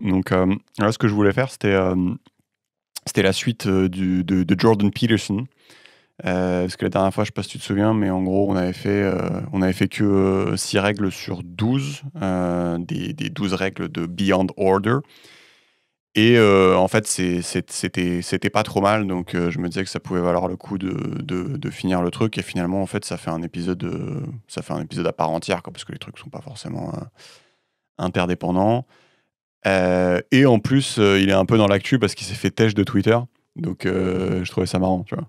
Donc là, ce que je voulais faire, c'était la suite de Jordan Peterson. Parce que la dernière fois, je sais pas si tu te souviens, mais en gros, on avait fait que 6 règles sur 12, des 12 règles de Beyond Order. Et en fait, c'était pas trop mal, donc je me disais que ça pouvait valoir le coup de finir le truc. Et finalement, en fait, ça fait un épisode à part entière, quoi, parce que les trucs sont pas forcément interdépendants. Et en plus, il est un peu dans l'actu parce qu'il s'est fait têche de Twitter. Donc je trouvais ça marrant, tu vois.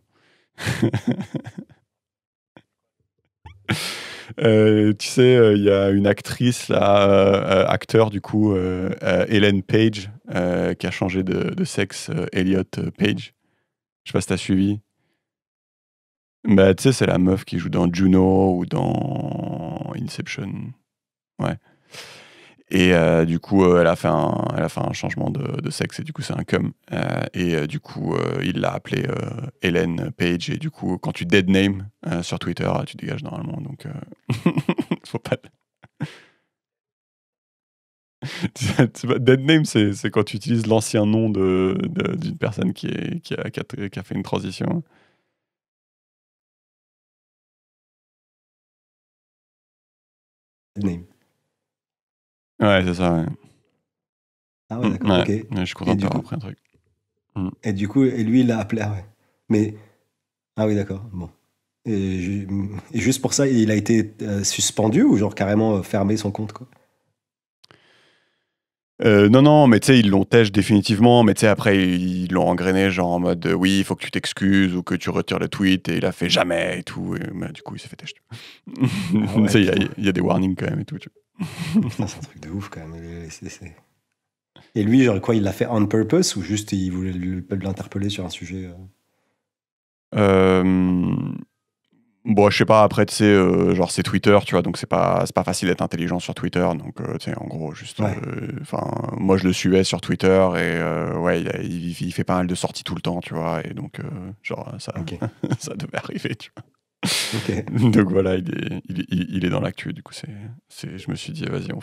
Tu sais, il y a une actrice, là, acteur du coup, Ellen Page, qui a changé de sexe, Elliot Page. Je sais pas si t'as suivi. Bah, tu sais, c'est la meuf qui joue dans Juno ou dans Inception. Ouais. Et du coup, elle a fait un changement de sexe et du coup, c'est un cum. Et du coup, il l'a appelée Ellen Page. Et du coup, quand tu dead name sur Twitter, tu dégages normalement. Donc, faut pas. Dead name, c'est quand tu utilises l'ancien nom d'une personne qui a fait une transition. Name. Ouais, c'est ça. Ouais. Ah ouais, d'accord, Ouais. ok. Je suis content Et de du t'avoir coup, appris un truc. Mm. et du coup, et lui, il l'a appelé. Ah ouais. Mais, ah oui, d'accord. Bon. Et, et juste pour ça, il a été suspendu ou genre carrément fermé son compte, quoi. Non, non, mais tu sais, ils l'ont têche définitivement, mais tu sais, après, ils l'ont engrainé, genre en mode oui, il faut que tu t'excuses ou que tu retires le tweet, et il a fait jamais et tout, et bah, du coup, il s'est fait têche. Ah Tu ouais, sais, putain. il y a des warnings quand même et tout. Tu Putain, c'est un truc de ouf quand même. Et lui, genre quoi, il l'a fait on purpose ou juste il voulait l'interpeller sur un sujet vois. Bon, je sais pas, après, tu sais, genre, c'est Twitter, tu vois, donc c'est pas facile d'être intelligent sur Twitter, donc, tu sais, en gros, juste, Ouais, enfin, moi, je le suivais sur Twitter, et ouais, il fait pas mal de sorties tout le temps, tu vois, et donc, genre, ça, ok. ça devait arriver, tu vois. Ok, Donc voilà, il est dans l'actu, du coup, je me suis dit, vas-y, on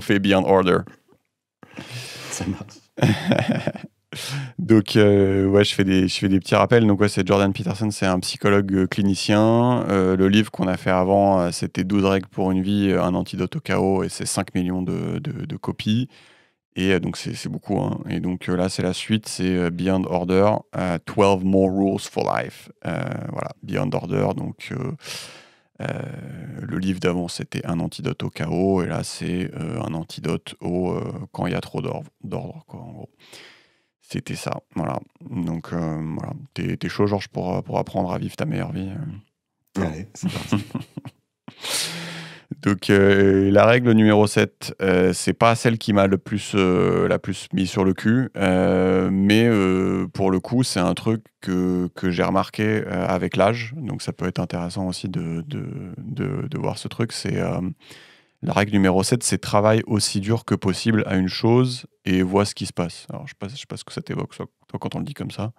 fait Beyond Order. ça marche. Donc, ouais, je fais des petits rappels. Donc, ouais, c'est Jordan Peterson, c'est un psychologue clinicien. Le livre qu'on a fait avant, c'était 12 règles pour une vie, un antidote au chaos, et c'est 5 millions de copies. Et donc, c'est beaucoup, hein. Et donc, là, c'est la suite, c'est Beyond Order, 12 More Rules for Life. Voilà, Beyond Order. Donc, le livre d'avant, c'était un antidote au chaos, et là, c'est un antidote au quand il y a trop d'ordre, quoi, en gros. C'était ça, voilà. Donc, voilà. T'es chaud, Georges, pour apprendre à vivre ta meilleure vie. Allez, c'est parti. Donc, la règle numéro 7, c'est pas celle qui m'a la plus mis sur le cul, mais pour le coup, c'est un truc que j'ai remarqué avec l'âge. Donc, ça peut être intéressant aussi de voir ce truc. C'est la règle numéro 7, c'est travaille aussi dur que possible à une chose et vois ce qui se passe. Alors, je sais pas ce que ça t'évoque, toi, quand on le dit comme ça.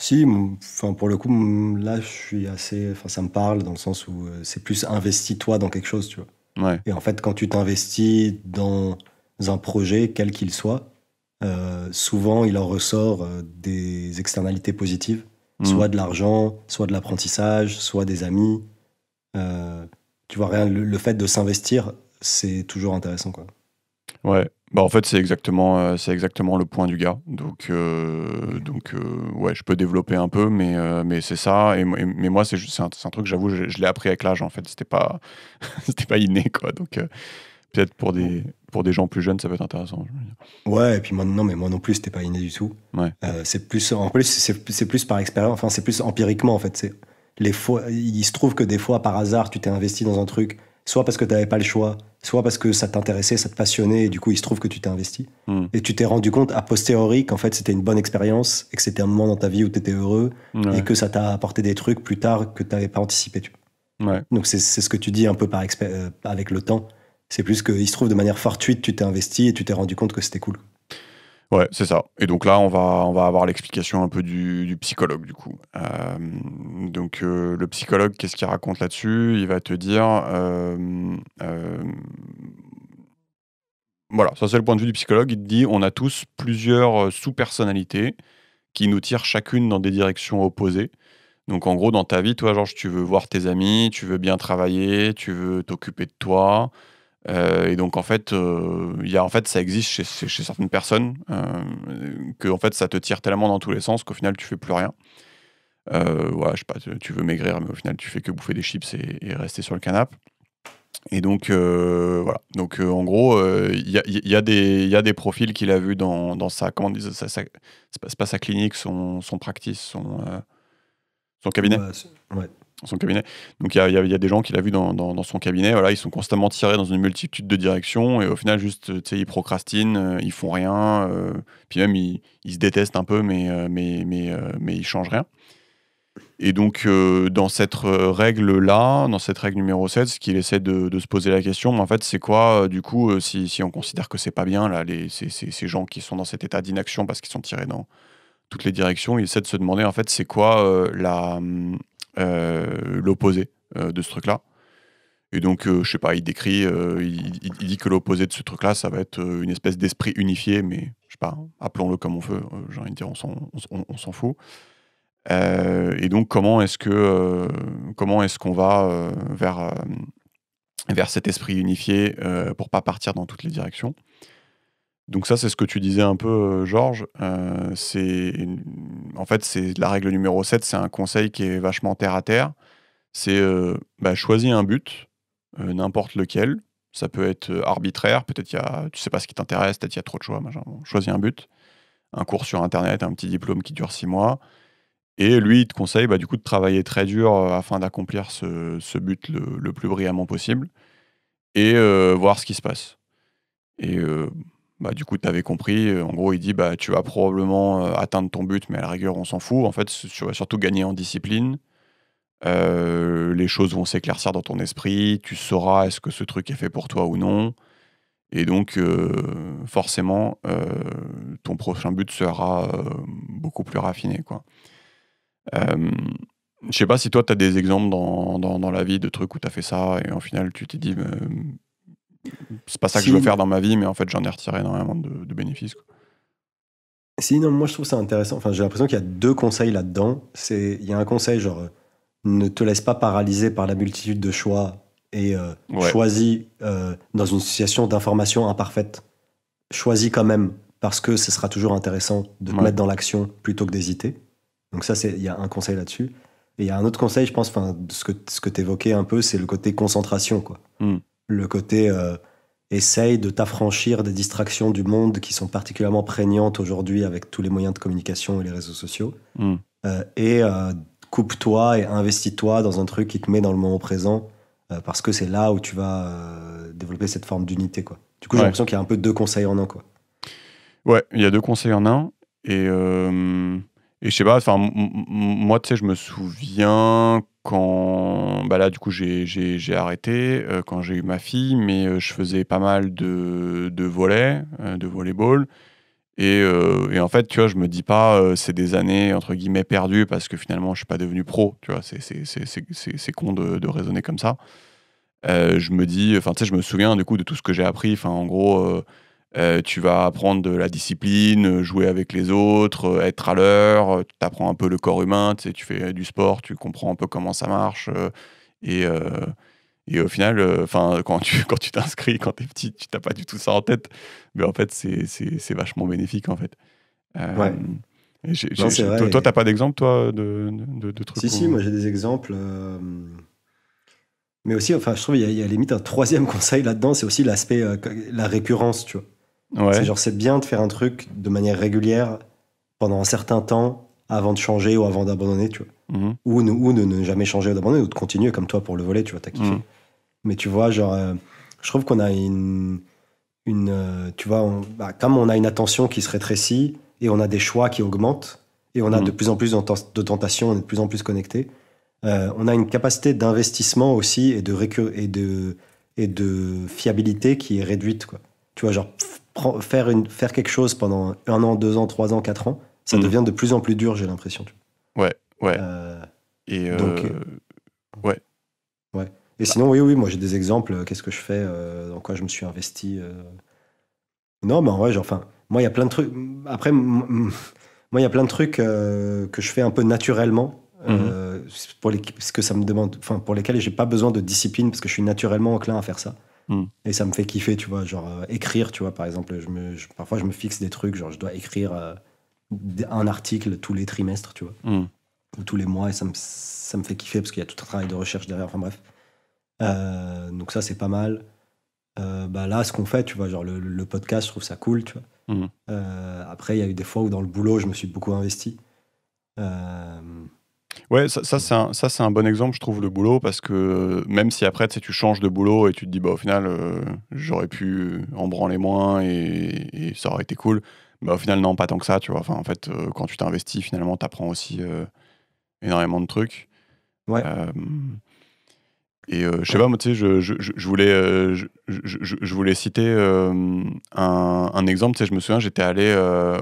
Si, enfin pour le coup, là, je suis assez, enfin ça me parle dans le sens où c'est plus investis-toi dans quelque chose, tu vois. Ouais. Et en fait, quand tu t'investis dans un projet, quel qu'il soit, souvent il en ressort des externalités positives, Mm. soit de l'argent, soit de l'apprentissage, soit des amis. Euh, tu vois, rien, le fait de s'investir, c'est toujours intéressant, quoi. Ouais, bah en fait c'est exactement le point du gars. Ok. Ouais, je peux développer un peu, mais c'est ça. Mais moi c'est un truc, j'avoue, je l'ai appris avec l'âge en fait. C'était pas c'était pas inné quoi. Donc peut-être pour des gens plus jeunes ça peut être intéressant. Je veux dire. Ouais, et puis maintenant, mais moi non plus, c'était pas inné du tout. Ouais. C'est plus, en plus, c'est plus par expérience, enfin, c'est plus empiriquement, en fait. C'est les fois, il se trouve que des fois, par hasard, tu t'es investi dans un truc, soit parce que tu n'avais pas le choix, soit parce que ça t'intéressait, ça te passionnait, et du coup, il se trouve que tu t'es investi. Mm. Et tu t'es rendu compte a posteriori qu'en fait, c'était une bonne expérience, et que c'était un moment dans ta vie où tu étais heureux, et Ouais. que ça t'a apporté des trucs plus tard que tu n'avais pas anticipé. Tu Ouais. vois. Donc, c'est ce que tu dis un peu avec le temps. C'est plus qu'il se trouve de manière fortuite, tu t'es investi et tu t'es rendu compte que c'était cool. Ouais, c'est ça. Et donc là, on va avoir l'explication un peu du psychologue, du coup. Donc, le psychologue, qu'est-ce qu'il raconte là-dessus? Il va te dire, Voilà, ça c'est le point de vue du psychologue. Il te dit on a tous plusieurs sous-personnalités qui nous tirent chacune dans des directions opposées. Donc en gros, dans ta vie, toi, Georges, tu veux voir tes amis, tu veux bien travailler, tu veux t'occuper de toi. Et donc en fait, ça existe chez certaines personnes que en fait, ça te tire tellement dans tous les sens qu'au final, tu fais plus rien. Voilà, je sais pas, tu veux maigrir, mais au final, tu fais que bouffer des chips et rester sur le canapé. Et donc, voilà. Donc, en gros, il y a des profils qu'il a vus dans sa, comment on dit ça, c'est pas sa clinique, son practice, son cabinet. Ouais. Son cabinet. Donc, il y a des gens qu'il a vus dans son cabinet. Voilà, ils sont constamment tirés dans une multitude de directions et au final, juste, tu sais, ils procrastinent, ils font rien. Puis même, ils se détestent un peu, mais ils changent rien. Et donc, dans cette règle-là, dans cette règle numéro 7, ce qu'il essaie de se poser la question, mais en fait, c'est quoi, du coup, si on considère que c'est pas bien, là, ces gens qui sont dans cet état d'inaction parce qu'ils sont tirés dans toutes les directions, il essaie de se demander, en fait, c'est quoi l'opposé de ce truc-là. Et donc, je sais pas, il décrit, il dit que l'opposé de ce truc-là, ça va être une espèce d'esprit unifié, mais je sais pas, appelons-le comme on veut, j'ai envie de dire, on s'en fout. Et donc, comment est-ce qu'on va vers cet esprit unifié pour pas partir dans toutes les directions. Donc ça, c'est ce que tu disais un peu, Georges. En fait, c'est la règle numéro 7, c'est un conseil qui est vachement terre à terre. C'est choisis un but, n'importe lequel. Ça peut être arbitraire, peut-être tu sais pas ce qui t'intéresse, peut-être il y a trop de choix, machin. Bon, choisis un but, un cours sur Internet, un petit diplôme qui dure 6 mois. Et lui, il te conseille du coup de travailler très dur afin d'accomplir ce but le plus brillamment possible et voir ce qui se passe. Et du coup, tu avais compris, en gros, il dit tu vas probablement atteindre ton but, mais à la rigueur, on s'en fout. En fait, tu vas surtout gagner en discipline. Les choses vont s'éclaircir dans ton esprit. Tu sauras est-ce que ce truc est fait pour toi ou non. Et donc, forcément, ton prochain but sera beaucoup plus raffiné, quoi. Je sais pas si toi, tu as des exemples dans la vie de trucs où tu as fait ça et en final, tu t'es dit, c'est pas ça que je veux Si, faire dans ma vie, mais en fait, j'en ai retiré énormément de bénéfices, quoi. si, non, moi je trouve ça intéressant. Enfin, j'ai l'impression qu'il y a deux conseils là-dedans. Il y a un conseil genre, ne te laisse pas paralyser par la multitude de choix et Ouais. choisis dans une situation d'information imparfaite. Choisis quand même parce que ce sera toujours intéressant de te Ouais. mettre dans l'action plutôt que d'hésiter. Donc ça, il y a un conseil là-dessus. Et il y a un autre conseil, je pense, enfin, ce que tu évoquais un peu, c'est le côté concentration, quoi. Le côté essaye de t'affranchir des distractions du monde qui sont particulièrement prégnantes aujourd'hui avec tous les moyens de communication et les réseaux sociaux. Et coupe-toi et investis-toi dans un truc qui te met dans le moment présent parce que c'est là où tu vas développer cette forme d'unité, quoi. Du coup, j'ai l'impression qu'il y a un peu deux conseils en un, quoi. Ouais, il y a deux conseils en un. Et je sais pas, enfin, moi, tu sais, je me souviens quand, là, du coup, j'ai arrêté quand j'ai eu ma fille, mais je faisais pas mal de volley, de volleyball. Et en fait, tu vois, je me dis pas, c'est des années entre guillemets perdues parce que finalement, je suis pas devenu pro. Tu vois, c'est con de raisonner comme ça. Je me dis, enfin, tu sais, je me souviens du coup de tout ce que j'ai appris. Enfin, en gros, tu vas apprendre de la discipline, jouer avec les autres, être à l'heure, tu apprends un peu le corps humain, tu sais, tu fais du sport, tu comprends un peu comment ça marche. Et, euh, et au final, quand tu t'inscris, quand tu es petit, tu n'as pas du tout ça en tête. Mais en fait, c'est vachement bénéfique, en fait. Ouais. Non, c'est vrai. Toi, tu n'as pas d'exemple, toi, de trucs Si, moi j'ai des exemples. Mais aussi, enfin, je trouve qu'il y a limite un troisième conseil là-dedans, c'est aussi l'aspect, la récurrence, tu vois. Ouais. C'est genre, c'est bien de faire un truc de manière régulière pendant un certain temps avant de changer ou avant d'abandonner, tu vois. Ou de ne jamais changer ou d'abandonner, ou de continuer comme toi pour le volet, tu vois, t'as kiffé. Mais tu vois, genre, je trouve qu'on a tu vois, comme on a une attention qui se rétrécit et on a des choix qui augmentent et on a de plus en plus de tentations, on est de plus en plus connectés. On a une capacité d'investissement aussi et de fiabilité qui est réduite, quoi. Tu vois, genre, faire quelque chose pendant 1 an, 2 ans, 3 ans, 4 ans, ça devient de plus en plus dur, j'ai l'impression. Tu vois. Ouais. Donc, ouais. Ouais. Et sinon, oui, moi j'ai des exemples. Qu'est-ce que je fais, dans quoi je me suis investi Non, mais en vrai, genre, enfin, moi, il y a plein de trucs. Après, moi, il y a plein de trucs que je fais un peu naturellement, Mhm. parce que ça me demande, enfin, pour lesquels j'ai pas besoin de discipline, parce que je suis naturellement enclin à faire ça. Mhm. Et ça me fait kiffer, tu vois, genre écrire, tu vois, par exemple, parfois je me fixe des trucs, genre je dois écrire un article tous les trimestres, tu vois, Mhm. ou tous les mois, et ça me fait kiffer parce qu'il y a tout un travail de recherche derrière, enfin bref. Donc ça, c'est pas mal. Bah là, ce qu'on fait, tu vois, genre le podcast, je trouve ça cool, tu vois. Mhm. Après, il y a eu des fois où dans le boulot, je me suis beaucoup investi. Euh, Ouais, ça, c'est un bon exemple, je trouve, le boulot, parce que même si après, tu sais, tu changes de boulot et tu te dis, bah, au final, j'aurais pu en branler moins et ça aurait été cool. Bah, au final, non, pas tant que ça, tu vois. Enfin, en fait, quand tu t'investis, finalement, tu apprends aussi énormément de trucs. ouais, Euh, et je sais ouais, pas, moi, tu sais, je voulais, je voulais citer un exemple. Tu sais, je me souviens, j'étais allé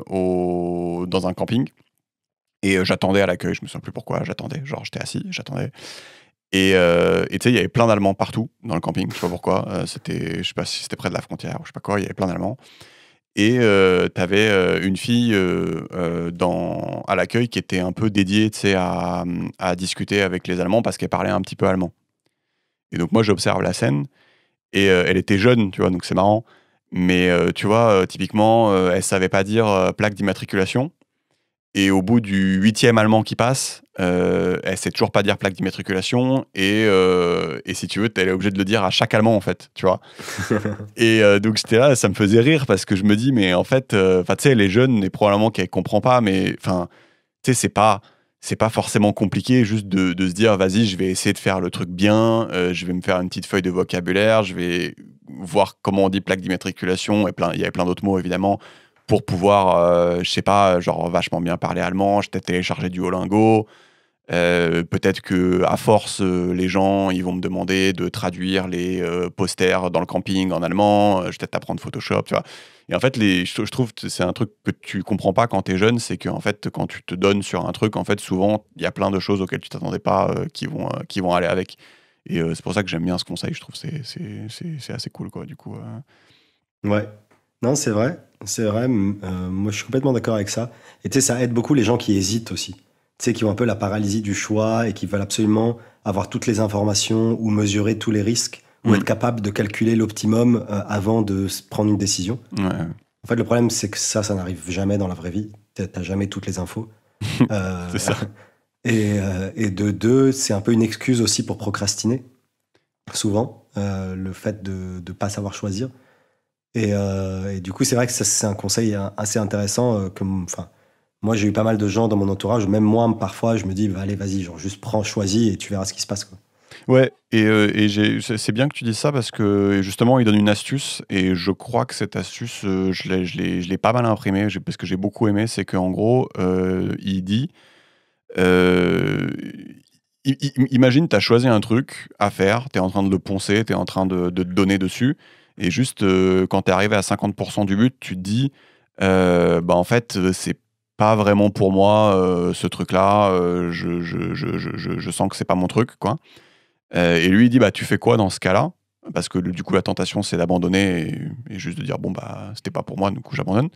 dans un camping et j'attendais à l'accueil. Je me souviens plus pourquoi, j'attendais. Genre, j'étais assis, j'attendais. Et tu sais, il y avait plein d'Allemands partout dans le camping, je sais pas pourquoi. Je sais pas si c'était près de la frontière ou je sais pas quoi, il y avait plein d'Allemands. Et t'avais une fille à l'accueil qui était un peu dédiée, tu sais, à discuter avec les Allemands parce qu'elle parlait un petit peu allemand. Et donc moi, j'observe la scène et elle était jeune, tu vois, donc c'est marrant. Mais tu vois, typiquement, elle savait pas dire plaque d'immatriculation. Et au bout du 8e allemand qui passe, elle sait toujours pas dire plaque d'immatriculation. Et si tu veux, elle est obligée de le dire à chaque allemand, en fait, tu vois. Et donc j'étais là, ça me faisait rire parce que je me dis, mais en fait, tu sais, elle est jeune et probablement qu'elle comprend pas, mais enfin, tu sais, c'est pas forcément compliqué juste de se dire, vas-y, je vais essayer de faire le truc bien, je vais me faire une petite feuille de vocabulaire, je vais voir comment on dit plaque d'immatriculation, et il y avait plein d'autres mots évidemment, pour pouvoir, je sais pas, genre vachement bien parler allemand, je t'ai téléchargé du Duolingo, peut-être que à force, les gens ils vont me demander de traduire les posters dans le camping en allemand. Je vais peut-être apprendre Photoshop, tu vois. Et en fait, je trouve que c'est un truc que tu comprends pas quand tu es jeune, c'est que en fait, quand tu te donnes sur un truc, en fait, souvent il y a plein de choses auxquelles tu t'attendais pas qui vont aller avec. Et c'est pour ça que j'aime bien ce conseil. Je trouve que c'est assez cool, quoi. Du coup, ouais. Non, c'est vrai, c'est vrai. Moi, je suis complètement d'accord avec ça. Et tu sais, ça aide beaucoup les gens qui hésitent aussi. Tu sais, qui ont un peu la paralysie du choix et qui veulent absolument avoir toutes les informations ou mesurer tous les risques ou être mm, capable de calculer l'optimum avant de prendre une décision. ouais, En fait, le problème, c'est que ça n'arrive jamais dans la vraie vie. T'as jamais toutes les infos. c'est Euh, ça. et de deux, c'est un peu une excuse aussi pour procrastiner, souvent, le fait de ne pas savoir choisir. Et du coup, c'est vrai que ça, c'est un conseil assez intéressant. Enfin, moi, j'ai eu pas mal de gens dans mon entourage, même moi, parfois, je me dis, bah, allez, vas-y, genre, juste prends, choisis et tu verras ce qui se passe, quoi. Ouais, c'est bien que tu dises ça parce que justement, il donne une astuce et je crois que cette astuce, je l'ai pas mal imprimée parce que j'ai beaucoup aimé. C'est qu'en gros, il dit euh, imagine, tu as choisi un truc à faire, tu es en train de le poncer, tu es en train de te donner dessus, et juste quand tu es arrivé à 50% du but, tu te dis bah en fait, c'est pas vraiment pour moi ce truc-là, je sens que c'est pas mon truc, quoi. Et lui, il dit, bah, tu fais quoi dans ce cas-là? Parce que du coup, la tentation, c'est d'abandonner et juste de dire, bon, bah, c'était pas pour moi, du coup, j'abandonne.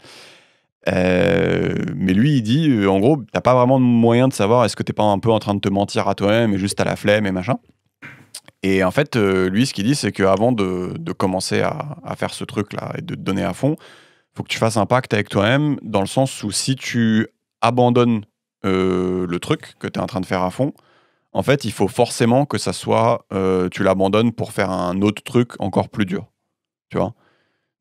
Mais lui, il dit, en gros, t'as pas vraiment de moyen de savoir est-ce que t'es pas un peu en train de te mentir à toi-même et juste à la flemme et machin. Et en fait, lui, ce qu'il dit, c'est qu'avant de commencer à faire ce truc-là et de te donner à fond, faut que tu fasses un pacte avec toi-même dans le sens où si tu abandonnes le truc que tu es en train de faire à fond, en fait, il faut forcément que ça soit, tu l'abandonnes pour faire un autre truc encore plus dur, tu vois?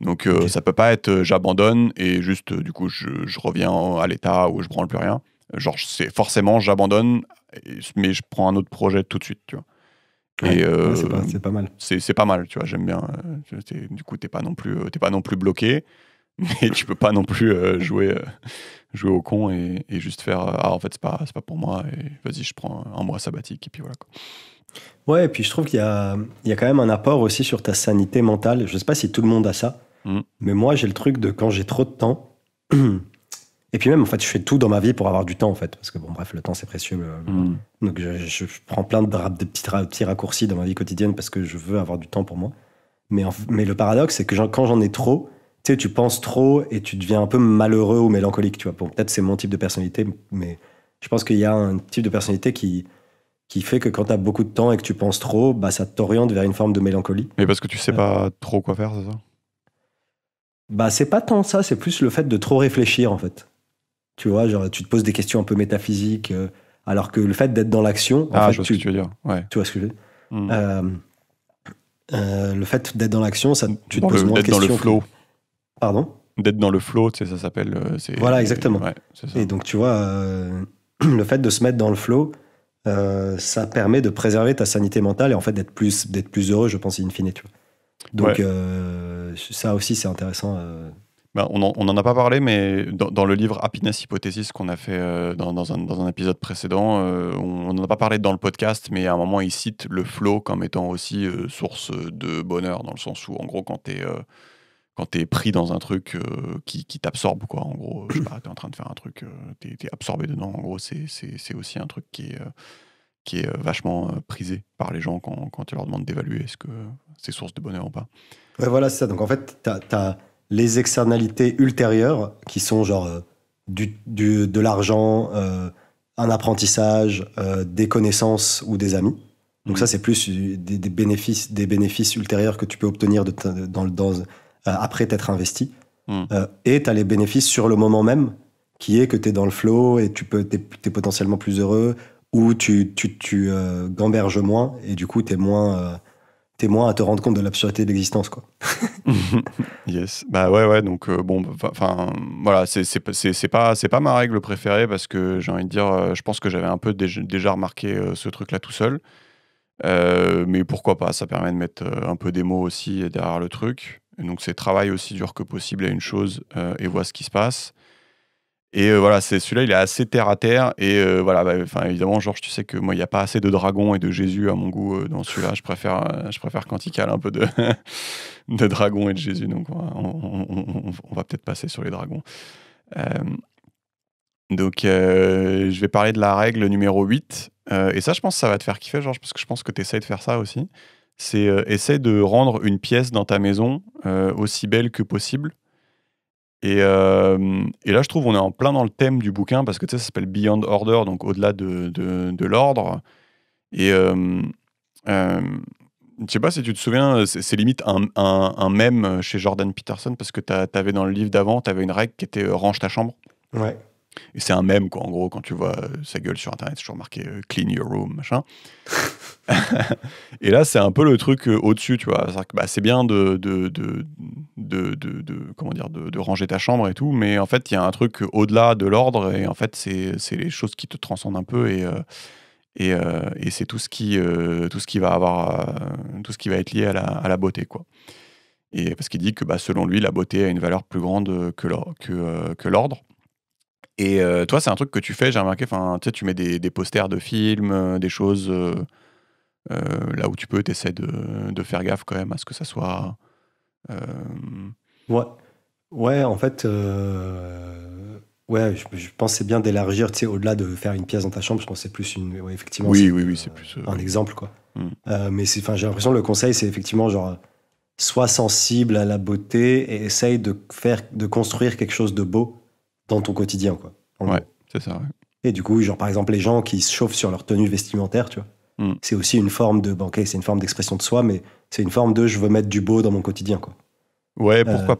Donc Ok. ça peut pas être, j'abandonne et juste, du coup, je reviens à l'état où je branle plus rien. Genre, c'est forcément j'abandonne, mais je prends un autre projet tout de suite, tu vois? Et Ouais, ouais, c'est pas mal. c'est pas mal, tu vois? J'aime bien, du coup, tu pas non plus bloqué, mais tu peux pas non plus, jouer au con et juste faire, «Ah, en fait, c'est pas pour moi et vas-y, je prends un mois sabbatique» et puis voilà, quoi. Ouais, et puis je trouve il y a quand même un apport aussi sur ta sanité mentale. Je sais pas si tout le monde a ça, Mmh. mais moi, j'ai le truc de quand j'ai trop de temps. Et puis même, en fait, je fais tout dans ma vie pour avoir du temps, en fait. Parce que, bon, bref, le temps, c'est précieux. Mmh. Donc, je prends plein de petits raccourcis dans ma vie quotidienne parce que je veux avoir du temps pour moi. Mais le paradoxe, c'est que quand j'en ai trop, tu sais, tu penses trop et tu deviens un peu malheureux ou mélancolique, tu vois. Bon, peut-être c'est mon type de personnalité, mais je pense qu'il y a un type de personnalité qui fait que quand tu as beaucoup de temps et que tu penses trop, bah, ça t'oriente vers une forme de mélancolie. Mais parce que tu sais pas trop quoi faire, c'est ça? Bah, c'est pas tant ça, c'est plus le fait de trop réfléchir, en fait. Tu vois, genre, tu te poses des questions un peu métaphysiques, alors que le fait d'être dans l'action, en fait, Je vois ce que tu veux dire. Ouais. tu vois ce que je veux dire. Mm. Le fait d'être dans l'action, tu te poses moins de D'être dans le questions. flow. Pardon? D'être dans le flow, tu sais, ça s'appelle. Voilà, exactement. Ouais, c'est ça. Et donc, tu vois, le fait de se mettre dans le flow, ça permet de préserver ta sanité mentale et en fait d'être plus heureux, je pense, in fine, tu vois. Donc, ça aussi, c'est intéressant. Bah, on en a pas parlé, mais dans le livre Happiness Hypothesis qu'on a fait dans un épisode précédent, on n'en a pas parlé dans le podcast, mais à un moment, il cite le flow comme étant aussi source de bonheur, dans le sens où, en gros, quand t'es pris dans un truc qui t'absorbe, quoi. En gros, je sais pas, t'es en train de faire un truc, t'es absorbé dedans. En gros, c'est aussi un truc qui est vachement prisé par les gens quand tu leur demandes d'évaluer est-ce que c'est source de bonheur ou pas. Ouais, voilà, c'est ça. Donc, en fait, t'as les externalités ultérieures qui sont genre de l'argent, un apprentissage, des connaissances ou des amis. Donc, ça, c'est plus des bénéfices ultérieurs que tu peux obtenir après t'être investi. Et tu as les bénéfices sur le moment même, qui est que tu es dans le flow et t'es potentiellement plus heureux, ou tu gamberges moins et du coup, t'es moins à te rendre compte de l'absurdité de l'existence, quoi. Yes. Bah ouais, donc bon, enfin, voilà, c'est pas ma règle préférée parce que j'ai envie de dire, je pense que j'avais un peu déjà remarqué ce truc-là tout seul. Mais pourquoi pas, ça permet de mettre un peu des mots aussi derrière le truc. Et donc c'est travaille aussi dur que possible à une chose et vois ce qui se passe. Et voilà, celui-là, il est assez terre à terre. Et voilà, évidemment, Georges, tu sais que moi, il n'y a pas assez de dragons et de Jésus à mon goût dans celui-là. Je préfère quand il cale un peu de, de dragons et de Jésus. Donc, on va peut-être passer sur les dragons. Donc, je vais parler de la règle numéro 8. Et ça, je pense que ça va te faire kiffer, Georges, parce que je pense que tu essayes de faire ça aussi. C'est essaye de rendre une pièce dans ta maison aussi belle que possible. Et là, je trouve on est en plein dans le thème du bouquin parce que tu sais, ça s'appelle Beyond Order, donc au-delà de l'ordre. Et je sais pas si tu te souviens, c'est limite un mème chez Jordan Peterson parce que t'avais dans le livre d'avant, t'avais une règle qui était range ta chambre. Ouais. Et c'est un mème, quoi. En gros, quand tu vois sa gueule sur Internet, c'est toujours marqué clean your room, machin. Et là, c'est un peu le truc au-dessus, tu vois. C'est-à-dire que, c'est bien comment dire, de ranger ta chambre et tout, mais en fait, il y a un truc au-delà de l'ordre, et en fait, c'est les choses qui te transcendent un peu, et c'est tout ce qui va être lié à la beauté, quoi. Et parce qu'il dit que, selon lui, la beauté a une valeur plus grande que l'ordre. Et toi, c'est un truc que tu fais, j'ai remarqué, tu sais, tu mets des posters de films, des choses là où tu peux, tu essaies de faire gaffe quand même à ce que ça soit. Ouais. Ouais, en fait, ouais, je pense que c'est bien d'élargir, tu sais, au-delà de faire une pièce dans ta chambre, je pense que c'est plus effectivement, Oui, c'est plus. un exemple, quoi. Mm. J'ai l'impression que le conseil, c'est effectivement genre, sois sensible à la beauté et essaye de construire quelque chose de beau dans ton quotidien, quoi. Ouais, c'est ça. Ouais. Et du coup, genre, par exemple, les gens qui se chauffent sur leur tenue vestimentaire, tu vois, c'est aussi une forme c'est une forme d'expression de soi, mais c'est une forme de je veux mettre du beau dans mon quotidien, quoi. Ouais, pourquoi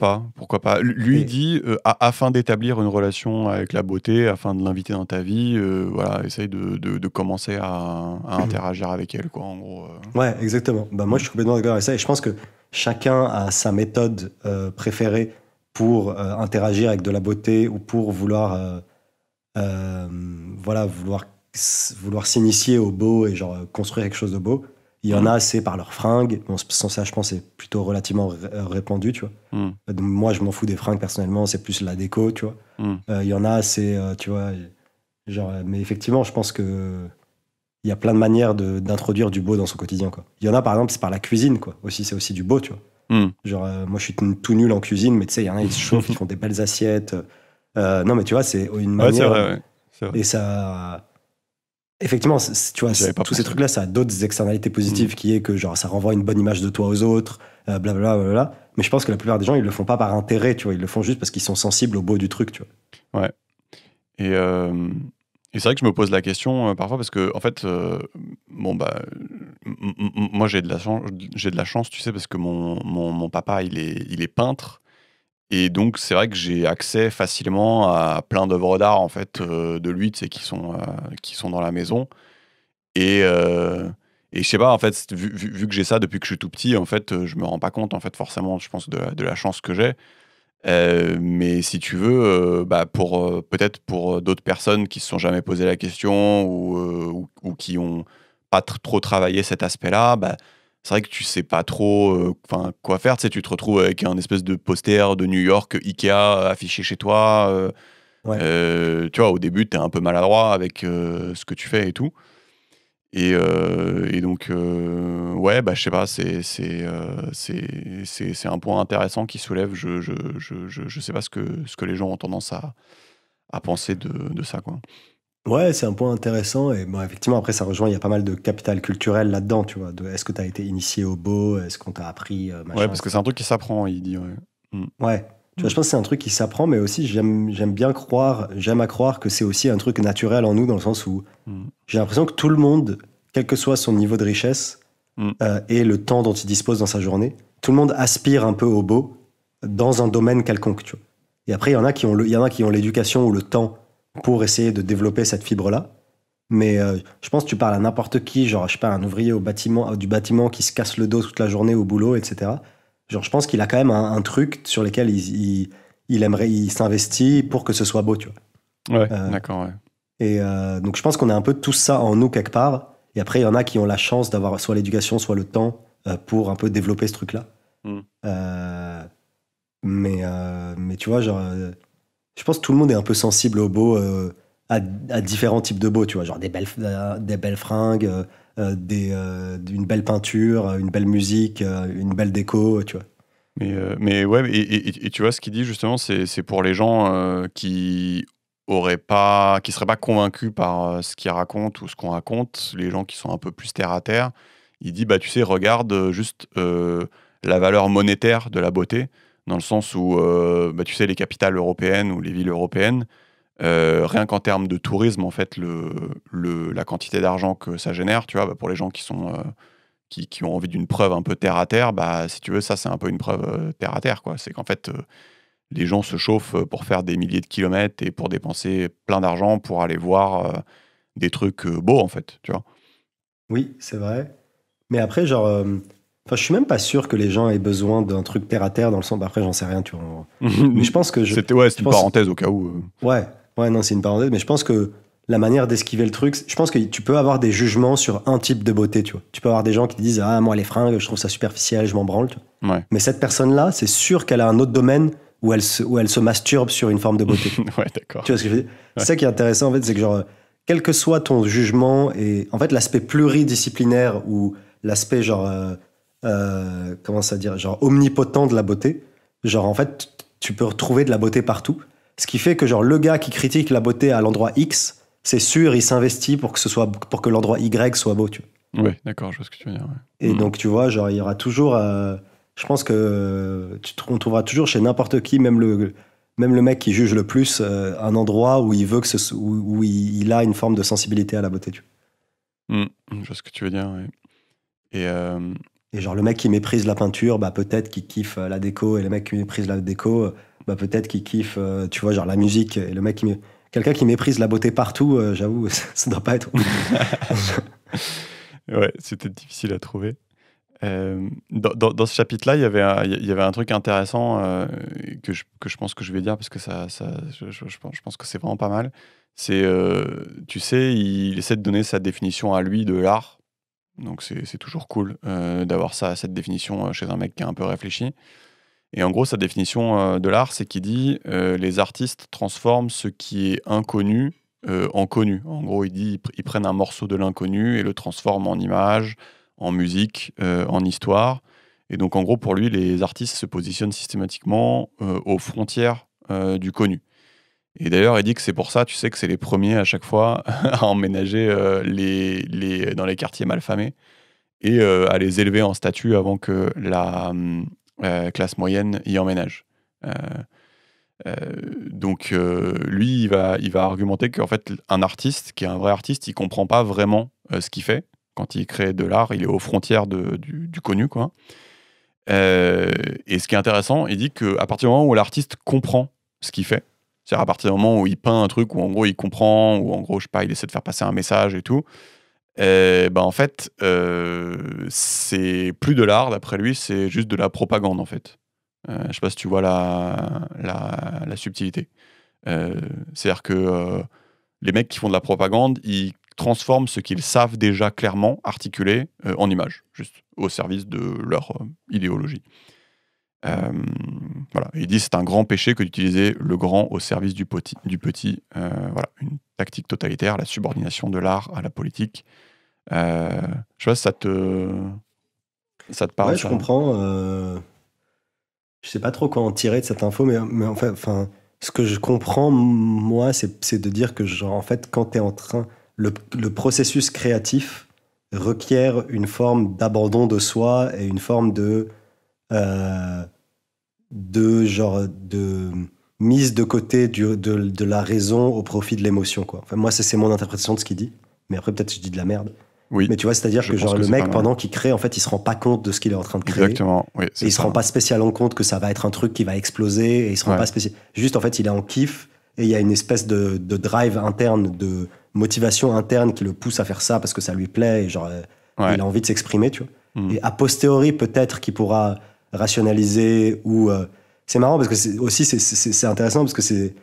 pas. Lui, il dit, afin d'établir une relation avec la beauté, afin de l'inviter dans ta vie, voilà, essaye de commencer à interagir avec elle, quoi, en gros. Ouais, exactement. Moi, je suis complètement d'accord avec ça. Et je pense que chacun a sa méthode préférée pour interagir avec de la beauté ou pour vouloir s'initier au beau et genre construire quelque chose de beau. Il y en a, c'est par leurs fringues. Bon, sans ça, je pense, c'est plutôt relativement répandu, tu vois. Donc, moi, je m'en fous des fringues, personnellement. C'est plus la déco, tu vois. Il y en a, c'est, tu vois, genre... Mais effectivement, je pense que il y a plein de manières d'introduire du beau dans son quotidien, quoi. Il y en a, par exemple, c'est par la cuisine, quoi. Aussi, c'est aussi du beau, tu vois. Genre, moi, je suis tout nul en cuisine, mais tu sais, il y en a, ils se chauffent, ils font des belles assiettes. Non, mais tu vois, c'est une manière... Ouais, c'est vrai. Et ça... Effectivement, tu vois, J'avais pas tous ces pensé. trucs-là, ça a d'autres externalités positives qui est que genre ça renvoie une bonne image de toi aux autres, blablabla, blablabla. Mais je pense que la plupart des gens, ils le font pas par intérêt, tu vois, ils le font juste parce qu'ils sont sensibles au beau du truc, tu vois. Ouais. Et c'est vrai que je me pose la question parfois parce que, en fait, bon, bah, moi j'ai de la chance, tu sais, parce que mon papa, il est peintre. Et donc, c'est vrai que j'ai accès facilement à plein d'œuvres d'art, en fait, de lui, tu sais, qui sont dans la maison. Et, euh, et je sais pas, en fait, vu que j'ai ça depuis que je suis tout petit, en fait, je me rends pas compte, en fait, forcément, je pense, de la chance que j'ai. Mais si tu veux, bah, peut-être pour d'autres personnes qui se sont jamais posé la question ou qui ont pas trop travaillé cet aspect-là, bah, c'est vrai que tu sais pas trop, enfin, quoi faire. Tu sais, tu te retrouves avec un espèce de poster de New York Ikea affiché chez toi. Ouais. Tu vois, au début, tu es un peu maladroit avec ce que tu fais et tout. Et donc, ouais, bah, je sais pas, c'est un point intéressant qui soulève. Je sais pas ce que les gens ont tendance à penser de ça, quoi. Ouais, c'est un point intéressant. Et bon, effectivement, après, ça rejoint, il y a pas mal de capital culturel là-dedans, tu vois. Est-ce que tu as été initié au beau? Est-ce qu'on t'a appris, Ouais, machin, parce que c'est un etc. truc qui s'apprend, il dit, ouais. Mm. Ouais. Tu vois, Mm. je pense que c'est un truc qui s'apprend, mais aussi, j'aime à croire que c'est aussi un truc naturel en nous, dans le sens où Mm. j'ai l'impression que tout le monde, quel que soit son niveau de richesse, Mm. et le temps dont il dispose dans sa journée, tout le monde aspire un peu au beau dans un domaine quelconque, tu vois. Et après, il y en a qui ont l'éducation ou le temps pour essayer de développer cette fibre-là. Mais je pense que tu parles à n'importe qui, genre, je sais pas, un ouvrier du bâtiment qui se casse le dos toute la journée au boulot, etc. Genre, je pense qu'il a quand même un truc sur lequel il s'investit pour que ce soit beau, tu Ouais, vois. d'accord, ouais. Donc, je pense qu'on a un peu tout ça en nous quelque part. Et après, il y en a qui ont la chance d'avoir soit l'éducation, soit le temps pour un peu développer ce truc-là. Mm. Euh, mais tu vois, genre, je pense que tout le monde est un peu sensible au beau, à différents types de beau, tu vois, genre des belles fringues, une belle peinture, une belle musique, une belle déco, tu vois. Mais ouais, et tu vois, ce qu'il dit justement, c'est pour les gens qui seraient pas convaincus par ce qu'il raconte ou ce qu'on raconte, les gens qui sont un peu plus terre à terre. Il dit, bah, tu sais, regarde juste la valeur monétaire de la beauté, dans le sens où, bah, tu sais, les capitales européennes ou les villes européennes, rien qu'en termes de tourisme, en fait, la quantité d'argent que ça génère, tu vois, bah, pour les gens qui ont envie d'une preuve un peu terre à terre, bah, si tu veux, ça, c'est un peu une preuve terre à terre, quoi. C'est qu'en fait, les gens se chauffent pour faire des milliers de kilomètres et pour dépenser plein d'argent pour aller voir des trucs beaux, en fait, tu vois. Oui, c'est vrai. Mais après, genre, enfin, je suis même pas sûr que les gens aient besoin d'un truc terre à terre dans le sens. Bah, après, j'en sais rien, tu vois. Mais Ouais, c'est je une pense, parenthèse au cas où. ouais, ouais, non, c'est une parenthèse. Mais je pense que la manière d'esquiver le truc, je pense que tu peux avoir des jugements sur un type de beauté, tu vois. Tu peux avoir des gens qui te disent, ah, moi, les fringues, je trouve ça superficiel, je m'en branle, tu vois. Ouais. Mais cette personne-là, c'est sûr qu'elle a un autre domaine où elle se masturbe sur une forme de beauté. Ouais, d'accord. Tu vois ce que je veux dire? Ouais. C'est ça qui est intéressant, en fait, c'est que genre, quel que soit ton jugement et en fait, l'aspect pluridisciplinaire ou l'aspect genre, comment ça dire, genre omnipotent de la beauté, genre, en fait, tu peux retrouver de la beauté partout. Ce qui fait que genre, le gars qui critique la beauté à l'endroit X, c'est sûr, il s'investit pour que l'endroit Y soit beau, tu vois. Ouais, d'accord, je vois ce que tu veux dire. Ouais. Et donc, tu vois, genre, il y aura toujours. Je pense que on trouvera toujours chez n'importe qui, même le mec qui juge le plus, un endroit où il veut où il a une forme de sensibilité à la beauté. Tu Mm. Je vois ce que tu veux dire, ouais. Et Et genre, le mec qui méprise la peinture, bah, peut-être qu'il kiffe la déco. Et le mec qui méprise la déco, bah, peut-être qu'il kiffe, tu vois, genre la musique. Et le mec quelqu'un qui méprise la beauté partout, j'avoue, ça doit pas être. ouais, c'était difficile à trouver. Dans ce chapitre-là, il y avait un truc intéressant que je pense que je vais dire parce que je pense que c'est vraiment pas mal. C'est, tu sais, il essaie de donner sa définition à lui de l'art. Donc c'est toujours cool d'avoir cette définition chez un mec qui est un peu réfléchi. Et en gros, sa définition de l'art, c'est qu'il dit les artistes transforment ce qui est inconnu en connu. En gros, il dit ils prennent un morceau de l'inconnu et le transforment en image, en musique, en histoire. Et donc, en gros, pour lui, les artistes se positionnent systématiquement aux frontières du connu. Et d'ailleurs, il dit que c'est pour ça, tu sais, que c'est les premiers à chaque fois à emménager dans les quartiers malfamés et à les élever en statut avant que la classe moyenne y emménage. Euh, lui, il va argumenter qu'en fait, un artiste, qui est un vrai artiste, il comprend pas vraiment ce qu'il fait. Quand il crée de l'art, il est aux frontières du connu, quoi. Et ce qui est intéressant, il dit qu'à partir du moment où l'artiste comprend ce qu'il fait, c'est-à-dire à partir du moment où il peint un truc où en gros il comprend, ou en gros, je sais pas, il essaie de faire passer un message et tout, en fait, c'est plus de l'art, d'après lui, c'est juste de la propagande, en fait. Je sais pas si tu vois la subtilité. C'est-à-dire que les mecs qui font de la propagande, ils transforment ce qu'ils savent déjà clairement articuler en images, juste au service de leur idéologie. Voilà. Il dit c'est un grand péché que d'utiliser le grand au service du petit. Voilà, une tactique totalitaire, la subordination de l'art à la politique. Je sais pas si ça te parle. Ouais, je comprends. Je sais pas trop quoi en tirer de cette info, mais enfin, ce que je comprends, moi, c'est de dire que, genre, en fait, quand tu es en train. Le processus créatif requiert une forme d'abandon de soi et une forme euh, de mise de côté de la raison au profit de l'émotion, quoi. Enfin, moi, c'est mon interprétation de ce qu'il dit. Mais après, peut-être je dis de la merde. Oui. Mais tu vois, c'est-à-dire Je que pense genre que le c'est mec, pas mal. pendant qu'il crée, en fait, il se rend pas compte de ce qu'il est en train de créer. Exactement. Oui, Et il se rend pas spécialement compte que ça va être un truc qui va exploser. Et il se rend Ouais. pas juste, en fait, il est en kiff. Et il y a une espèce de drive interne, de motivation interne qui le pousse à faire ça parce que ça lui plaît. Et genre, Ouais. il a envie de s'exprimer, tu vois. Mm. Et a posteriori, peut-être qu'il pourra rationaliser ou. C'est marrant parce que c'est intéressant parce que c'est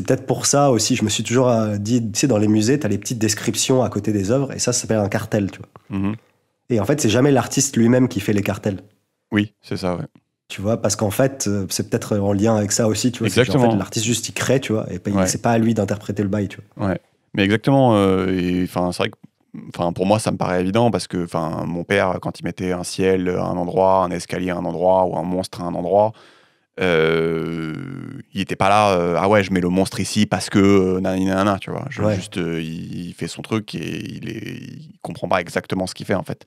peut-être pour ça aussi. Je me suis toujours dit, tu sais, dans les musées, tu as les petites descriptions à côté des œuvres. Et ça s'appelle un cartel, tu vois. Mhm. Et en fait, c'est jamais l'artiste lui-même qui fait les cartels. Oui, c'est ça, ouais. Tu vois, parce qu'en fait, c'est peut-être en lien avec ça aussi, tu vois. Exactement. En fait, l'artiste juste il crée, tu vois, et Ouais. c'est pas à lui d'interpréter le bail, tu vois. Ouais. Mais exactement. C'est vrai que pour moi, ça me paraît évident parce que mon père, quand il mettait un ciel à un endroit, un escalier à un endroit ou un monstre à un endroit, il était pas là, ah ouais, je mets le monstre ici parce que nanana, tu vois. Ouais. Juste, il fait son truc et il comprend pas exactement ce qu'il fait en fait.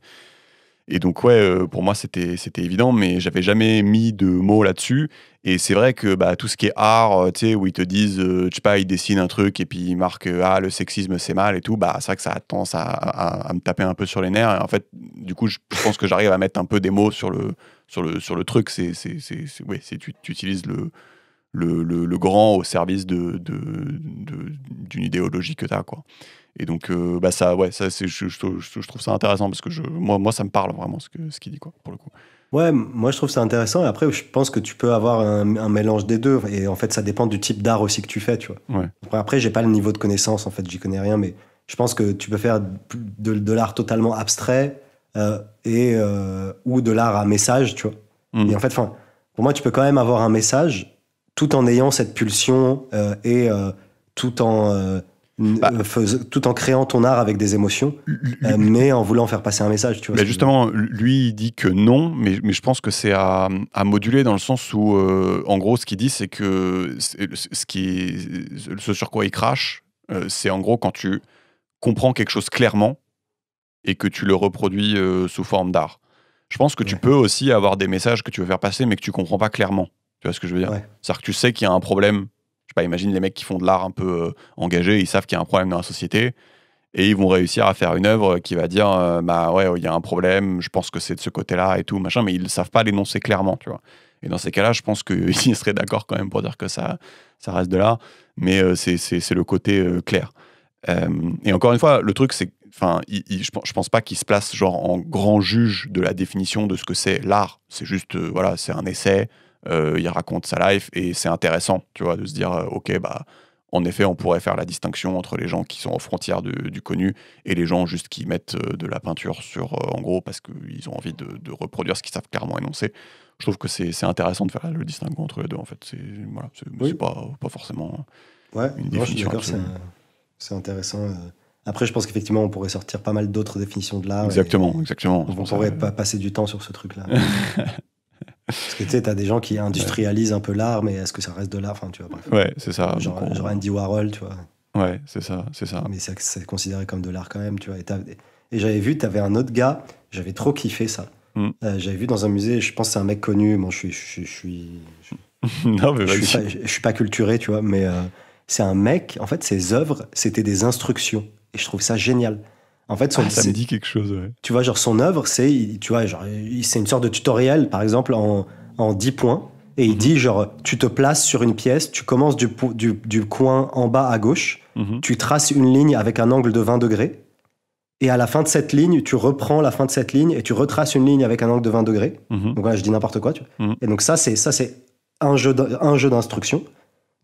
Et donc ouais, pour moi c'était évident, mais j'avais jamais mis de mots là-dessus. Et c'est vrai que tout ce qui est art, tu sais, où ils te disent, je sais pas, ils dessinent un truc et puis ils marquent ah le sexisme c'est mal et tout, c'est vrai que ça a tendance à me taper un peu sur les nerfs. Et en fait, du coup, je pense que j'arrive à mettre un peu des mots sur le truc. Tu utilises le grand au service d'une idéologie que tu as, quoi. Et donc, je trouve ça intéressant parce que moi, ça me parle vraiment ce qu'il dit, quoi, pour le coup. Ouais, moi je trouve ça intéressant. Et après, je pense que tu peux avoir un mélange des deux. Et en fait, ça dépend du type d'art aussi que tu fais, tu vois. Ouais. Après, j'ai pas le niveau de connaissance, en fait, j'y connais rien, mais je pense que tu peux faire de l'art totalement abstrait ou de l'art à message, tu vois. Mm. Et en fait, pour moi, tu peux quand même avoir un message tout en ayant cette pulsion tout en tout en créant ton art avec des émotions, mais en voulant faire passer un message, tu vois. Justement, lui, il dit que non, mais je pense que c'est à moduler dans le sens où, en gros, ce qu'il dit, c'est que ce sur quoi il crache, c'est en gros quand tu comprends quelque chose clairement et que tu le reproduis sous forme d'art. Je pense que tu peux aussi avoir des messages que tu veux faire passer, mais que tu comprends pas clairement. Tu vois ce que je veux dire ? Ouais. C'est-à-dire que tu sais qu'il y a un problème. Je sais pas, imagine les mecs qui font de l'art un peu engagés, ils savent qu'il y a un problème dans la société et ils vont réussir à faire une œuvre qui va dire ouais, il y a un problème, je pense que c'est de ce côté-là et tout, machin, mais ils ne savent pas l'énoncer clairement, tu vois. Et dans ces cas-là, je pense qu'ils seraient d'accord quand même pour dire que ça reste de l'art, mais c'est le côté clair. Et encore une fois, le truc, c'est je pense pas qu'il se place genre en grand juge de la définition de ce que c'est l'art. C'est juste, voilà, c'est un essai, il raconte sa life et c'est intéressant, tu vois, de se dire, ok, en effet, on pourrait faire la distinction entre les gens qui sont aux frontières du connu et les gens juste qui mettent de la peinture sur, en gros, parce qu'ils ont envie de reproduire ce qu'ils savent clairement énoncer. Je trouve que c'est intéressant de faire le distinguo entre les deux, en fait. C'est pas forcément une définition. Je suis d'accord, c'est intéressant. Après, je pense qu'effectivement, on pourrait sortir pas mal d'autres définitions de l'art. Exactement. On pourrait pas passer du temps sur ce truc-là. Parce que tu sais, t'as des gens qui industrialisent un peu l'art, mais est-ce que ça reste de l'art? Enfin, tu vois, bref. Ouais, c'est ça. Genre, Donc, genre Andy Warhol, tu vois. ouais, c'est ça, c'est ça. Mais c'est considéré comme de l'art quand même, tu vois. Et j'avais vu, t'avais un autre gars, j'avais trop kiffé ça. Mm. J'avais vu dans un musée, je pense que c'est un mec connu, bon, je Non, mais vas-y. suis pas culturé, tu vois, mais c'est un mec, en fait, ses œuvres, c'était des instructions. Et je trouve ça génial. En fait, Ça me dit quelque chose, ouais. tu vois, genre son œuvre, tu vois, genre, c'est une sorte de tutoriel, par exemple, en 10 points. Et il dit, genre, tu te places sur une pièce, tu commences du coin en bas à gauche, tu traces une ligne avec un angle de 20 degrés. Et à la fin de cette ligne, tu reprends la fin de cette ligne et tu retraces une ligne avec un angle de 20 degrés. Donc voilà, je dis n'importe quoi, tu vois. Et donc ça, c'est un jeu d'instruction,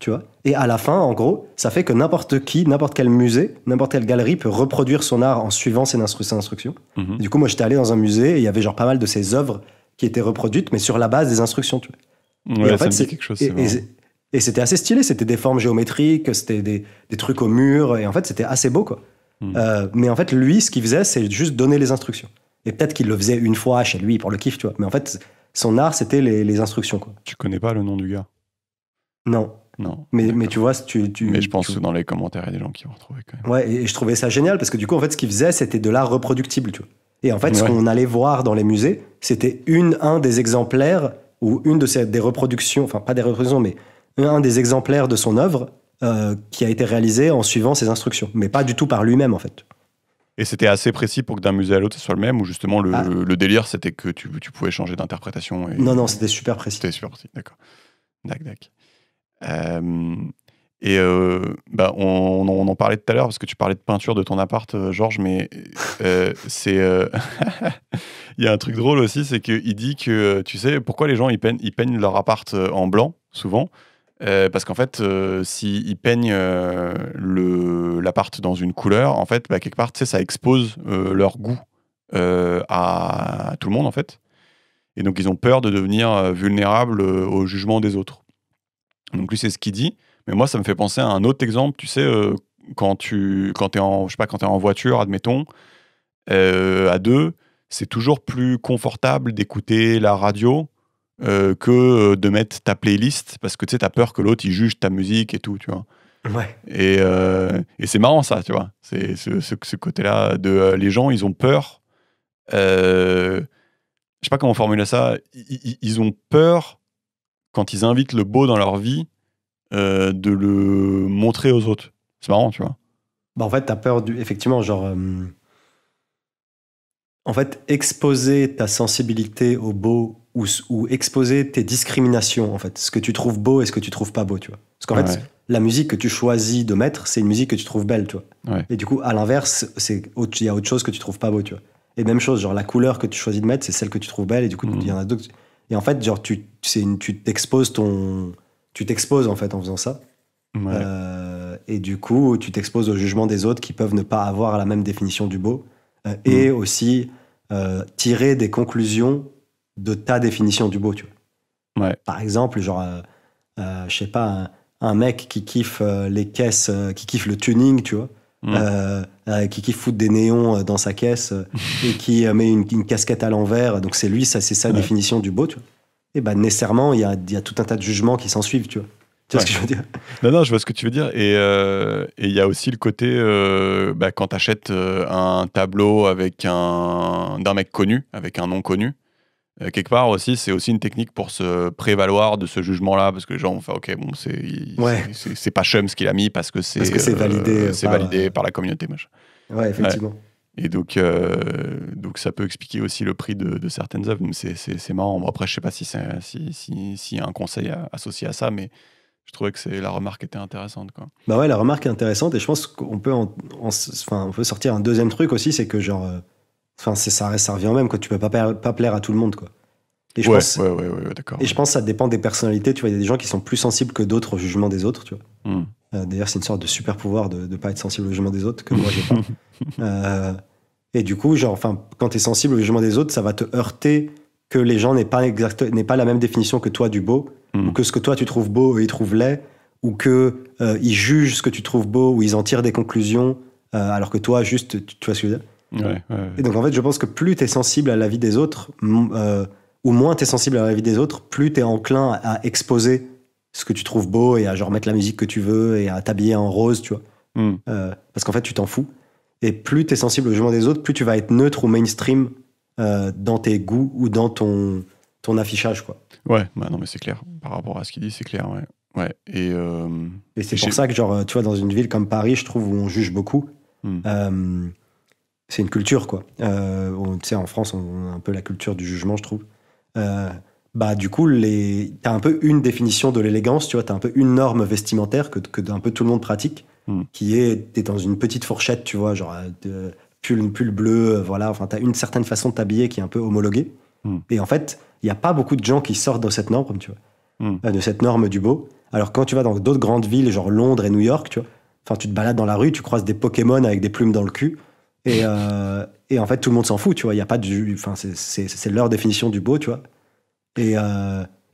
tu vois. Et à la fin, en gros, ça fait que n'importe qui, n'importe quel musée, n'importe quelle galerie peut reproduire son art en suivant ces instructions. Et du coup, moi, j'étais allé dans un musée et il y avait genre pas mal de ces œuvres qui étaient reproduites, mais sur la base des instructions, tu vois. Ouais, et en fait, ça me dit quelque chose, et c'était assez stylé, c'était des formes géométriques, c'était des trucs au mur, et en fait, c'était assez beau, quoi. Mais en fait, lui, ce qu'il faisait, c'est juste donner les instructions. Et peut-être qu'il le faisait une fois chez lui pour le kiff, tu vois. Mais en fait, son art, c'était les instructions, quoi. Tu connais pas le nom du gars? Non. Non. Mais tu vois, mais je pense que dans les commentaires, il y a des gens qui vont retrouver quand même. Ouais, et je trouvais ça génial parce que du coup, en fait, ce qu'il faisait, c'était de l'art reproductible, tu vois. Et en fait, ce qu'on allait voir dans les musées, c'était un des exemplaires ou des reproductions, enfin pas des reproductions, mais un des exemplaires de son œuvre qui a été réalisé en suivant ses instructions, mais pas du tout par lui-même, en fait. Et c'était assez précis pour que d'un musée à l'autre, ce soit le même, ou justement le délire, c'était que tu pouvais changer d'interprétation Non, c'était super précis. C'était super précis, d'accord. Dac. On en parlait tout à l'heure, parce que tu parlais de peinture de ton appart, Georges, mais c'est... Il y a un truc drôle aussi, c'est qu'il dit que, tu sais, pourquoi les gens ils peignent leur appart en blanc, souvent, parce qu'en fait, s'ils peignent l'appart dans une couleur, en fait, quelque part, tu sais, ça expose leur goût à tout le monde, en fait. Et donc, ils ont peur de devenir vulnérables au jugement des autres. Donc, lui, c'est ce qu'il dit. Mais moi, ça me fait penser à un autre exemple, tu sais, quand t'es en voiture, admettons, à deux, c'est toujours plus confortable d'écouter la radio que de mettre ta playlist, parce que tu sais, t'as peur que l'autre il juge ta musique et tout, tu vois. Ouais. Et c'est marrant ça, tu vois. C'est ce côté-là de les gens, ils ont peur. Je sais pas comment formuler ça. Ils ont peur quand ils invitent le beau dans leur vie de le montrer aux autres. C'est marrant, tu vois. Bah en fait, t'as peur effectivement, genre. En fait, exposer ta sensibilité au beau ou exposer tes discriminations, en fait. Ce que tu trouves beau et ce que tu trouves pas beau, tu vois. Parce qu'en fait, la musique que tu choisis de mettre, c'est une musique que tu trouves belle, tu vois. Ouais. Et du coup, à l'inverse, il y a autre chose que tu trouves pas beau, tu vois. Et même chose, genre la couleur que tu choisis de mettre, c'est celle que tu trouves belle, et du coup, il y en a d'autres. Et en fait, genre, tu t'exposes en fait en faisant ça. Ouais. Et du coup, tu t'exposes au jugement des autres qui peuvent ne pas avoir la même définition du beau. Et aussi tirer des conclusions de ta définition du beau, tu vois. Ouais. Par exemple, genre, je sais pas, un mec qui kiffe les caisses, qui kiffe le tuning, tu vois, qui kiffe foutre des néons dans sa caisse et qui met une casquette à l'envers, donc c'est sa définition du beau, tu vois. Et ben nécessairement, il y a tout un tas de jugements qui s'en suivent, tu vois. Tu vois ce que je veux dire? Non, je vois ce que tu veux dire. Et il y a aussi le côté, quand tu achètes un tableau d'un mec connu, avec un nom connu, quelque part aussi, c'est aussi une technique pour se prévaloir de ce jugement-là, parce que les gens vont faire, ok, bon, c'est pas chum ce qu'il a mis, parce que c'est validé par la communauté. Machin. Ouais, effectivement. Ouais. Et donc ça peut expliquer aussi le prix de certaines œuvres. C'est marrant. Bon, après, je sais pas s'il y a un conseil associé à ça, mais je trouvais que la remarque était intéressante, quoi. Bah ouais, la remarque est intéressante, et je pense qu'on peut on peut sortir un deuxième truc aussi, c'est que genre, ça revient au même, quoi. Tu peux pas plaire à tout le monde, quoi. Et je pense, d'accord. Et je pense que ça dépend des personnalités, tu vois. Il y a des gens qui sont plus sensibles que d'autres au jugement des autres, tu vois. D'ailleurs, c'est une sorte de super pouvoir de pas être sensible au jugement des autres que moi j'ai pas. Et du coup, genre, quand t'es sensible au jugement des autres, ça va te heurter que les gens n'aient pas la même définition que toi du beau, ou que ce que toi tu trouves beau, eux ils trouvent laid, ou que ils jugent ce que tu trouves beau, ou ils en tirent des conclusions, alors que toi, juste, tu vois ce que je veux dire? Ouais. Et donc, en fait, je pense que plus t'es sensible à la vie des autres, ou moins t'es sensible à la vie des autres, plus t'es enclin à exposer ce que tu trouves beau et à genre mettre la musique que tu veux et à t'habiller en rose, tu vois. Parce qu'en fait, tu t'en fous. Et plus t'es sensible au jugement des autres, plus tu vas être neutre ou mainstream dans tes goûts ou dans ton affichage, quoi. Ouais, bah non, mais c'est clair. Par rapport à ce qu'il dit, c'est clair, ouais. Ouais, et c'est pour ça que, genre, tu vois, dans une ville comme Paris, je trouve, où on juge beaucoup, c'est une culture, quoi. Tu sais, en France, on a un peu la culture du jugement, je trouve. Bah, du coup, t'as un peu une définition de l'élégance, tu vois, t'as un peu une norme vestimentaire que un peu tout le monde pratique, qui est, t'es dans une petite fourchette, tu vois, genre, pull bleu, voilà, enfin, t'as une certaine façon de t'habiller qui est un peu homologuée. Et en fait, il n'y a pas beaucoup de gens qui sortent de cette norme, tu vois, de cette norme du beau. Alors, quand tu vas dans d'autres grandes villes, genre Londres et New York, tu vois, enfin, tu te balades dans la rue, tu croises des Pokémon avec des plumes dans le cul, et en fait, tout le monde s'en fout, tu vois, il y a pas de, enfin, c'est leur définition du beau, tu vois. Et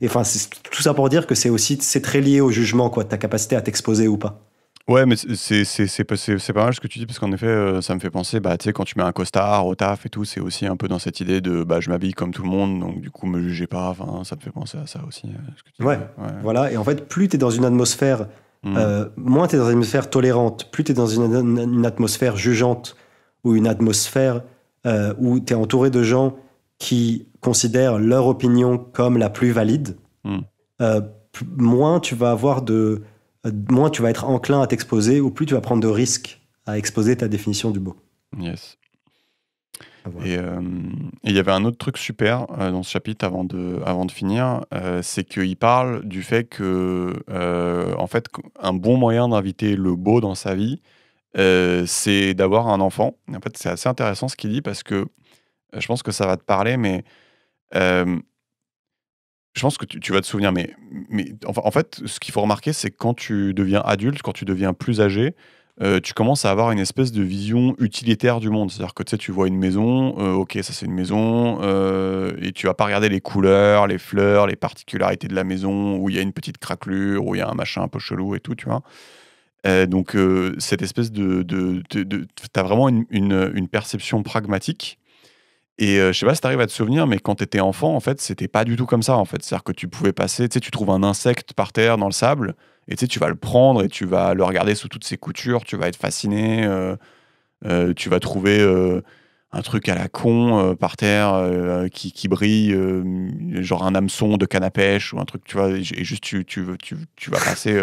enfin, c'est tout ça pour dire que c'est très lié au jugement, quoi, ta capacité à t'exposer ou pas. Ouais, mais c'est pas mal ce que tu dis, parce qu'en effet, ça me fait penser, bah, tu sais, quand tu mets un costard au taf et tout, c'est aussi un peu dans cette idée de, bah, je m'habille comme tout le monde, donc du coup, me jugez pas, enfin, ça me fait penser à ça aussi, ce que tu dis. Ouais, voilà, et en fait, plus t'es dans une atmosphère, moins t'es dans une atmosphère tolérante, plus t'es dans une atmosphère jugeante, ou une atmosphère où t'es entouré de gens qui considèrent leur opinion comme la plus valide, moins tu vas moins tu vas être enclin à t'exposer, ou plus tu vas prendre de risques à exposer ta définition du beau. Yes. Voilà. Et il y avait un autre truc super dans ce chapitre avant de finir, c'est qu'il parle du fait que, en fait, un bon moyen d'inviter le beau dans sa vie, c'est d'avoir un enfant. Et en fait, c'est assez intéressant ce qu'il dit, parce que je pense que ça va te parler, mais je pense que tu vas te souvenir. Mais enfin, en fait, ce qu'il faut remarquer, c'est que quand tu deviens adulte, quand tu deviens plus âgé, tu commences à avoir une espèce de vision utilitaire du monde. C'est-à-dire que tu sais, tu vois une maison, ok, ça c'est une maison, et tu vas pas regarder les couleurs, les fleurs, les particularités de la maison, où il y a une petite craquelure, où il y a un machin un peu chelou et tout, tu vois. Donc cette espèce t'as vraiment une perception pragmatique. Et je sais pas si tu arrives à te souvenir, mais quand tu étais enfant, en fait, c'était pas du tout comme ça, en fait. C'est-à-dire que tu pouvais passer, tu sais, tu trouves un insecte par terre dans le sable, et tu sais, tu vas le prendre et tu vas le regarder sous toutes ses coutures, tu vas être fasciné, tu vas trouver un truc à la con par terre qui brille, genre un hameçon de canne à pêche ou un truc, tu vois, et juste tu vas passer.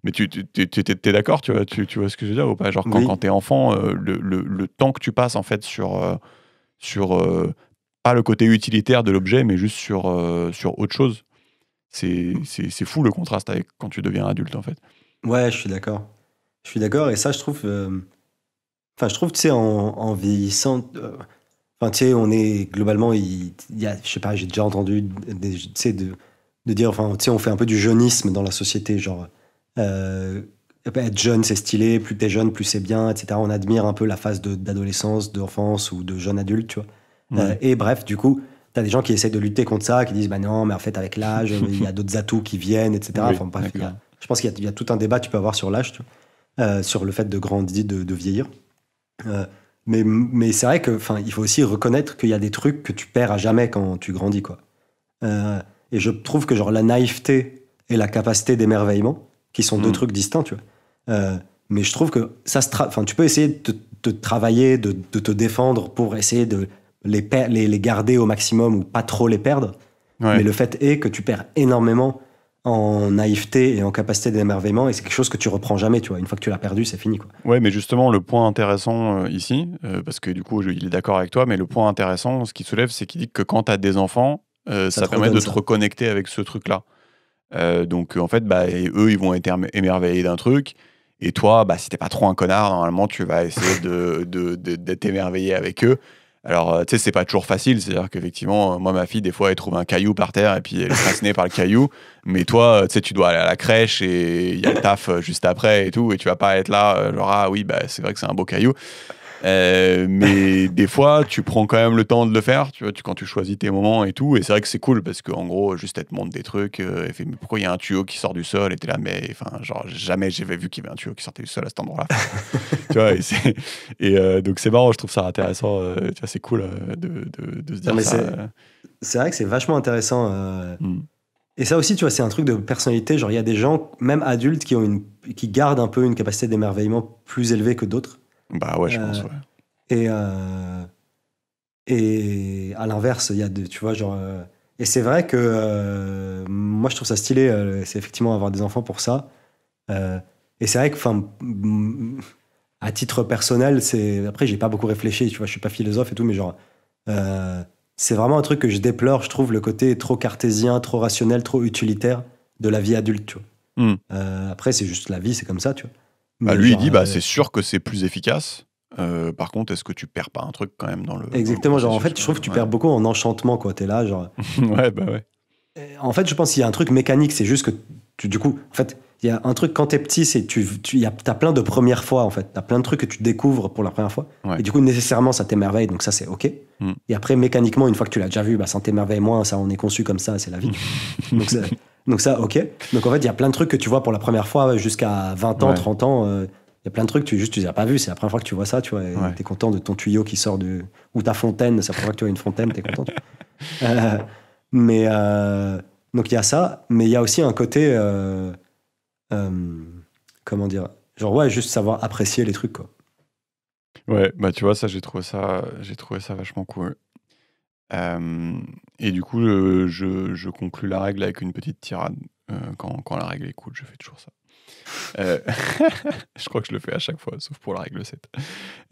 Mais t'es d'accord, tu vois ce que je veux dire ou pas? Genre, Oui. quand t'es enfant, le temps que tu passes, en fait, sur pas le côté utilitaire de l'objet, mais juste sur autre chose. C'est fou le contraste avec quand tu deviens adulte, en fait. Ouais, je suis d'accord. Je suis d'accord, et ça, je trouve, enfin, je trouve, tu sais, en vieillissant, enfin, tu sais, on est globalement, il y a, je sais pas, j'ai déjà entendu tu sais, de dire, enfin, tu sais, on fait un peu du jeunisme dans la société, genre, être jeune, c'est stylé, plus t'es jeune, plus c'est bien, etc. On admire un peu la phase d'adolescence, d'enfance ou de jeune adulte, tu vois. Et bref, du coup, t'as des gens qui essaient de lutter contre ça, qui disent, bah non, mais en fait, avec l'âge, il y a d'autres atouts qui viennent, etc. Oui, Enfin, bref, je pense qu'il y a tout un débat que tu peux avoir sur l'âge, tu vois, sur le fait de grandir, de vieillir. Mais c'est vrai que, enfin, il faut aussi reconnaître qu'il y a des trucs que tu perds à jamais quand tu grandis, quoi. Et je trouve que, genre, la naïveté et la capacité d'émerveillement, qui sont deux trucs distincts, tu vois. Mais je trouve que ça enfin, tu peux essayer de travailler, de te défendre pour essayer de les garder au maximum ou pas trop les perdre. Ouais. Mais le fait est que tu perds énormément en naïveté et en capacité d'émerveillement, et c'est quelque chose que tu reprends jamais, tu vois. Une fois que tu l'as perdu, c'est fini, quoi. Ouais, mais justement, le point intéressant ici, parce que du coup, il est d'accord avec toi, mais le point intéressant, ce qu'il soulève, c'est qu'il dit que quand tu as des enfants, ça permet de te reconnecter avec ce truc-là. Donc, en fait, bah, et eux, ils vont être émerveillés d'un truc. Et toi, bah, si t'es pas trop un connard, normalement, tu vas essayer d'être émerveillé avec eux. Alors, tu sais, c'est pas toujours facile. C'est-à-dire qu'effectivement, moi, ma fille, des fois, elle trouve un caillou par terre et puis elle est fascinée par le caillou. Mais toi, tu sais, tu dois aller à la crèche et il y a le taf juste après et tout. Et tu vas pas être là, genre, ah oui, bah, c'est vrai que c'est un beau caillou. Mais des fois, tu prends quand même le temps de le faire, tu vois, quand tu choisis tes moments et tout. Et c'est vrai que c'est cool parce qu'en gros, juste elle te montre des trucs. Elle fait, mais pourquoi il y a un tuyau qui sort du sol? Et t'es là, mais enfin, genre, jamais j'avais vu qu'il y avait un tuyau qui sortait du sol à cet endroit-là. Tu vois, donc c'est marrant, je trouve ça intéressant. Tu vois, c'est cool de se dire Non, mais ça. c'est vrai que c'est vachement intéressant. Mm. Et ça aussi, tu vois, c'est un truc de personnalité. Genre, il y a des gens, même adultes, qui gardent un peu une capacité d'émerveillement plus élevée que d'autres. Bah ouais, je Euh, pense, ouais. et, et à l'inverse, il y a tu vois, genre. Et c'est vrai que moi, je trouve ça stylé. C'est effectivement avoir des enfants pour ça. Euh, et c'est vrai que, enfin, à titre personnel, après, j'ai pas beaucoup réfléchi. Tu vois, je suis pas philosophe et tout, mais genre. Euh, c'est vraiment un truc que je déplore, je trouve, le côté trop cartésien, trop rationnel, trop utilitaire de la vie adulte, tu vois. Mm. Après, c'est juste la vie, c'est comme ça, tu vois. Bah, Mais lui, il genre, dit, bah, c'est sûr que c'est plus efficace. Par contre, est-ce que tu perds pas un truc quand même dans le exactement, genre, en processus, fait, je quoi. trouve que tu Ouais. perds beaucoup en enchantement, quoi. T'es là, genre. Ouais, bah ouais. En fait, je pense qu'il y a un truc mécanique, c'est juste que, du coup, en fait, il y a un truc quand t'es petit, c'est t'as plein de premières fois, en fait. T'as plein de trucs que tu découvres pour la première fois. Ouais. Et du coup, nécessairement, ça t'émerveille, donc ça, c'est OK. Mm. Et après, mécaniquement, une fois que tu l'as déjà vu, bah, ça t'émerveille moins, ça, on est conçu comme ça, c'est la vie. Donc ça, OK. Donc en fait, il y a plein de trucs que tu vois pour la première fois jusqu'à 20 ans, Ouais. 30 ans. Il y a plein de trucs que tu les as pas vus. C'est la première fois que tu vois ça, tu vois. Et Ouais. t'es content de ton tuyau qui sort ou ta fontaine. C'est la première fois que tu vois une fontaine, t'es content. Euh, mais donc il y a ça. Mais il y a aussi un côté, euh, comment dire, genre ouais, juste savoir apprécier les trucs, quoi. Ouais, bah tu vois, ça, j'ai trouvé ça vachement cool. Et du coup, je conclus la règle avec une petite tirade. Quand la règle est cool, je fais toujours ça. Je crois que je le fais à chaque fois, sauf pour la règle 7.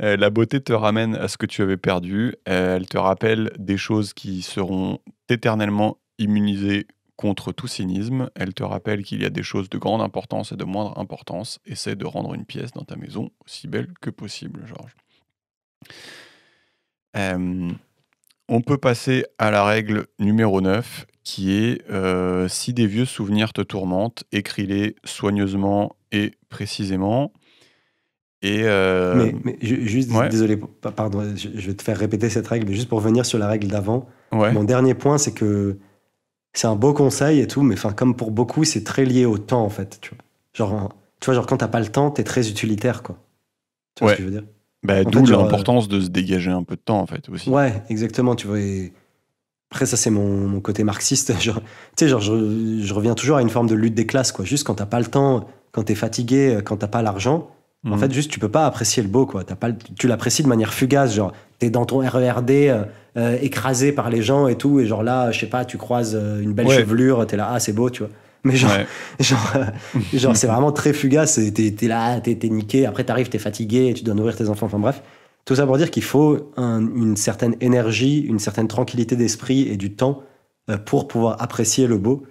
La beauté te ramène à ce que tu avais perdu. Elle te rappelle des choses qui seront éternellement immunisées contre tout cynisme. Elle te rappelle qu'il y a des choses de grande importance et de moindre importance. Essaie de rendre une pièce dans ta maison aussi belle que possible, Georges. On peut passer à la règle numéro 9, qui est si des vieux souvenirs te tourmentent, écris-les soigneusement et précisément. Et Mais juste, ouais, désolé, pardon, je vais te faire répéter cette règle, mais juste pour revenir sur la règle d'avant. ouais, Mon dernier point, c'est que c'est un beau conseil et tout, mais enfin, comme pour beaucoup, c'est très lié au temps, en fait. Tu vois, genre quand t'as pas le temps, t'es très utilitaire, quoi. Tu vois ce ouais. que je veux dire? Bah, En fait, d'où genre, l'importance de se dégager un peu de temps, en fait, aussi. ouais, exactement, tu vois. Et après, ça, c'est mon côté marxiste. Genre, tu sais, genre, je reviens toujours à une forme de lutte des classes, quoi. Juste quand t'as pas le temps, quand t'es fatigué, quand t'as pas l'argent, en Mhm. fait, juste, tu peux pas apprécier le beau, quoi. Tu l'apprécies de manière fugace, genre, t'es dans ton RERD, écrasé par les gens et tout, et genre là, je sais pas, tu croises une belle Ouais, chevelure, t'es là, ah, c'est beau, tu vois. Mais genre, ouais. genre c'est vraiment très fugace, et t'es là, t'es niqué, après t'arrives, t'es fatigué, et tu dois nourrir tes enfants, enfin bref. Tout ça pour dire qu'il faut une certaine énergie, une certaine tranquillité d'esprit et du temps pour pouvoir apprécier le beau.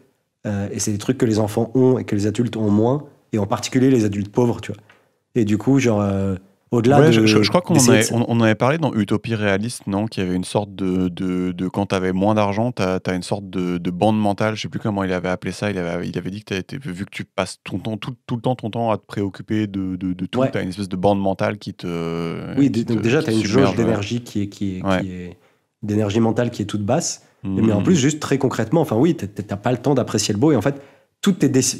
Et c'est des trucs que les enfants ont et que les adultes ont moins, et en particulier les adultes pauvres, tu vois. Et du coup, genre, au-delà Ouais, je crois qu'on d'essayer on en avait parlé dans Utopie réaliste, non? Qu'il y avait une sorte de quand tu avais moins d'argent, t'as une sorte de bande mentale, je sais plus comment il avait appelé ça, il avait dit que vu que tu passes ton temps, tout le temps ton temps à te préoccuper de tout, Ouais, tu as une espèce de bande mentale oui, donc déjà, qui tu te as une jauge submerge. Ouais. d'énergie Ouais. d'énergie mentale qui est toute basse. Mais en plus, Mhm. juste très concrètement, enfin oui, t'as pas le temps d'apprécier le beau. Et en fait,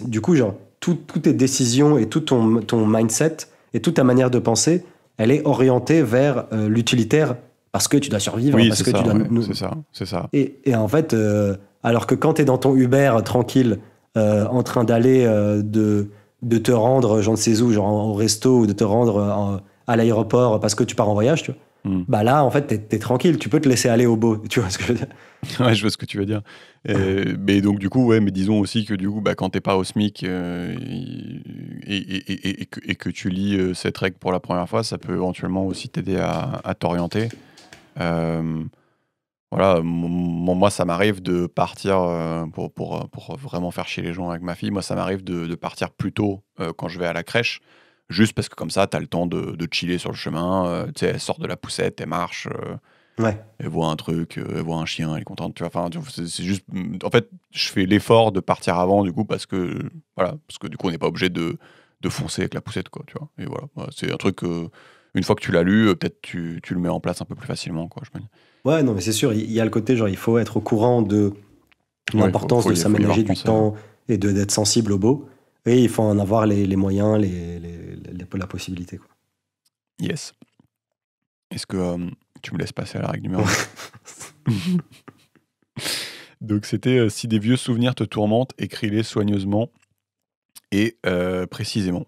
du coup, genre, toutes tes décisions et tout ton mindset et toute ta manière de penser, elle est orientée vers l'utilitaire parce que tu dois survivre, Oui, parce c'est que tu ça, dois. ouais, c'est ça, c'est ça. Et en fait, alors que quand tu es dans ton Uber tranquille, en train d'aller de te rendre, je ne sais où, genre au resto ou de te rendre à l'aéroport parce que tu pars en voyage, tu vois. Hmm. Bah là, en fait, t'es tranquille, tu peux te laisser aller au beau, tu vois ce que je veux dire? Ouais, je vois ce que tu veux dire. Mais donc du coup, ouais, mais disons aussi que du coup, bah, quand t'es pas au SMIC et que tu lis cette règle pour la première fois, ça peut éventuellement aussi t'aider à t'orienter. Euh, voilà, moi, ça m'arrive de partir pour vraiment faire chier les gens avec ma fille. Moi, ça m'arrive de partir plus tôt quand je vais à la crèche, juste parce que comme ça, t'as le temps de chiller sur le chemin. Tu sais, elle sort de la poussette, elle marche. Ouais, Elle voit un truc, elle voit un chien, elle est contente, tu vois. Enfin, c'est juste. En fait, je fais l'effort de partir avant, du coup, parce que du coup, on n'est pas obligé de foncer avec la poussette, quoi, tu vois. Et voilà, c'est un truc. Une fois que tu l'as lu, peut-être tu le mets en place un peu plus facilement, quoi. Je me dis. ouais, non, mais c'est sûr, il y a le côté, genre, il faut être au courant de Ouais, l'importance de faut y avoir s'aménager du pensé. Ouais. temps et d'être sensible au beau. Et il faut en avoir les moyens, la possibilité, quoi. Yes. Est-ce que tu me laisses passer à la règle numéro 9? Donc c'était si des vieux souvenirs te tourmentent, écris-les soigneusement et précisément.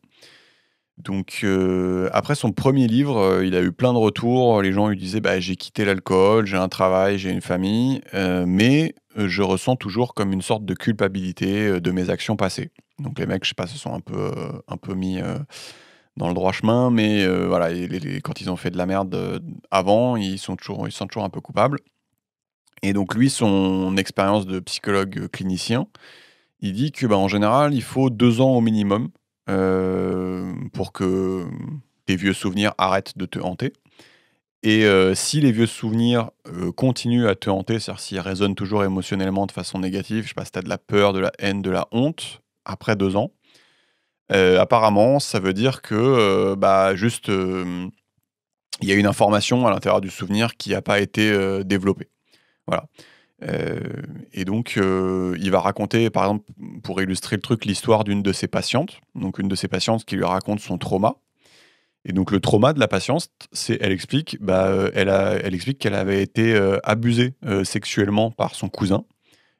Donc après son premier livre, il a eu plein de retours. Les gens lui disaient bah, j'ai quitté l'alcool, j'ai un travail, j'ai une famille, mais je ressens toujours comme une sorte de culpabilité de mes actions passées. Donc les mecs, je sais pas, se sont un peu mis dans le droit chemin, mais voilà, quand ils ont fait de la merde avant, ils se sentent toujours un peu coupables. Et donc lui, son expérience de psychologue clinicien, il dit que bah, en général, il faut 2 ans au minimum pour que tes vieux souvenirs arrêtent de te hanter. Et si les vieux souvenirs continuent à te hanter, c'est-à-dire s'ils résonnent toujours émotionnellement de façon négative, je sais pas si tu as de la peur, de la haine, de la honte, après 2 ans, apparemment, ça veut dire que bah, juste il y a une information à l'intérieur du souvenir qui n'a pas été développée. Voilà. Et donc, il va raconter, par exemple, pour illustrer le truc, l'histoire d'une de ses patientes. Donc, une de ses patientes qui lui raconte son trauma. Et donc, le trauma de la patiente, elle explique, elle explique qu'elle avait été abusée sexuellement par son cousin.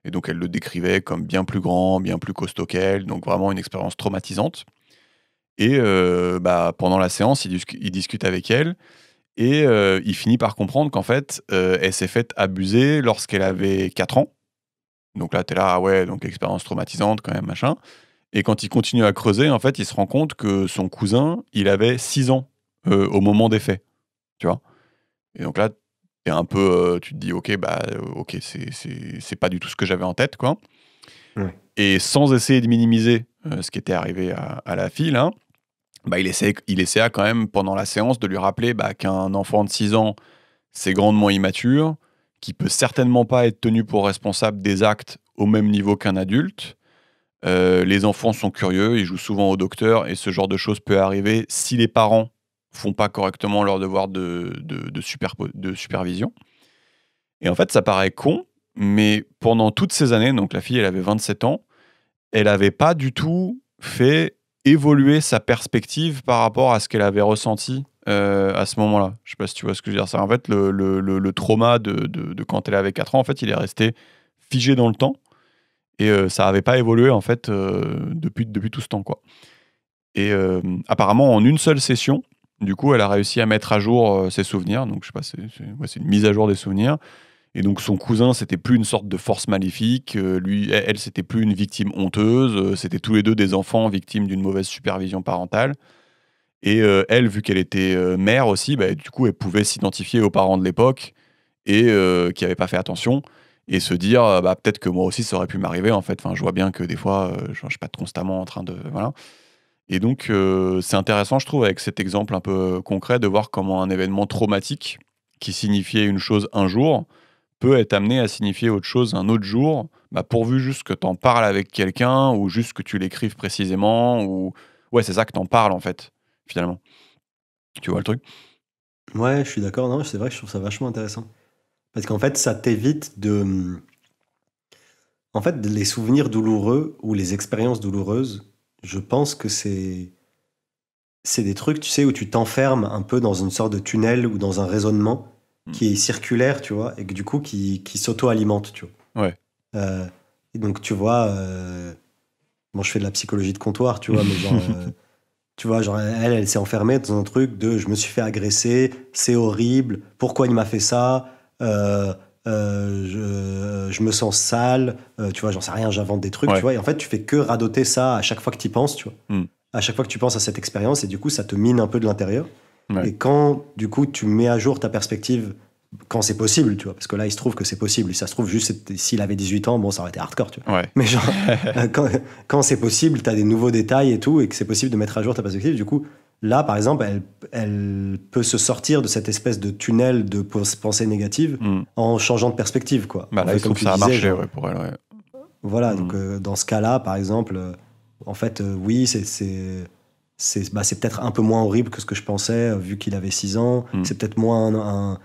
Et donc, elle le décrivait comme bien plus grand, bien plus costaud qu'elle. Donc, vraiment une expérience traumatisante. Et pendant la séance, il discute avec elle. Et il finit par comprendre qu'en fait, elle s'est faite abuser lorsqu'elle avait 4 ans. Donc là, tu es là, ah ouais, donc expérience traumatisante quand même, machin. Et quand il continue à creuser, en fait, il se rend compte que son cousin, il avait 6 ans au moment des faits, tu vois. Et donc là, t'es un peu, tu te dis, ok, ok, c'est pas du tout ce que j'avais en tête, quoi. Ouais. Et sans essayer de minimiser ce qui était arrivé à la fille, là, bah, il essaya quand même, pendant la séance, de lui rappeler qu'un enfant de 6 ans, c'est grandement immature, qui peut certainement pas être tenu pour responsable des actes au même niveau qu'un adulte. Les enfants sont curieux, ils jouent souvent au docteur, et ce genre de choses peut arriver si les parents font pas correctement leur devoir de supervision. Et en fait, ça paraît con, mais pendant toutes ces années, donc la fille, elle avait 27 ans, elle avait pas du tout fait évoluer sa perspective par rapport à ce qu'elle avait ressenti à ce moment-là. Je sais pas si tu vois ce que je veux dire. En fait, le trauma de quand elle avait 4 ans, en fait, il est resté figé dans le temps et ça n'avait pas évolué en fait depuis tout ce temps, quoi. Et apparemment, en une seule session, du coup, elle a réussi à mettre à jour ses souvenirs. Donc, je sais pas, c'est une mise à jour des souvenirs. Et donc son cousin, c'était plus une sorte de force maléfique. Elle, c'était plus une victime honteuse. C'était tous les deux des enfants victimes d'une mauvaise supervision parentale. Et elle, vu qu'elle était mère aussi, du coup, elle pouvait s'identifier aux parents de l'époque et qui n'avaient pas fait attention et se dire, peut-être que moi aussi, ça aurait pu m'arriver. En fait, enfin, je vois bien que des fois, je ne suis pas constamment en train de, voilà. Et donc, c'est intéressant, je trouve, avec cet exemple un peu concret, de voir comment un événement traumatique qui signifiait une chose un jour peut être amené à signifier autre chose un autre jour, pourvu juste que tu en parles avec quelqu'un ou juste que tu l'écrives précisément. Ou ouais, c'est ça, que tu en parles en fait, finalement. Tu vois le truc? Ouais, je suis d'accord. Non, c'est vrai que je trouve ça vachement intéressant. Parce qu'en fait, ça t'évite de. En fait, les souvenirs douloureux ou les expériences douloureuses, je pense que c'est des trucs, tu sais, où tu t'enfermes un peu dans une sorte de tunnel ou dans un raisonnement qui est circulaire, tu vois, et que du coup, qui s'auto-alimente, tu vois. Ouais. Et donc, tu vois, bon, je fais de la psychologie de comptoir, tu vois, mais genre, tu vois, genre, elle s'est enfermée dans un truc de je me suis fait agresser, c'est horrible, pourquoi il m'a fait ça, je me sens sale, tu vois, j'en sais rien, j'invente des trucs, Ouais. tu vois, et en fait, tu fais que radoter ça à chaque fois que tu y penses, tu vois. Mm. À chaque fois que tu penses à cette expérience, et du coup, ça te mine un peu de l'intérieur. Ouais. Et quand, du coup, tu mets à jour ta perspective, quand c'est possible, tu vois, parce que là, il se trouve que c'est possible. Et ça se trouve, juste s'il avait 18 ans, bon, ça aurait été hardcore, tu vois. Ouais. Mais genre, quand c'est possible, tu as des nouveaux détails et tout, et que c'est possible de mettre à jour ta perspective, du coup, là, par exemple, elle peut se sortir de cette espèce de tunnel de pensée négative en changeant de perspective, quoi. Là, il se trouve que ça a marché pour elle, ouais. Voilà, donc dans ce cas-là, par exemple, en fait, oui, c'est peut-être un peu moins horrible que ce que je pensais, vu qu'il avait 6 ans. C'est peut-être moins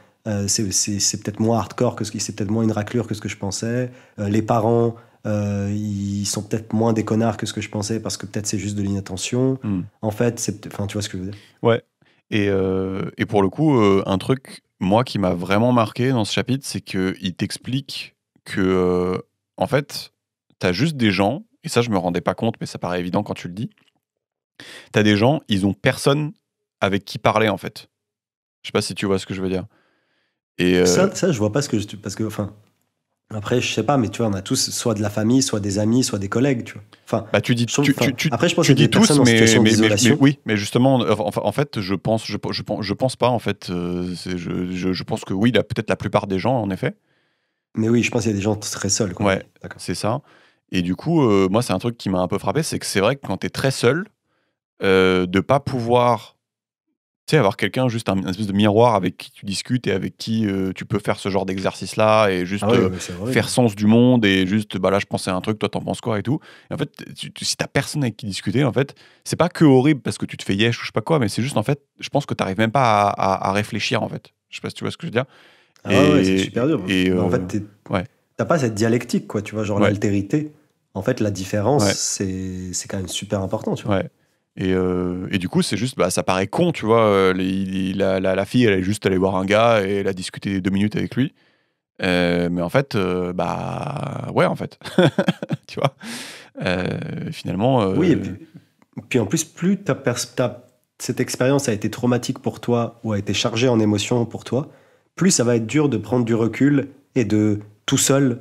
c'est peut-être moins hardcore c'est peut-être moins une raclure que ce que je pensais. Les parents, ils sont peut-être moins des connards que ce que je pensais, parce que peut-être c'est juste de l'inattention. En fait, enfin, tu vois ce que je veux dire. Ouais. Et pour le coup, un truc, moi, qui m'a vraiment marqué dans ce chapitre, c'est qu'il t'explique que, en fait, t'as juste des gens, et ça, je me rendais pas compte, mais ça paraît évident quand tu le dis. T'as des gens, ils ont personne avec qui parler, en fait. Je sais pas si tu vois ce que je veux dire. Et Ça, je vois pas ce que parce que, enfin, après, je sais pas, mais tu vois, on a tous soit de la famille, soit des amis, soit des collègues, tu vois. Enfin, bah, tu dis, après, je pense tu qu'il y a dis des tous, personnes en situation d'isolation. oui, mais justement, en fait, je pense pas, en fait, je pense que oui, peut-être la plupart des gens, en effet. Mais oui, je pense qu'il y a des gens très seuls, quoi. Ouais, Oui, d'accord. c'est ça. Et du coup, moi, c'est un truc qui m'a un peu frappé, c'est que c'est vrai que quand t'es très seul, de pas pouvoir, tu sais, avoir quelqu'un, juste un espèce de miroir avec qui tu discutes et avec qui tu peux faire ce genre d'exercice-là et Ah juste ouais, mais c'est faire horrible. sens du monde et juste, bah là, je pensais à un truc, toi, t'en penses quoi et tout. Et en fait, si t'as personne avec qui discuter, en fait, c'est pas que horrible parce que tu te fais yesh ou je sais pas quoi, mais c'est juste, en fait, je pense que t'arrives même pas à réfléchir, en fait. Je sais pas si tu vois ce que je veux dire. Ah ouais, c'est super dur. Bah, en fait, Ouais, t'as pas cette dialectique, quoi, tu vois, genre ouais, l'altérité. En fait, la différence, ouais. c'est quand même super important, tu vois. Ouais. Et du coup, c'est juste, bah, ça paraît con, tu vois. La fille, elle est juste allée voir un gars et elle a discuté 2 minutes avec lui. Mais en fait, bah, ouais, en fait. Tu vois. Finalement, Oui, et puis en plus, plus cette expérience a été traumatique pour toi ou a été chargée en émotions pour toi, plus ça va être dur de prendre du recul et de tout seul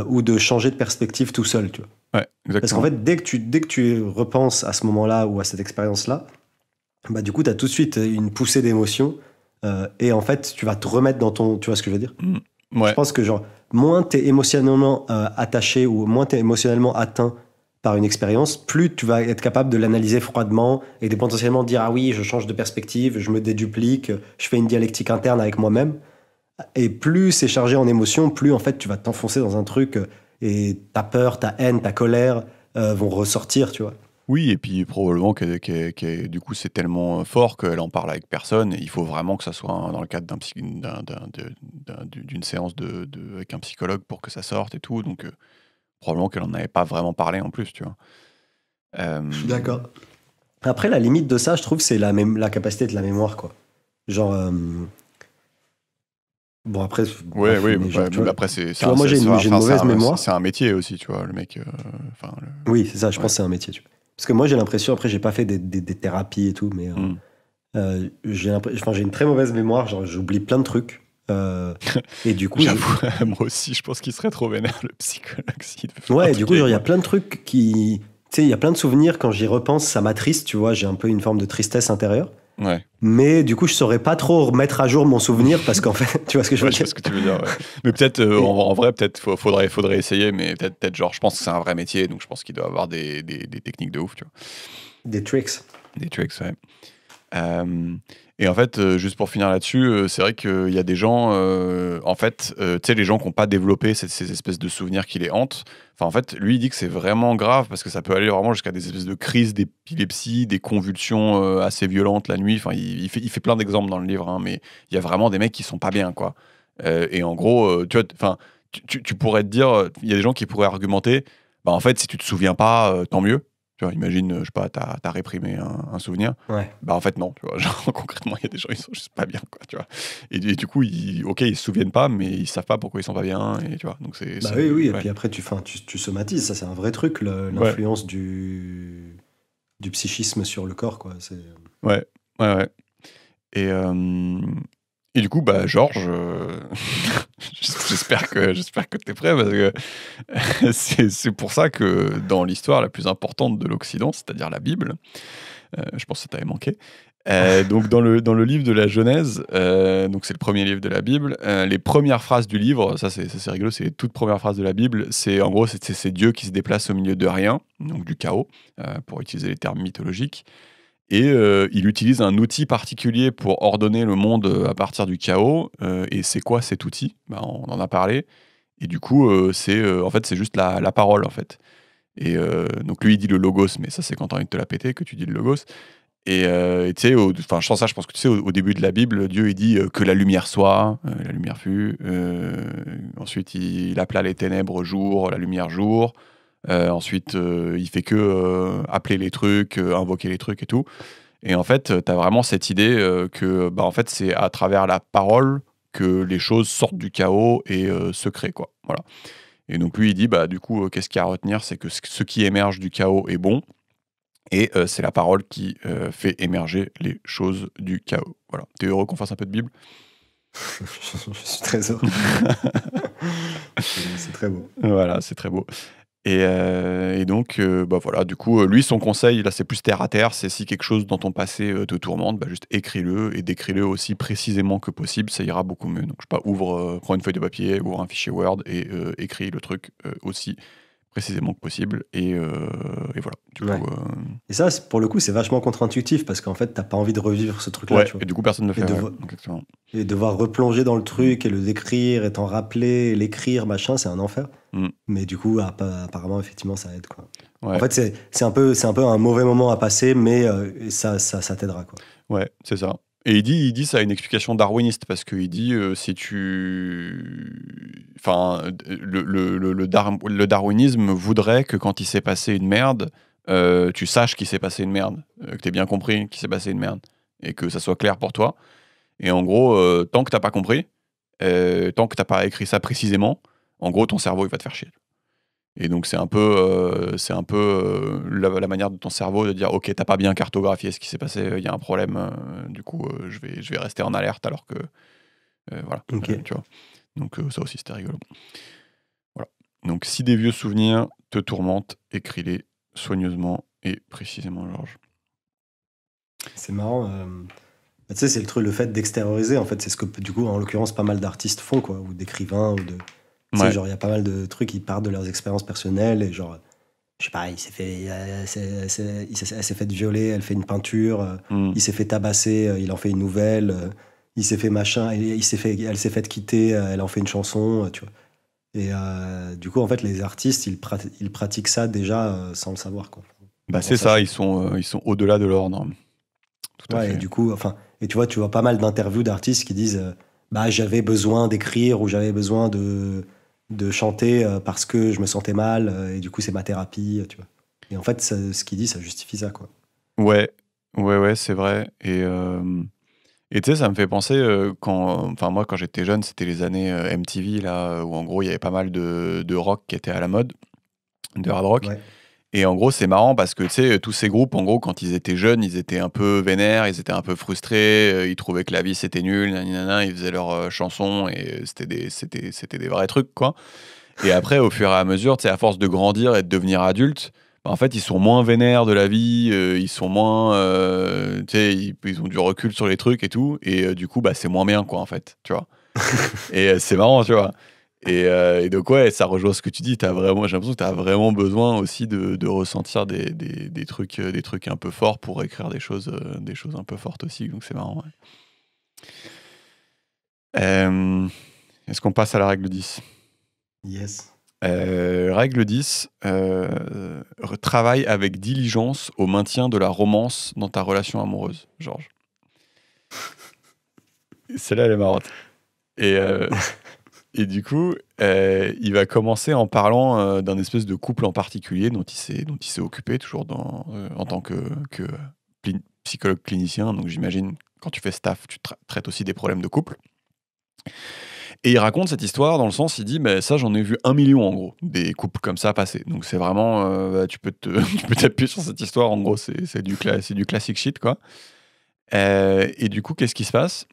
ou de changer de perspective tout seul, tu vois. ouais, Parce qu'en exactement. fait, dès que tu repenses à ce moment-là ou à cette expérience-là, bah, du coup, tu as tout de suite une poussée d'émotions et en fait, tu vas te remettre dans ton... Tu vois ce que je veux dire? Mm. Je Ouais, pense que genre, moins tu es émotionnellement attaché ou moins tu es émotionnellement atteint par une expérience, plus tu vas être capable de l'analyser froidement et de potentiellement dire ah oui, je change de perspective, je me déduplique, je fais une dialectique interne avec moi-même. Et plus c'est chargé en émotions, plus en fait tu vas t'enfoncer dans un truc et ta peur, ta haine, ta colère vont ressortir, tu vois. oui, et puis probablement du coup, c'est tellement fort qu'elle en parle avec personne. Et il faut vraiment que ça soit dans le cadre d'une séance avec un psychologue pour que ça sorte et tout. Donc, probablement qu'elle en avait pas vraiment parlé en plus, tu vois. Je suis Euh, d'accord. Après, la limite de ça, je trouve, c'est la capacité de la mémoire, quoi. Genre, bon, après, Ouais, bref, oui, mais genre, tu mais vois, après, tu vois, moi, j'ai une mauvaise c'est mémoire. un métier aussi, tu vois, le mec. Enfin, Oui, c'est ça, je ouais. pense que c'est un métier. Tu vois. Parce que moi, j'ai l'impression, après, j'ai pas fait des thérapies et tout, mais Hmm. j'ai une très mauvaise mémoire, genre, j'oublie plein de trucs. Et du coup, J'avoue, moi aussi, je pense qu'il serait trop vénère, le psychologue, s'il devait faire un ouais, du truc coup, genre, avec il y a moi. plein de trucs qui. Tu sais, il y a plein de souvenirs, quand j'y repense, ça m'attriste, tu vois, j'ai un peu une forme de tristesse intérieure. Ouais. Mais du coup, je saurais pas trop remettre à jour mon souvenir parce qu'en fait, tu vois ce que je Ouais, veux je sais dire? ce que tu veux dire, ouais. Mais peut-être, Et, en vrai, peut-être, faudrait essayer, mais peut-être, genre, je pense que c'est un vrai métier, donc je pense qu'il doit avoir des techniques de ouf, tu vois. des tricks. Des tricks, ouais. Euh, et en fait, juste pour finir là-dessus, c'est vrai qu'il y a des gens, en fait, tu sais, les gens qui n'ont pas développé ces espèces de souvenirs qui les hantent. Enfin, en fait, lui, il dit que c'est vraiment grave parce que ça peut aller vraiment jusqu'à des espèces de crises d'épilepsie, des convulsions assez violentes la nuit. Enfin, il fait plein d'exemples dans le livre, hein, mais il y a vraiment des mecs qui sont pas bien, quoi. Et en gros, tu vois, enfin, tu pourrais te dire, il y a des gens qui pourraient argumenter, bah, en fait, si tu te souviens pas, tant mieux. Tu vois, imagine, je sais pas, t'as réprimé un souvenir. Ouais. Bah en fait non, tu vois, genre concrètement il y a des gens ils sont juste pas bien quoi, tu vois. Du coup ok ils se souviennent pas mais ils savent pas pourquoi ils sont pas bien et tu vois donc Bah oui, oui, et ouais puis après, tu somatises, ça c'est un vrai truc, ouais l'influence du psychisme sur le corps, quoi. C'est... ouais ouais ouais. Et et du coup bah Georges, j'espère que t'es prêt parce que c'est pour ça que dans l'histoire la plus importante de l'Occident, c'est-à-dire la Bible, je pense que ça t'avait manqué. Donc dans le livre de la Genèse, donc c'est le premier livre de la Bible, les premières phrases du livre, ça c'est rigolo, c'est les toutes premières phrases de la Bible, c'est en gros c'est Dieu qui se déplace au milieu de rien, donc du chaos, pour utiliser les termes mythologiques, et il utilise un outil particulier pour ordonner le monde à partir du chaos, et c'est quoi cet outil? Bah, on en a parlé, et du coup en fait c'est juste la parole en fait. Et donc lui il dit le logos, mais ça c'est quand t'as envie de te la péter que tu dis le logos. Et tu sais, enfin, je pense que tu sais, au début de la Bible, Dieu il dit que la lumière soit, la lumière fut. Ensuite, il appela les ténèbres jour, la lumière jour. Ensuite, il fait que appeler les trucs, invoquer les trucs et tout. Et en fait, tu as vraiment cette idée que, bah, en fait, c'est à travers la parole que les choses sortent du chaos et se créent, quoi. Voilà. Et donc lui, il dit, du coup, qu'est-ce qu'il y a à retenir, c'est que ce qui émerge du chaos est bon, et c'est la parole qui fait émerger les choses du chaos. Voilà. T'es heureux qu'on fasse un peu de Bible? Je suis très heureux. C'est très beau. Voilà, c'est très beau. Et donc, voilà, du coup, lui, son conseil, là, c'est plus terre à terre. C'est si quelque chose dans ton passé te tourmente, juste écris-le et décris-le aussi précisément que possible. Ça ira beaucoup mieux. Donc, je sais pas, prends une feuille de papier, ouvre un fichier Word et écris le truc aussi précisément que possible. Et voilà. Du Ouais. coup, Et ça, pour le coup, c'est vachement contre-intuitif parce qu'en fait, t'as pas envie de revivre ce truc-là, ouais, tu vois. et du coup, personne ne le Et, fait. devo- Exactement. et devoir replonger dans le truc et le décrire et t'en rappeler, et l'écrire, machin, c'est un enfer. Mm. Mais du coup, apparemment, effectivement, ça aide, quoi. Ouais. En fait, c'est un peu un mauvais moment à passer, mais ça t'aidera, quoi. Ouais, c'est ça. Et il dit ça a une explication darwiniste, parce qu'il dit si tu. Enfin, le darwinisme voudrait que quand il s'est passé une merde, tu saches qu'il s'est passé une merde, que tu aies bien compris qu'il s'est passé une merde, et que ça soit clair pour toi. Et en gros, tant que t'as pas compris, tant que t'as pas écrit ça précisément, en gros, ton cerveau il va te faire chier. Et donc c'est un peu la manière de ton cerveau de dire ok, t'as pas bien cartographié ce qui s'est passé, il y a un problème, du coup je vais rester en alerte alors que voilà, Ok. tu vois. Donc ça aussi c'était rigolo. Voilà. Donc si des vieux souvenirs te tourmentent, écris-les soigneusement et précisément, Georges. C'est marrant. Tu sais, c'est le fait d'extérioriser, en fait, c'est ce que, du coup, en l'occurrence, pas mal d'artistes font, quoi, ou d'écrivains, ou de. Tu sais, Ouais. genre, il y a pas mal de trucs qui partent de leurs expériences personnelles, et genre, je sais pas, il s'est fait, elle s'est fait violer, elle fait une peinture, Mm. il s'est fait tabasser, il en fait une nouvelle, il s'est fait machin, elle s'est fait quitter, elle en fait une chanson, tu vois. Et du coup, en fait, les artistes, ils pratiquent ça déjà sans le savoir, quoi. En C'est ça, sachant. ils sont au-delà de l'ordre. Tout à Ouais, et fait. du coup, enfin, et tu vois pas mal d'interviews d'artistes qui disent bah, j'avais besoin d'écrire ou j'avais besoin de chanter parce que je me sentais mal et du coup, c'est ma thérapie, tu vois. Et en fait, ce qu'il dit, ça justifie ça, quoi. Ouais, ouais, c'est vrai. Et tu sais, ça me fait penser enfin moi quand j'étais jeune, c'était les années MTV là, où en gros il y avait pas mal de rock qui était à la mode, de hard rock. Ouais. Et en gros c'est marrant parce que tu sais, tous ces groupes, en gros quand ils étaient jeunes, ils étaient un peu vénères, ils étaient un peu frustrés, ils trouvaient que la vie c'était nul, nanana, ils faisaient leurs chansons et c'était des vrais trucs quoi. Et après au fur et à mesure, tu sais, à force de grandir et de devenir adulte, en fait, ils sont moins vénères de la vie, ils sont moins, tu sais, ils ont du recul sur les trucs et tout, et du coup, c'est moins bien, quoi, en fait, tu vois. Et c'est marrant, tu vois. Et donc, ouais, ça rejoint ce que tu dis. J'ai l'impression que tu as vraiment besoin aussi de ressentir des trucs un peu forts pour écrire des choses un peu fortes aussi. Donc, c'est marrant, ouais. Est-ce qu'on passe à la règle 10? Yes. Règle 10, travaille avec diligence au maintien de la romance dans ta relation amoureuse, Georges. Celle-là, elle est marrante. Et du coup, il va commencer en parlant d'un espèce de couple en particulier dont il s'est occupé, toujours en tant que psychologue clinicien. Donc j'imagine, quand tu fais staff, tu traites aussi des problèmes de couple. Et il raconte cette histoire dans le sens, il dit, mais ça j'en ai vu 1 million en gros, des couples comme ça passer. Donc c'est vraiment, tu peux t'appuyer sur cette histoire, en gros c'est du classic shit quoi. Et du coup, qu'est-ce qui se passe?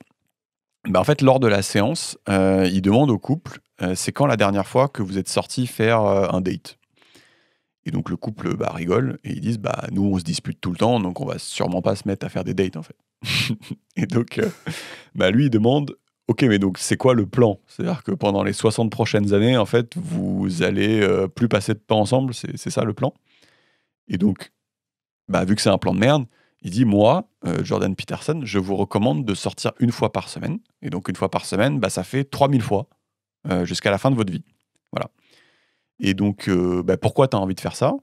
En fait, lors de la séance, il demande au couple, c'est quand la dernière fois que vous êtes sortis faire un date? Et donc le couple rigole et ils disent, nous on se dispute tout le temps, donc on va sûrement pas se mettre à faire des dates en fait. Et donc lui il demande, ok, mais donc c'est quoi le plan? C'est-à-dire que pendant les 60 prochaines années, en fait, vous allez plus passer de temps ensemble, c'est ça le plan? Et donc, vu que c'est un plan de merde, il dit, moi, Jordan Peterson, je vous recommande de sortir 1 fois par semaine. Et donc 1 fois par semaine, ça fait 3000 fois jusqu'à la fin de votre vie. Voilà. Et donc, pourquoi tu as envie de faire ça?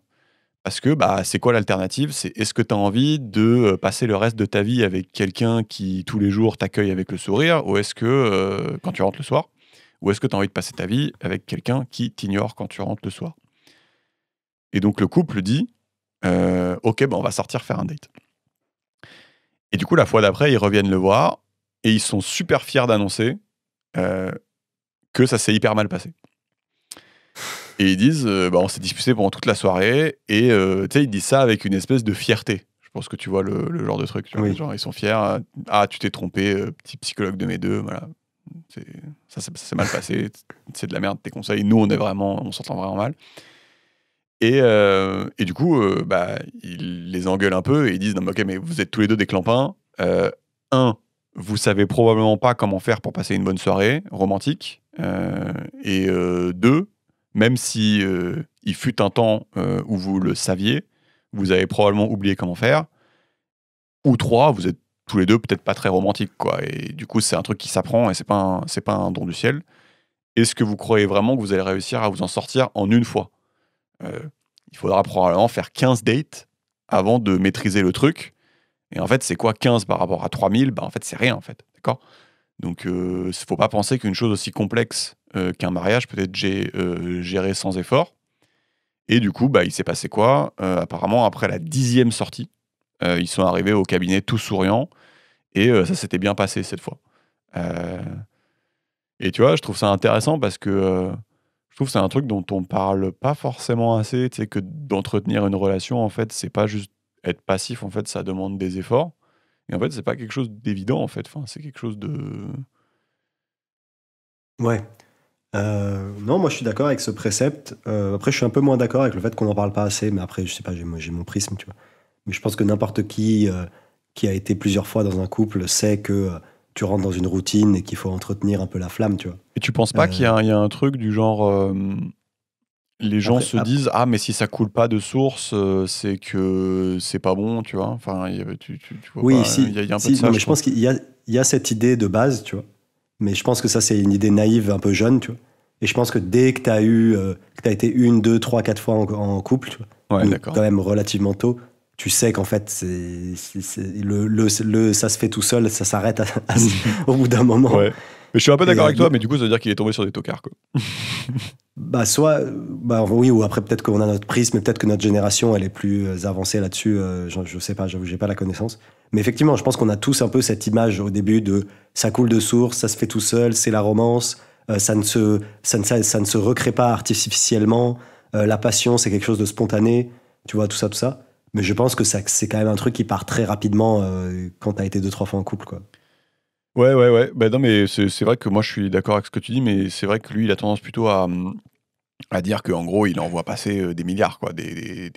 Parce que c'est quoi l'alternative? C'est, est-ce que tu as envie de passer le reste de ta vie avec quelqu'un qui, tous les jours, t'accueille avec le sourire, ou est-ce que, quand tu rentres le soir, ou est-ce que tu as envie de passer ta vie avec quelqu'un qui t'ignore quand tu rentres le soir? Et donc le couple dit, ok, on va sortir faire un date. Et du coup, la fois d'après, ils reviennent le voir, et ils sont super fiers d'annoncer que ça s'est hyper mal passé. Et ils disent, bah, on s'est disputé pendant toute la soirée. Et tu sais, ils disent ça avec une espèce de fierté. Je pense que tu vois le genre de truc. Tu vois, Oui. genre, ils sont fiers. Ah, tu t'es trompé, petit psychologue de mes deux. Voilà. Ça s'est mal passé. C'est de la merde, tes conseils. Nous, on s'entend vraiment mal. Et du coup, bah, ils les engueulent un peu et ils disent non, mais ok, mais vous êtes tous les deux des clampins. Un, vous savez probablement pas comment faire pour passer une bonne soirée romantique. Et deux, même si il fut un temps où vous le saviez, vous avez probablement oublié comment faire. Ou trois, vous êtes tous les deux peut-être pas très romantiques, quoi. Et du coup, c'est un truc qui s'apprend et c'est pas un don du ciel. Est-ce que vous croyez vraiment que vous allez réussir à vous en sortir en une fois? Euh, il faudra probablement faire 15 dates avant de maîtriser le truc. Et en fait, c'est quoi 15 par rapport à 3000? Bah, en fait, c'est rien, en fait. D'accord? Donc, faut pas penser qu'une chose aussi complexe qu'un mariage peut être gérée sans effort. Et du coup, bah, il s'est passé quoi? Apparemment, après la 10e sortie, ils sont arrivés au cabinet tout souriants. Et ça s'était bien passé cette fois. Euh, et tu vois, je trouve ça intéressant parce que je trouve que c'est un truc dont on parle pas forcément assez. Tu sais, que d'entretenir une relation, en fait, c'est pas juste être passif. En fait, ça demande des efforts. Et en fait, c'est pas quelque chose d'évident, en fait. Enfin, c'est quelque chose de... Ouais. Non, moi je suis d'accord avec ce précepte. Après, je suis un peu moins d'accord avec le fait qu'on n'en parle pas assez, mais après, je sais pas, j'ai mon prisme, tu vois. Mais je pense que n'importe qui a été plusieurs fois dans un couple sait que tu rentres dans une routine et qu'il faut entretenir un peu la flamme, tu vois. Et tu penses pas Euh, il y a un truc du genre... les gens après, se disent, ah, mais si ça coule pas de source, c'est que c'est pas bon, tu vois. Enfin, tu vois oui, pas, si, il y a un peu de si, ça, non, mais je je trouve. pense il y a cette idée de base, tu vois. Mais je pense que ça, c'est une idée naïve, un peu jeune, tu vois. Et je pense que dès que tu as que tu été une, deux, trois, quatre fois en couple, tu vois, Ouais, donc d'accord. quand même relativement tôt, tu sais qu'en fait, ça se fait tout seul, ça s'arrête au bout d'un moment. Ouais. Mais je suis un peu Et d'accord avec toi, mais du coup, ça veut dire qu'il est tombé sur des tocards, quoi. bah, soit, bah, oui, ou après, peut-être qu'on a notre prisme, mais peut-être que notre génération, elle est plus avancée là-dessus. Je sais pas, j'avoue, j'ai pas la connaissance. Mais effectivement, je pense qu'on a tous un peu cette image au début de ça coule de source, ça se fait tout seul, c'est la romance, ça ne se recrée pas artificiellement, la passion, c'est quelque chose de spontané, tu vois, tout ça, tout ça. Mais je pense que c'est quand même un truc qui part très rapidement quand t'as été deux, trois fois en couple, quoi. Ouais, ouais, ouais. Bah non, mais c'est vrai que moi, je suis d'accord avec ce que tu dis, mais c'est vrai que lui, il a tendance plutôt à dire qu'en gros, il en voit passer des milliards, quoi, des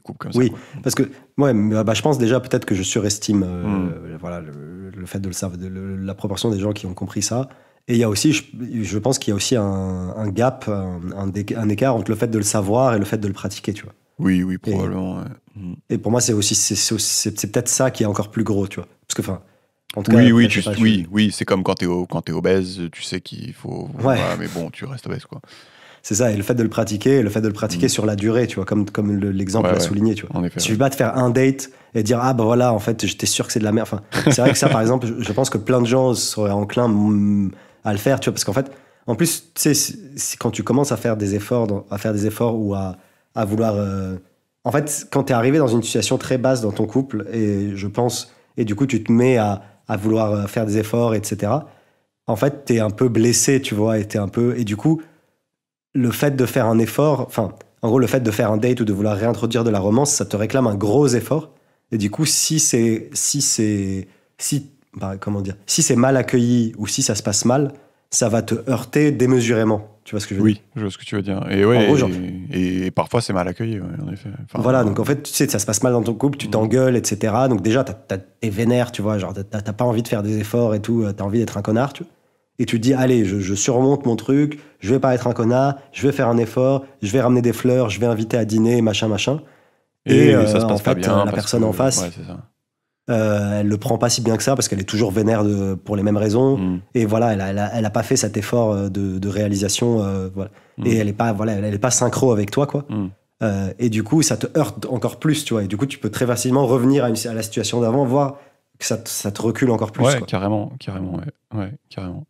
couples comme ça, Oui, quoi. parce que ouais, mais, bah, je pense déjà peut-être que je surestime Hmm. voilà, le fait de le savoir, la proportion des gens qui ont compris ça. Et il y a aussi, je pense qu'il y a aussi un gap, un écart entre le fait de le savoir et le fait de le pratiquer, tu vois. Oui, oui, Et, probablement, ouais. Hmm. et pour moi, c'est peut-être ça qui est encore plus gros, tu vois. Parce que, enfin, en tout cas, Oui, oui, après, je sais pas, oui, oui, c'est comme quand quand t'es obèse, tu sais qu'il faut... ouais, Voilà, mais bon, tu restes obèse, quoi. c'est ça. Et le fait de le pratiquer Hmm. sur la durée, tu vois, comme l'exemple Ouais, l'a ouais, souligné, tu vois. en effet, Il ouais. suffit pas de faire un date et dire, ah bah voilà, en fait, j'étais sûr que c'est de la merde. Enfin, c'est vrai que ça, par exemple, je pense que plein de gens seraient enclins à le faire, tu vois, parce qu'en fait, en plus, tu sais, quand tu commences à faire des efforts, à faire des efforts ou à vouloir. En fait, quand tu es arrivé dans une situation très basse dans ton couple, et je pense, et du coup, tu te mets à vouloir faire des efforts, etc. En fait, tu es un peu blessé, tu vois, et du coup, le fait de faire un effort, enfin, en gros, le fait de faire un date ou de vouloir réintroduire de la romance, ça te réclame un gros effort. Et du coup, bah, comment dire, si c'est mal accueilli ou si ça se passe mal, ça va te heurter démesurément. Tu vois ce que je veux dire? Oui, je vois ce que tu veux dire. Et En ouais, gros, genre, et parfois c'est mal accueilli, ouais, en effet. voilà, Enfin, donc en fait, tu sais, ça se passe mal dans ton couple, tu mm, t'engueules, etc. Donc déjà, t'es vénère, tu vois, genre, t'as pas envie de faire des efforts et tout, t'as envie d'être un connard, tu vois. Et tu te dis, allez, je surmonte mon truc, je vais pas être un connard, je vais faire un effort, je vais ramener des fleurs, je vais inviter à dîner, machin, machin. Et et ça se en passe pas fait, bien la parce personne en que... Ouais, face, c'est ça. elle le prend pas si bien que ça parce qu'elle est toujours vénère pour les mêmes raisons. Mm, Et voilà, elle a pas fait cet effort de réalisation. Voilà. Et mm, elle est pas, voilà, elle est pas synchro avec toi, quoi. mm. Et du coup, ça te heurte encore plus, tu vois. Et du coup, tu peux très facilement revenir à la situation d'avant, voir que ça te recule encore plus, Ouais, quoi. carrément, carrément, ouais. Ouais, carrément.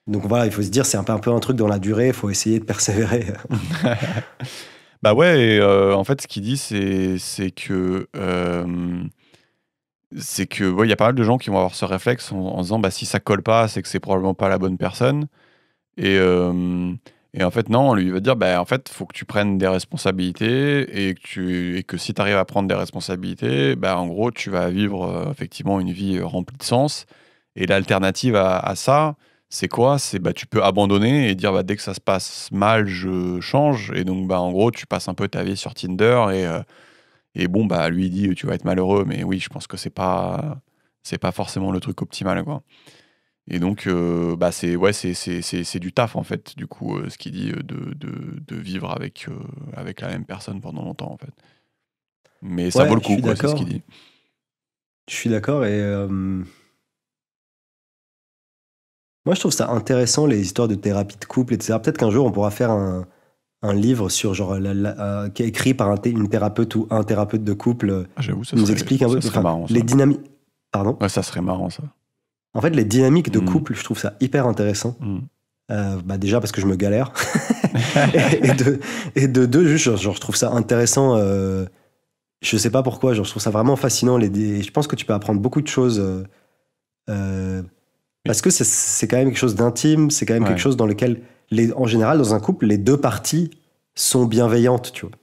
Donc voilà, il faut se dire, c'est un peu un truc dans la durée, il faut essayer de persévérer. Bah ouais, et, en fait, ce qu'il dit, c'est que ouais, il y a pas mal de gens qui vont avoir ce réflexe en disant bah si ça colle pas, c'est que c'est probablement pas la bonne personne. Et, Et en fait, non, lui, il va dire, en fait, faut que tu prennes des responsabilités et que si tu arrives à prendre des responsabilités, en gros, tu vas vivre effectivement une vie remplie de sens. Et l'alternative à ça, c'est quoi? C'est tu peux abandonner et dire dès que ça se passe mal, je change. Et donc, en gros, tu passes un peu ta vie sur Tinder et bon, lui, il dit, tu vas être malheureux. Mais oui, je pense que c'est pas forcément le truc optimal, quoi. Et donc, c'est du taf, en fait, du coup, ce qu'il dit de vivre avec la même personne pendant longtemps, en fait. Mais ça vaut le coup, quoi, c'est ce qu'il dit. Je suis d'accord et moi, je trouve ça intéressant, les histoires de thérapie de couple, etc. Peut-être qu'un jour, on pourra faire un livre sur genre qui est écrit par une thérapeute ou un thérapeute de couple. J'avoue, ça nous explique un peu marrant, les dynamiques. Pardon. Ouais, ça serait marrant, ça. En fait, les dynamiques de couple, je trouve ça hyper intéressant. Déjà parce que je me galère. et de deux, juste, genre, je trouve ça intéressant. Je sais pas pourquoi, genre, je trouve ça vraiment fascinant. Je pense que tu peux apprendre beaucoup de choses. Parce que c'est quand même quelque chose d'intime, c'est quand même quelque chose dans lequel, en général, dans un couple, les deux parties sont bienveillantes, tu vois.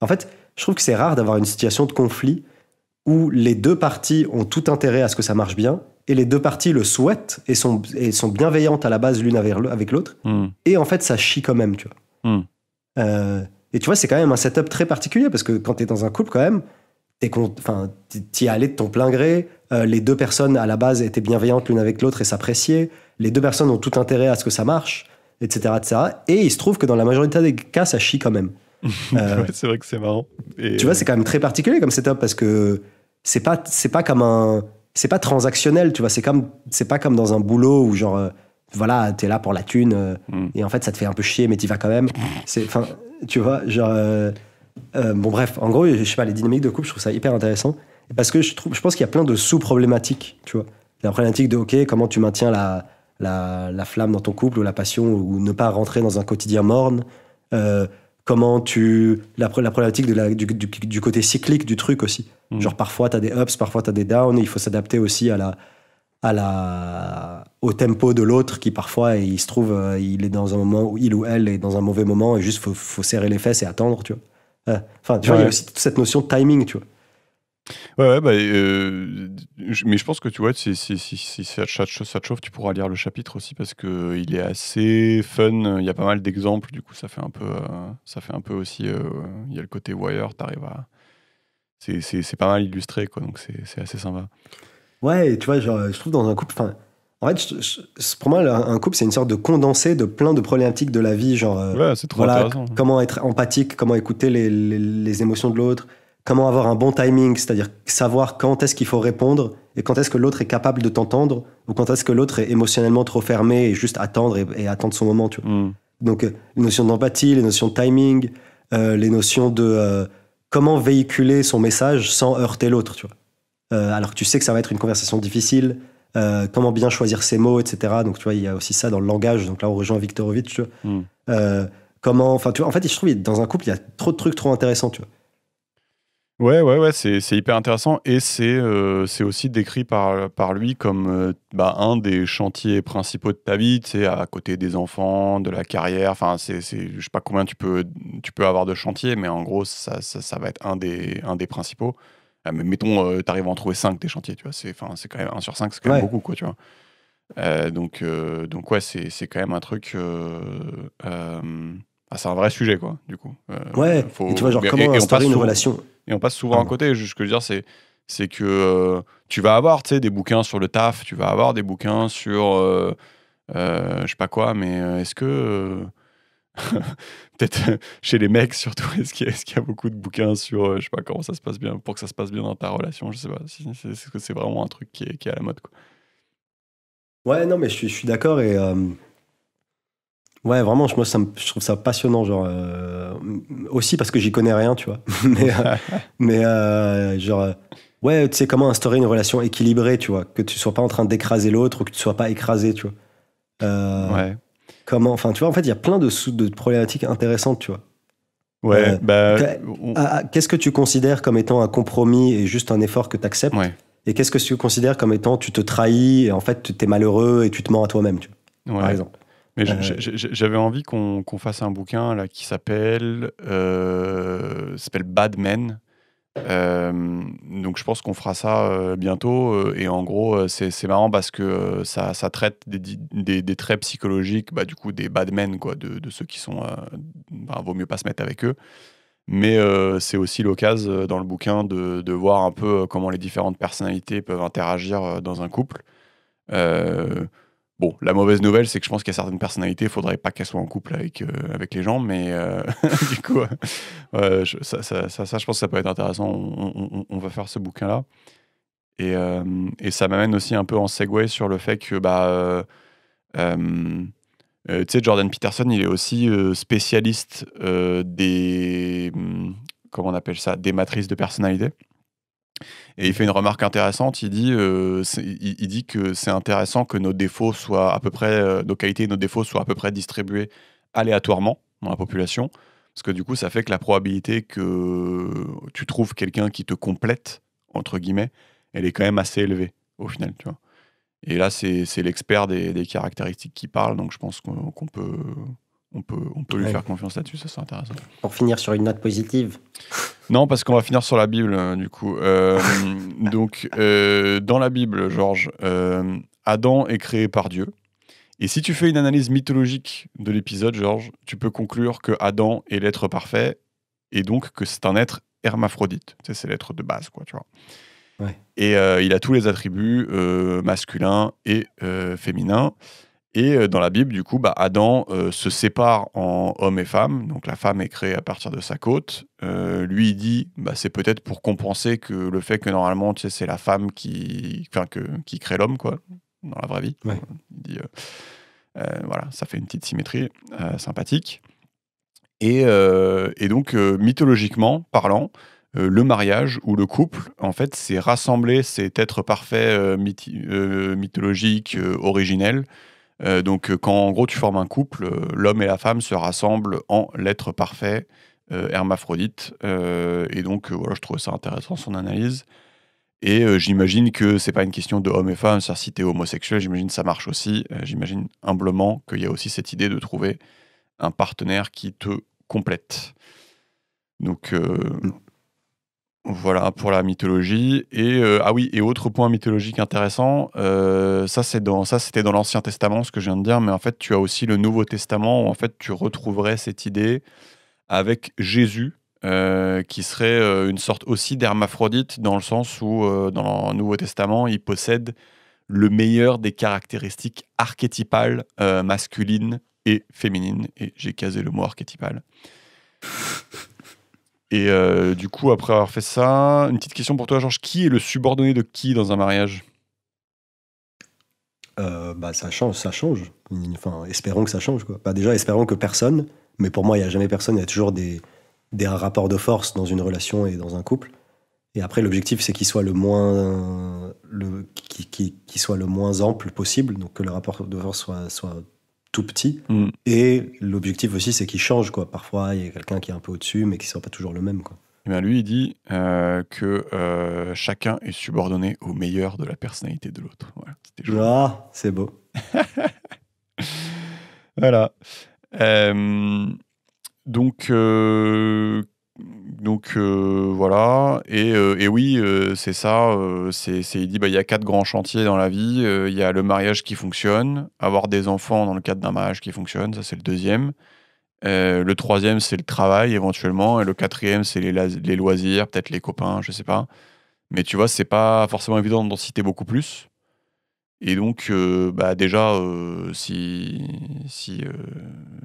En fait, je trouve que c'est rare d'avoir une situation de conflit où les deux parties ont tout intérêt à ce que ça marche bien, et les deux parties le souhaitent et sont bienveillantes à la base l'une avec l'autre, et en fait, ça chie quand même, tu vois. Et tu vois, c'est quand même un setup très particulier, parce que quand t'es dans un couple, quand même, t'y es allé de ton plein gré, les deux personnes, à la base, étaient bienveillantes l'une avec l'autre et s'appréciaient, les deux personnes ont tout intérêt à ce que ça marche, etc., etc. Et il se trouve que dans la majorité des cas, ça chie quand même. Ouais, c'est vrai que c'est marrant. Et tu vois, c'est quand même très particulier comme setup, parce que c'est pas comme c'est pas transactionnel, tu vois, c'est pas comme dans un boulot où genre voilà, t'es là pour la thune et en fait ça te fait un peu chier mais t'y vas quand même. Tu vois, genre bon bref, en gros, je sais pas, les dynamiques de couple, je trouve ça hyper intéressant parce que je pense qu'il y a plein de sous-problématiques, tu vois. La problématique de OK, comment tu maintiens la flamme dans ton couple ou la passion ou ne pas rentrer dans un quotidien morne. Comment la problématique du côté cyclique du truc aussi. Genre parfois t'as des ups, parfois t'as des downs, et il faut s'adapter aussi au tempo de l'autre qui parfois il se trouve il est dans un moment où il ou elle est dans un mauvais moment et juste faut serrer les fesses et attendre, tu vois. Enfin tu vois, il y a aussi toute cette notion de timing, tu vois. Ouais, mais je pense que tu vois, si ça te chauffe, tu pourras lire le chapitre aussi parce que il est assez fun. Il y a pas mal d'exemples, du coup, ça fait un peu aussi. Il y a le côté Wire, t'arrives à. C'est pas mal illustré, quoi, donc c'est assez sympa. Ouais, et tu vois, genre, je trouve dans un couple. En fait, pour moi, un couple, c'est une sorte de condensé de plein de problématiques de la vie, genre. Ouais, c'est trop intéressant. Comment être empathique, comment écouter les émotions de l'autre. Comment avoir un bon timing, c'est-à-dire savoir quand est-ce qu'il faut répondre et quand est-ce que l'autre est capable de t'entendre ou quand est-ce que l'autre est émotionnellement trop fermé et juste attendre et attendre son moment, tu vois. Donc, les notions d'empathie, les notions de timing, les notions de comment véhiculer son message sans heurter l'autre, tu vois. Alors que tu sais que ça va être une conversation difficile, comment bien choisir ses mots, etc. Donc, tu vois, il y a aussi ça dans le langage. Donc là, on rejoint Viktorovitch, tu vois. Enfin, tu vois, en fait, je trouve que dans un couple, il y a trop de trucs trop intéressants, tu vois. Ouais, c'est hyper intéressant et c'est aussi décrit par lui comme un des chantiers principaux de ta vie, tu sais, à côté des enfants, de la carrière. Enfin, je sais pas combien tu peux avoir de chantiers, mais en gros, ça va être un des principaux. Mais mettons, t'arrives à en trouver 5 des chantiers, tu vois. C'est quand même 1 sur 5, c'est quand même beaucoup, quoi, tu vois. Donc ouais, c'est quand même un truc. C'est un vrai sujet, quoi, du coup. Ouais, et tu vois, genre, comment instaurer une relation. Et on passe souvent à côté. Ce que je veux dire, c'est que tu vas avoir, tu sais, des bouquins sur le taf, tu vas avoir des bouquins sur je sais pas quoi, mais est-ce que peut-être chez les mecs surtout, est-ce qu'il y a beaucoup de bouquins sur je sais pas comment ça se passe bien pour que ça se passe bien dans ta relation, je sais pas. Est-ce que c'est vraiment un truc qui est à la mode, quoi. Ouais, non, mais je suis d'accord et ouais, vraiment, moi, je trouve ça passionnant, genre aussi parce que j'y connais rien, tu vois. mais genre ouais, tu sais comment instaurer une relation équilibrée, tu vois, que tu sois pas en train d'écraser l'autre ou que tu sois pas écrasé, tu vois. Ouais. Enfin, tu vois, en fait, il y a plein de problématiques intéressantes, tu vois. Ouais, qu'est-ce que tu considères comme étant un compromis et juste un effort que tu acceptes? Et qu'est-ce que tu considères comme étant tu te trahis et en fait tu es malheureux et tu te mens à toi-même, tu vois, par exemple. Mais Euh, j'avais envie qu'on fasse un bouquin là, qui s'appelle Bad Men. Donc je pense qu'on fera ça bientôt. Et en gros, c'est marrant parce que ça traite des traits psychologiques, bah, du coup, des bad men, quoi, de ceux qui sont. Bah, vaut mieux pas se mettre avec eux. Mais c'est aussi l'occasion dans le bouquin de voir un peu comment les différentes personnalités peuvent interagir dans un couple. Euh, bon, la mauvaise nouvelle, c'est que je pense qu'il y a certaines personnalités, il faudrait pas qu'elles soient en couple avec les gens, mais du coup, je pense que ça peut être intéressant. On va faire ce bouquin-là. Et, euh, et ça m'amène aussi un peu en segue sur le fait que, tu sais, Jordan Peterson, il est aussi spécialiste comment on appelle ça, des matrices de personnalité. Et il fait une remarque intéressante. Il dit que c'est intéressant que nos défauts soient à peu près, nos qualités et nos défauts soient à peu près distribués aléatoirement dans la population. Parce que du coup, ça fait que la probabilité que tu trouves quelqu'un qui te complète, entre guillemets, elle est quand même assez élevée au final, tu vois. Et là, c'est l'expert des caractéristiques qui parle, donc je pense qu'on peut, on peut lui ouais. faire confiance là-dessus, ça c'est intéressant. Pour finir sur une note positive. Non, parce qu'on va finir sur la Bible, du coup. Donc, dans la Bible, Georges, Adam est créé par Dieu. Et si tu fais une analyse mythologique de l'épisode, Georges, tu peux conclure que Adam est l'être parfait et donc que c'est un être hermaphrodite. Tu sais, c'est l'être de base, quoi, tu vois. Ouais. Et il a tous les attributs masculins et féminins. Et dans la Bible, du coup, Adam se sépare en homme et femme. Donc la femme est créée à partir de sa côte. Lui, il dit, c'est peut-être pour compenser que le fait que normalement, tu sais, c'est la femme qui crée l'homme, quoi, dans la vraie vie. Ouais. Il dit, voilà, ça fait une petite symétrie sympathique. Et donc, mythologiquement parlant, le mariage ou le couple, en fait, c'est rassembler cet être parfait mythologique, originel. Donc, quand en gros tu formes un couple, l'homme et la femme se rassemblent en l'être parfait, hermaphrodite. Et donc, voilà, je trouve ça intéressant son analyse. Et j'imagine que c'est pas une question de homme et femme. C'est-à-dire, si tu es homosexuel, j'imagine que ça marche aussi. J'imagine humblement qu'il y a aussi cette idée de trouver un partenaire qui te complète. Donc, voilà pour la mythologie. Et ah oui, et autre point mythologique intéressant, ça c'était dans l'Ancien Testament, ce que je viens de dire, mais en fait tu as aussi le Nouveau Testament où en fait tu retrouverais cette idée avec Jésus, qui serait une sorte aussi d'hermaphrodite dans le sens où dans le Nouveau Testament il possède le meilleur des caractéristiques archétypales masculines et féminines. Et j'ai casé le mot archétypal. Et du coup, après avoir fait ça, une petite question pour toi, Georges. Qui est le subordonné de qui dans un mariage? Ça change, ça change. Enfin, espérons que ça change, quoi. Déjà, espérons que personne, mais pour moi, il n'y a jamais personne, il y a toujours des rapports de force dans une relation et dans un couple. Et après, l'objectif, c'est qu'il soit qu'il soit le moins ample possible, donc que le rapport de force soit tout petit. Mm. Et l'objectif aussi, c'est qu'il change, quoi. Parfois, il y a quelqu'un qui est un peu au-dessus, mais qui ne soit pas toujours le même, quoi. Eh bien, lui, il dit que chacun est subordonné au meilleur de la personnalité de l'autre. Voilà, c'était joli. Ah, c'est beau. Voilà. Euh, donc, voilà. Et oui, c'est ça. Il dit, il y a 4 grands chantiers dans la vie. Il y a le mariage qui fonctionne, avoir des enfants dans le cadre d'un mariage qui fonctionne, ça c'est le deuxième. Le troisième, c'est le travail éventuellement. Et le quatrième, c'est les loisirs, peut-être les copains, je sais pas. Mais tu vois, c'est pas forcément évident d'en citer beaucoup plus. Et donc, déjà,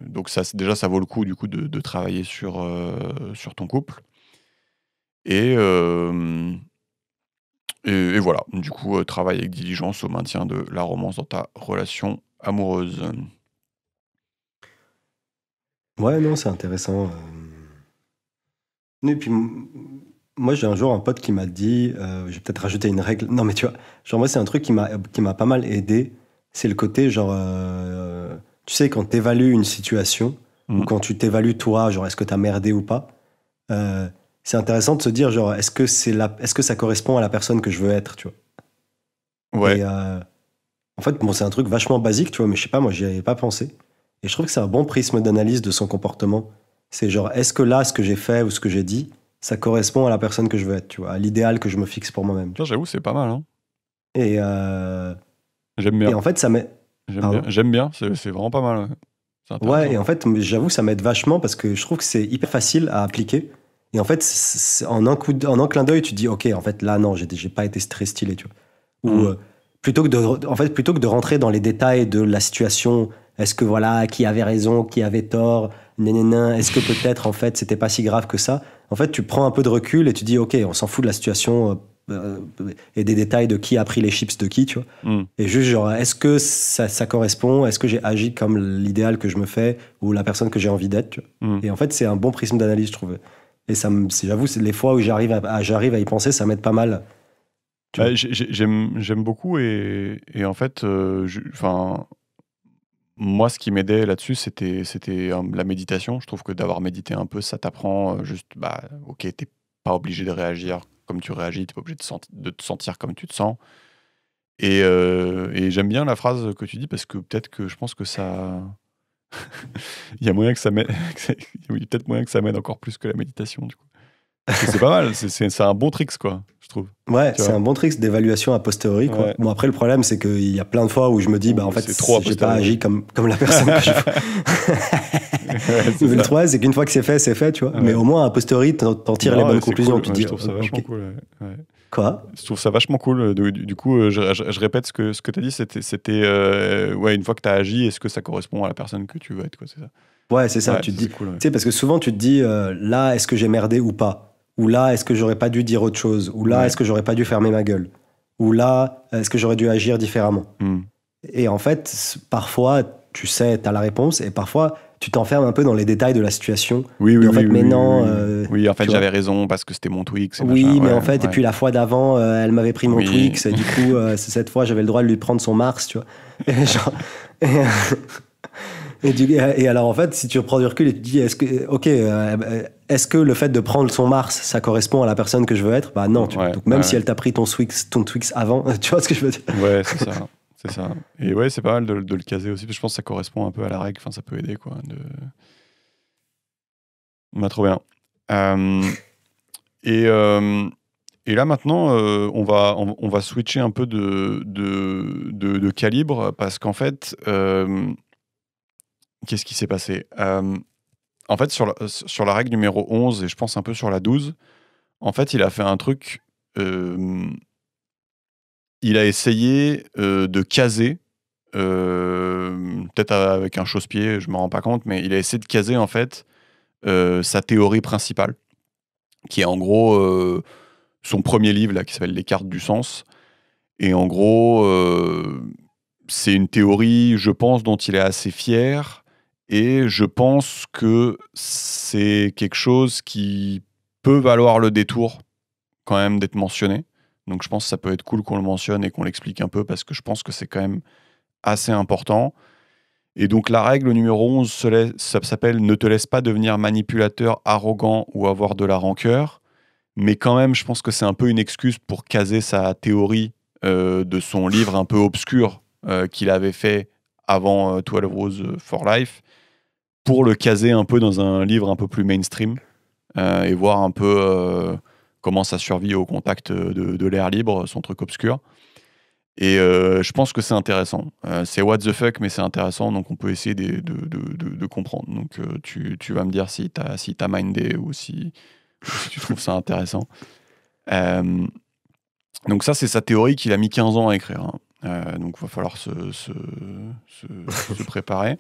donc déjà, ça vaut le coup du coup de travailler sur ton couple. Et, et voilà, du coup, travaille avec diligence au maintien de la romance dans ta relation amoureuse. Ouais, non, c'est intéressant. Et puis, moi, j'ai un jour un pote qui m'a dit, je vais peut-être rajouter une règle. Non, mais tu vois, genre, moi, c'est un truc qui m'a pas mal aidé. C'est le côté, genre, tu sais, quand tu évalues une situation, ou quand tu t'évalues toi, genre, est-ce que tu as merdé ou pas, c'est intéressant de se dire, genre, est-ce que ça correspond à la personne que je veux être, tu vois. Ouais. Et en fait, bon, c'est un truc vachement basique, tu vois, mais je sais pas, moi, j'y avais pas pensé. Et je trouve que c'est un bon prisme d'analyse de son comportement. C'est genre, est-ce que là, ce que j'ai fait ou ce que j'ai dit, ça correspond à la personne que je veux être, tu vois, à l'idéal que je me fixe pour moi-même. Ça, j'avoue, c'est pas mal. Hein. Et, J'aime et bien. en fait, ça m'aide. Pardon. J'aime bien. C'est vraiment pas mal. Ouais. C'est Ouais, intéressant. et en fait, j'avoue, ça m'aide vachement parce que je trouve que c'est hyper facile à appliquer. Et en fait, en en un clin d'œil, tu te dis, OK, en fait, là, non, j'ai pas été très stylé, tu vois. Ou plutôt que de rentrer dans les détails de la situation, est-ce que voilà, qui avait raison, qui avait tort, nanana, est-ce que peut-être, en fait, c'était pas si grave que ça. En fait, tu prends un peu de recul et tu dis, OK, on s'en fout de la situation et des détails de qui a pris les chips de qui, tu vois. Mm. Et juste, genre, est-ce que ça correspond? Est-ce que j'ai agi comme l'idéal que je me fais ou la personne que j'ai envie d'être, tu vois. Mm. Et en fait, c'est un bon prisme d'analyse, je trouve. Et j'avoue, les fois où j'arrive à y penser, ça m'aide pas mal. Bah, j'aime beaucoup et en fait, moi, ce qui m'aidait là-dessus, c'était la méditation. Je trouve que d'avoir médité un peu, ça t'apprend juste, bah, ok, t'es pas obligé de réagir comme tu réagis, t'es pas obligé de te sentir comme tu te sens. Et j'aime bien la phrase que tu dis parce que peut-être que je pense que ça, il y a moyen que ça m'aide, il y a peut-être moyen que ça m'aide encore plus que la méditation du coup. Parce que c'est pas mal, c'est un bon trick quoi, je trouve. Ouais, Tu c'est vois. un bon trick d'évaluation a posteriori, quoi. Ouais. Bon, après, le problème, c'est qu'il y a plein de fois où je me dis, bah, en fait, c'est trop a j'ai pas posteriori. agi comme la personne que je Ouais, c'est Mais le ça. problème, c'est qu'une fois que c'est fait, tu vois. Ouais. Mais au moins, a posteriori, t'en tires les Non, bonnes ouais, c'est conclusions. cool. Tu te Ouais, dis, je trouve ça vachement ok. cool. Ouais. Quoi? Je trouve ça vachement cool. Du coup, je répète ce que tu as dit. C'était ouais, une fois que tu as agi, est-ce que ça correspond à la personne que tu veux être quoi, c'est ça. Ouais, c'est ça. Ouais, Tu te c'est dis, cool. Ouais. tu sais, parce que souvent, tu te dis, là, est-ce que j'ai merdé ou pas? Ou là, est-ce que j'aurais pas dû dire autre chose? Ou là, Ouais. est-ce que j'aurais pas dû fermer ma gueule? Ou là, est-ce que j'aurais dû agir différemment? Hmm. Et en fait, parfois, tu sais, t'as la réponse, et parfois, tu t'enfermes un peu dans les détails de la situation. Oui, Et en fait, mais non, oui, en fait, tu vois. j'avais raison parce que c'était mon Twix et machin. Oui, mais Ouais, en fait, et ouais. puis la fois d'avant, elle m'avait pris mon Oui. Twix, et du coup, cette fois, j'avais le droit de lui prendre son Mars, tu vois. Et, genre, et alors, en fait, si tu reprends du recul et tu te dis, est-ce que le fait de prendre son Mars, ça correspond à la personne que je veux être? Bah non, tu vois. Ouais, Donc même si ouais. elle t'a pris ton Twix avant, tu vois ce que je veux dire? Ouais, c'est ça. C'est ça. Et ouais, c'est pas mal de le caser aussi. Parce que je pense que ça correspond un peu à la règle. Enfin, ça peut aider, quoi. Bah, trop bien. Et là, maintenant, on va switcher un peu de calibre parce qu'en fait, qu'est-ce qui s'est passé en fait, sur la règle numéro 11, et je pense un peu sur la 12, en fait, il a fait un truc. Il a essayé de caser, peut-être avec un chausse-pied, je ne me rends pas compte, mais il a essayé de caser en fait sa théorie principale, qui est en gros son premier livre là, qui s'appelle Les cartes du sens. Et en gros, c'est une théorie, je pense, dont il est assez fier. Et je pense que c'est quelque chose qui peut valoir le détour quand même d'être mentionné. Donc je pense que ça peut être cool qu'on le mentionne et qu'on l'explique un peu parce que je pense que c'est quand même assez important. Et donc la règle numéro 11, ça s'appelle « Ne te laisse pas devenir manipulateur, arrogant ou avoir de la rancœur ». Mais quand même, je pense que c'est un peu une excuse pour caser sa théorie de son livre un peu obscur qu'il avait fait avant 12 Rules for Life, pour le caser un peu dans un livre un peu plus mainstream et voir un peu comment ça survit au contact de l'air libre, son truc obscur. Et je pense que c'est intéressant. C'est what the fuck, mais c'est intéressant, donc on peut essayer de comprendre. Donc tu vas me dire si t'as mindé ou si tu trouves ça intéressant. Donc ça, c'est sa théorie qu'il a mis 15 ans à écrire. Hein. Donc il va falloir se préparer.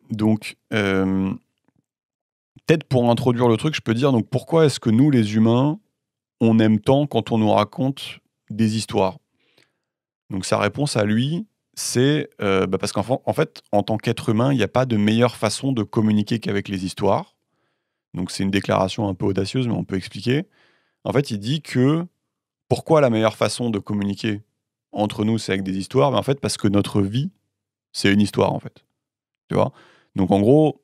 Donc, peut-être pour introduire le truc, je peux dire donc pourquoi est-ce que nous, les humains, on aime tant quand on nous raconte des histoires. Donc sa réponse à lui, c'est parce qu'en fait, en tant qu'être humain, il n'y a pas de meilleure façon de communiquer qu'avec les histoires. Donc c'est une déclaration un peu audacieuse, mais on peut expliquer. En fait, il dit que pourquoi la meilleure façon de communiquer entre nous, c'est avec des histoires? Mais en fait, parce que notre vie, c'est une histoire, en fait. Tu vois? Donc en gros,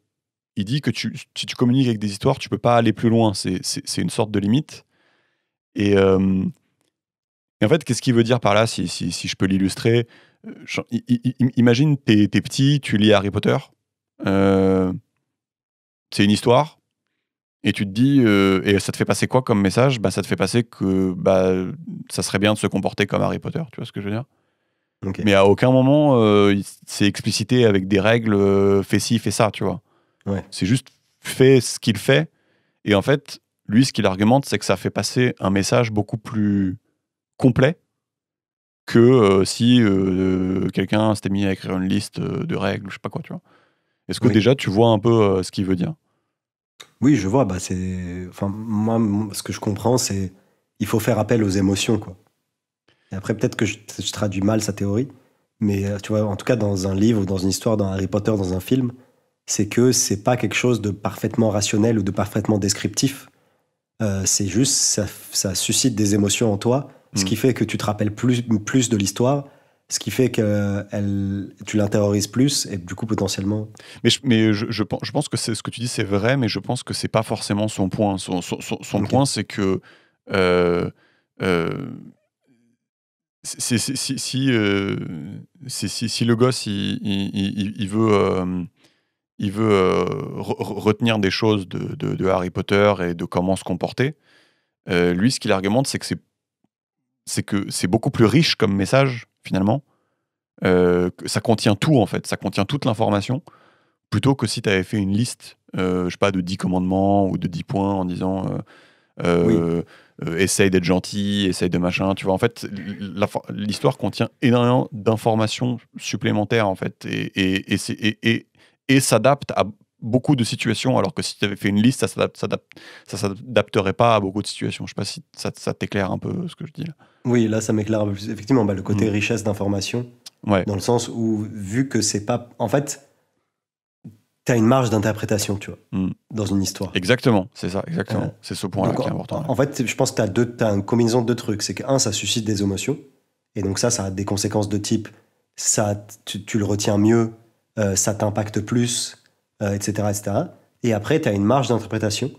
il dit que si tu communiques avec des histoires, tu peux pas aller plus loin. C'est une sorte de limite. Et en fait, qu'est-ce qu'il veut dire par là, si je peux l'illustrer? Imagine, t'es petit, tu lis Harry Potter, c'est une histoire, et tu te dis, et ça te fait passer quoi comme message? Ça te fait passer que ça serait bien de se comporter comme Harry Potter, tu vois ce que je veux dire? Ok. Mais à aucun moment, c'est explicité avec des règles, fais ci, fais ça, tu vois. Ouais. C'est juste fais ce qu'il fait, et en fait, lui, ce qu'il argumente, c'est que ça fait passer un message beaucoup plus complet que si quelqu'un s'était mis à écrire une liste de règles, je sais pas quoi, tu vois. Est-ce que Oui. déjà tu vois un peu ce qu'il veut dire? Oui, je vois. Enfin, moi, ce que je comprends, c'est il faut faire appel aux émotions, quoi. Et après, peut-être que je traduis mal sa théorie, mais tu vois, en tout cas, dans un livre ou dans une histoire, dans Harry Potter, dans un film, c'est que c'est pas quelque chose de parfaitement rationnel ou de parfaitement descriptif. C'est juste, ça suscite des émotions en toi, ce qui fait que tu te rappelles plus de l'histoire, ce qui fait que tu l'intériorises plus, et du coup, potentiellement. Je pense que ce que tu dis, c'est vrai, mais je pense que c'est pas forcément son point. Son Ok. point, c'est que euh, euh, si le gosse il veut retenir des choses de Harry Potter et de comment se comporter, lui, ce qu'il argumente, c'est que c'est beaucoup plus riche comme message, finalement. Que ça contient tout, en fait. Ça contient toute l'information. Plutôt que si tu avais fait une liste, je sais pas, de 10 commandements ou de 10 points en disant Oui, essaye d'être gentil, essaye de machin. Tu vois, en fait, l'histoire contient énormément d'informations supplémentaires, en fait. Et s'adapte à beaucoup de situations, alors que si tu avais fait une liste, ça s'adapterait pas à beaucoup de situations. Je sais pas si ça t'éclaire un peu ce que je dis là. oui, là, ça m'éclaire un peu plus. Effectivement, le côté Mm. richesse d'information, Ouais, dans le sens où, vu que c'est pas. En fait, tu as une marge d'interprétation, tu vois, mm. dans une histoire. Exactement, c'est ça, Euh, exactement. C'est ce point-là donc, qui est important. en fait, je pense que t'as une combinaison de deux trucs. C'est que, un, ça suscite des émotions. Et donc, ça a des conséquences de type tu le retiens mieux, ça t'impacte plus, etc., etc. Et après, tu as une marge d'interprétation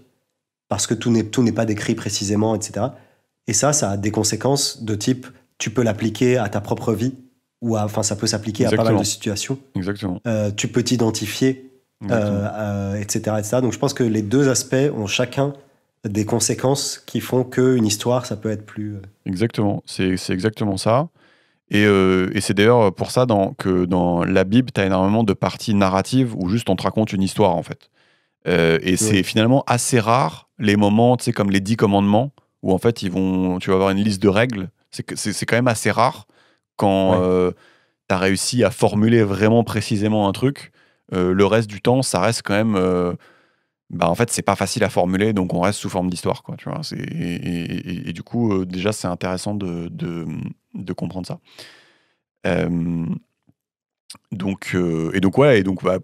parce que tout n'est pas décrit précisément, etc. Et ça a des conséquences de type tu peux l'appliquer à ta propre vie enfin, ça peut s'appliquer à pas mal de Exactement, situations. exactement, Tu peux t'identifier, exactement. etc., etc. Donc je pense que les deux aspects ont chacun des conséquences qui font qu'une histoire, ça peut être plus. Exactement, c'est exactement ça. Et c'est d'ailleurs pour ça que dans la Bible, tu as énormément de parties narratives où juste on te raconte une histoire, en fait. Et c'est Oui, finalement assez rare les moments, tu sais, comme les 10 commandements, où en fait, tu vas avoir une liste de règles. C'est quand même assez rare quand ouais, tu as réussi à formuler vraiment précisément un truc. Le reste du temps, ça reste quand même. En fait, c'est pas facile à formuler, donc on reste sous forme d'histoire, quoi. Tu vois, et du coup, déjà, c'est intéressant de comprendre ça. Euh, donc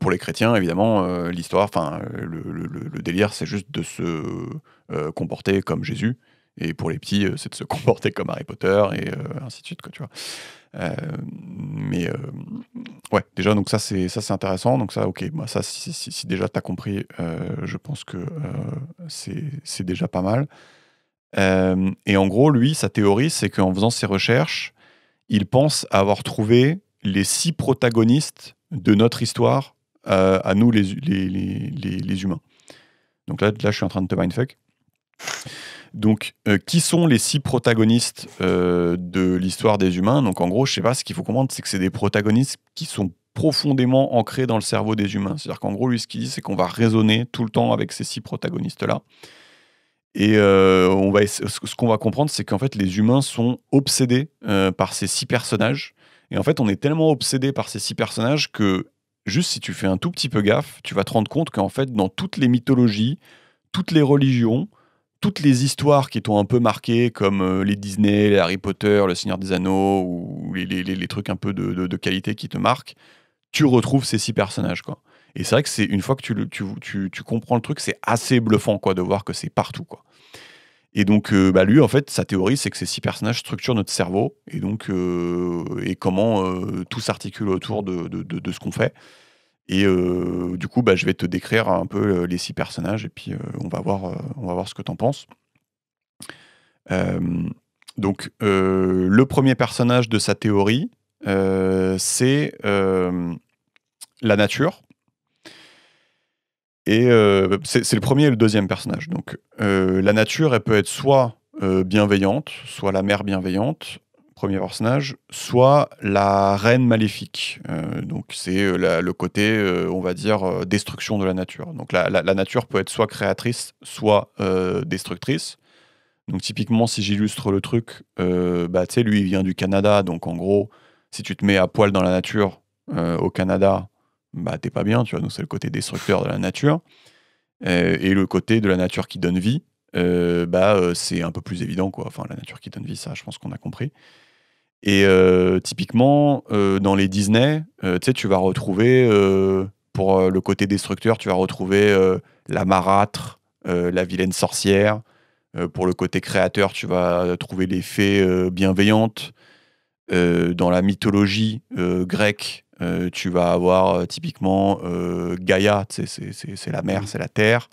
pour les chrétiens, évidemment, l'histoire, enfin, le délire, c'est juste de se comporter comme Jésus. Et pour les petits, c'est de se comporter comme Harry Potter et ainsi de suite, quoi, tu vois. Euh, mais ouais, déjà, donc ça c'est intéressant. Donc ça, ok, ça, si déjà t'as compris, je pense que c'est déjà pas mal. Et en gros, lui, sa théorie, c'est qu'en faisant ses recherches, il pense avoir trouvé les 6 protagonistes de notre histoire à nous, les humains. Donc là, je suis en train de te mindfuck. Donc, qui sont les 6 protagonistes de l'histoire des humains? Donc, en gros, je sais pas, ce qu'il faut comprendre, c'est que c'est des protagonistes qui sont profondément ancrés dans le cerveau des humains. C'est-à-dire qu'en gros, lui, ce qu'il dit, c'est qu'on va raisonner tout le temps avec ces 6 protagonistes-là. Et ce qu'on va comprendre, c'est qu'en fait, les humains sont obsédés par ces 6 personnages. Et en fait, on est tellement obsédé par ces 6 personnages que, juste si tu fais un tout petit peu gaffe, tu vas te rendre compte qu'en fait, dans toutes les mythologies, toutes les religions, toutes les histoires qui t'ont un peu marqué, comme les Disney, les Harry Potter, le Seigneur des Anneaux, ou les trucs un peu de qualité qui te marquent, tu retrouves ces 6 personnages, quoi. Et c'est vrai que une fois que tu comprends le truc, c'est assez bluffant, quoi, de voir que c'est partout, quoi. Et donc, lui, en fait, sa théorie, c'est que ces 6 personnages structurent notre cerveau, et donc, et comment tout s'articule autour de ce qu'on fait. Et du coup, je vais te décrire un peu les 6 personnages, et puis on va voir ce que tu en penses. Euh, donc, le premier personnage de sa théorie, c'est la nature. Et c'est le premier et le deuxième personnage. Donc, la nature, elle peut être soit bienveillante, soit la mère bienveillante, premier personnage, soit la reine maléfique. Donc, c'est le côté, on va dire, destruction de la nature. Donc, la nature peut être soit créatrice, soit destructrice. Donc, typiquement, si j'illustre le truc, bah, tu sais, lui, il vient du Canada. Donc, en gros, si tu te mets à poil dans la nature au Canada, bah, t'es pas bien, tu vois. Donc, c'est le côté destructeur de la nature. Et le côté de la nature qui donne vie, c'est un peu plus évident, quoi. Enfin, la nature qui donne vie, ça, je pense qu'on a compris. Et typiquement, dans les Disney, tu sais, tu vas retrouver, pour le côté destructeur, tu vas retrouver la marâtre, la vilaine sorcière. Pour le côté créateur, tu vas trouver les fées bienveillantes. Dans la mythologie grecque, tu vas avoir typiquement Gaïa, tu sais, c'est la mer, c'est la terre.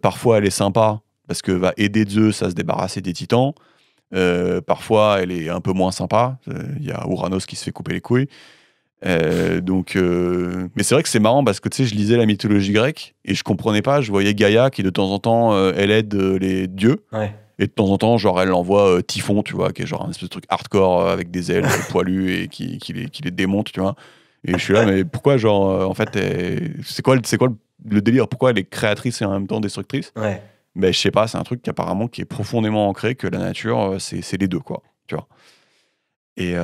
Parfois, elle est sympa parce que va aider Zeus à se débarrasser des titans. Parfois, elle est un peu moins sympa. Il y a Ouranos qui se fait couper les couilles. Mais c'est vrai que c'est marrant parce que tu sais, je lisais la mythologie grecque et je comprenais pas. Je voyais Gaïa qui de temps en temps, elle aide les dieux. Ouais. Et de temps en temps, genre, elle envoie Typhon, tu vois, qui est genre un espèce de truc hardcore avec des ailes poilues et qui les démonte, tu vois. Et je suis là, mais pourquoi, genre, en fait, c'est quoi le délire? Pourquoi elle est créatrice et en même temps destructrice? Ouais. Ben, je sais pas, c'est un truc qui apparemment qui est profondément ancré, que la nature, c'est les deux, quoi, tu vois. Et,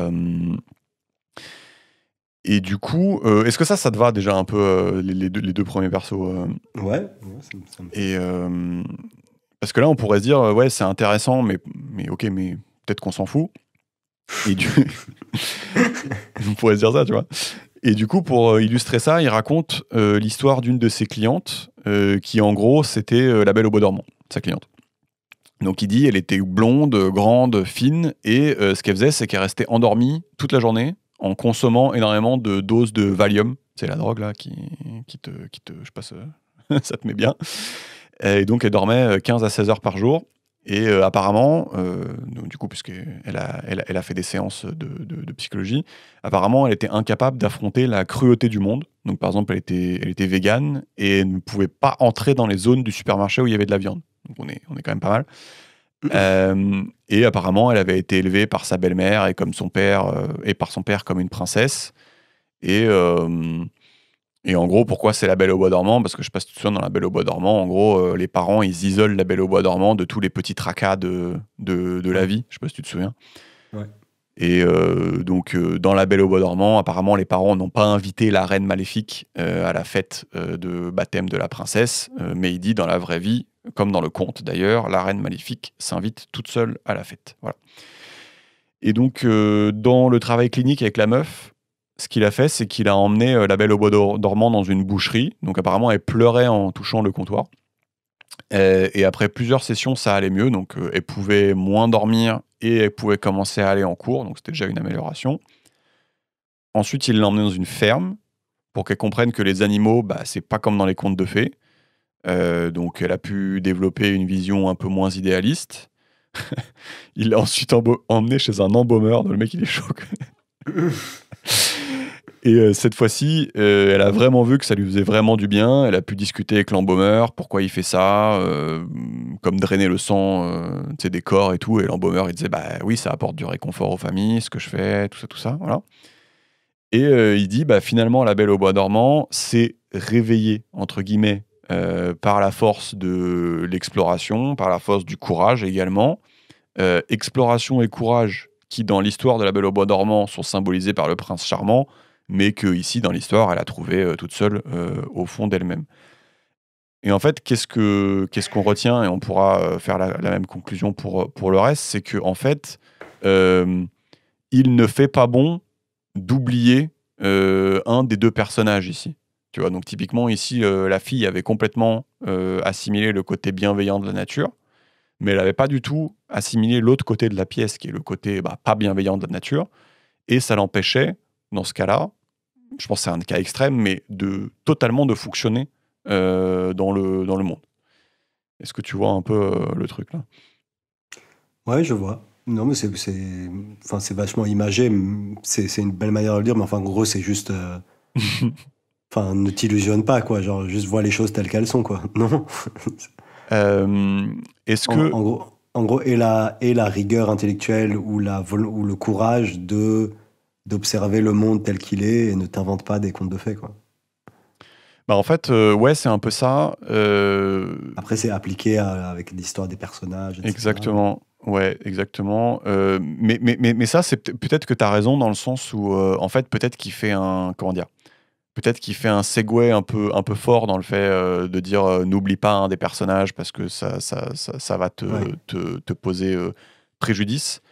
et du coup, est-ce que ça te va déjà un peu, les deux premiers persos Ouais, ça me et parce que là, on pourrait se dire, ouais, c'est intéressant, mais ok, mais peut-être qu'on s'en fout. Et on pourrait se dire ça, tu vois. Et du coup, pour illustrer ça, il raconte l'histoire d'une de ses clientes, qui en gros, c'était la Belle au Bois dormant, sa cliente. Donc il dit, elle était blonde, grande, fine, et ce qu'elle faisait, c'est qu'elle restait endormie toute la journée en consommant énormément de doses de Valium. C'est la drogue là qui te, je passe, ça te met bien. Et donc elle dormait 15 à 16 heures par jour. Et apparemment, donc, du coup, puisqu'elle a fait des séances de psychologie, apparemment, elle était incapable d'affronter la cruauté du monde. Donc, par exemple, elle était végane et elle ne pouvait pas entrer dans les zones du supermarché où il y avait de la viande. Donc, on est quand même pas mal. Et apparemment, elle avait été élevée par sa belle-mère et comme son père, et par son père comme une princesse. Et en gros, pourquoi c'est la Belle au Bois dormant? Parce que je sais pas si tu te souviens, dans la Belle au Bois dormant, en gros, les parents, ils isolent la Belle au Bois dormant de tous les petits tracas de la vie. Je sais pas si tu te souviens. Ouais. Et dans la Belle au Bois dormant, apparemment, les parents n'ont pas invité la reine maléfique à la fête de baptême de la princesse. Mais il dit, dans la vraie vie, comme dans le conte d'ailleurs, la reine maléfique s'invite toute seule à la fête. Voilà. Et donc, dans le travail clinique avec la meuf, ce qu'il a fait, c'est qu'il a emmené la Belle au Bois dormant dans une boucherie. Donc apparemment, elle pleurait en touchant le comptoir. Et après plusieurs sessions, ça allait mieux. Donc elle pouvait moins dormir et elle pouvait commencer à aller en cours. Donc c'était déjà une amélioration. Ensuite, il l'a emmenée dans une ferme pour qu'elle comprenne que les animaux, c'est pas comme dans les contes de fées. Donc elle a pu développer une vision un peu moins idéaliste. Il l'a ensuite emmené chez un embaumeur. Le mec, il est chaud. Et cette fois-ci, elle a vraiment vu que ça lui faisait vraiment du bien. Elle a pu discuter avec l'embaumeur, pourquoi il fait ça, comme drainer le sang des corps et tout. Et l'embaumeur, il disait, oui, ça apporte du réconfort aux familles, ce que je fais, tout ça, voilà. Et il dit, finalement, la Belle au Bois dormant s'est réveillée, entre guillemets, par la force de l'exploration, par la force du courage également. Exploration et courage qui, dans l'histoire de la Belle au Bois dormant, sont symbolisés par le prince charmant, mais que ici dans l'histoire, elle a trouvé toute seule au fond d'elle-même. Et en fait, qu'est-ce qu'on retient, et on pourra faire la même conclusion pour le reste, c'est que en fait, il ne fait pas bon d'oublier un des deux personnages ici. Tu vois, donc typiquement ici, la fille avait complètement assimilé le côté bienveillant de la nature, mais elle n'avait pas du tout assimilé l'autre côté de la pièce, qui est le côté pas bienveillant de la nature, et ça l'empêchait, dans ce cas-là, je pense que c'est un cas extrême, mais totalement de fonctionner dans le monde. Est-ce que tu vois un peu le truc là? Ouais, je vois. Non, mais enfin, c'est vachement imagé. C'est une belle manière de le dire, mais enfin, en gros, c'est juste. Enfin, ne t'illusionne pas, quoi. Genre, juste vois les choses telles qu'elles sont, quoi. Non? Est-ce En, que en gros, en gros, et la rigueur intellectuelle ou le courage d'observer le monde tel qu'il est et ne t'invente pas des contes de fées, quoi. bah en fait, ouais, c'est un peu ça. Après, c'est appliqué avec l'histoire des personnages, etc. Exactement. Ouais, exactement. Mais ça, c'est peut-être que tu as raison dans le sens où, en fait, peut-être qu'il fait un, comment dire, peut-être qu'il fait un segue un peu fort dans le fait de dire n'oublie pas un des personnages parce que ça va Ouais. te poser préjudice.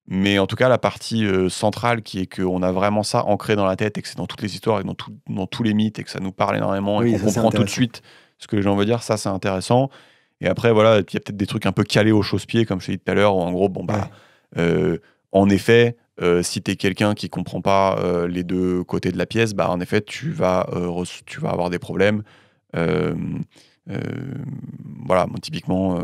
Mais en tout cas, la partie centrale qui est qu'on a vraiment ça ancré dans la tête et que c'est dans toutes les histoires et dans tous les mythes et que ça nous parle énormément et Oui, qu'on ça, c'est comprend tout de intéressant. suite ce que les gens veulent dire, ça c'est intéressant. Et après, voilà, il y a peut-être des trucs un peu calés au chausse-pied, comme je t'ai dit tout à l'heure, où en gros, bon, bah, Ouais. en effet, si tu es quelqu'un qui comprend pas les deux côtés de la pièce, bah, en effet, tu vas avoir des problèmes. Euh, euh, voilà, moi, typiquement,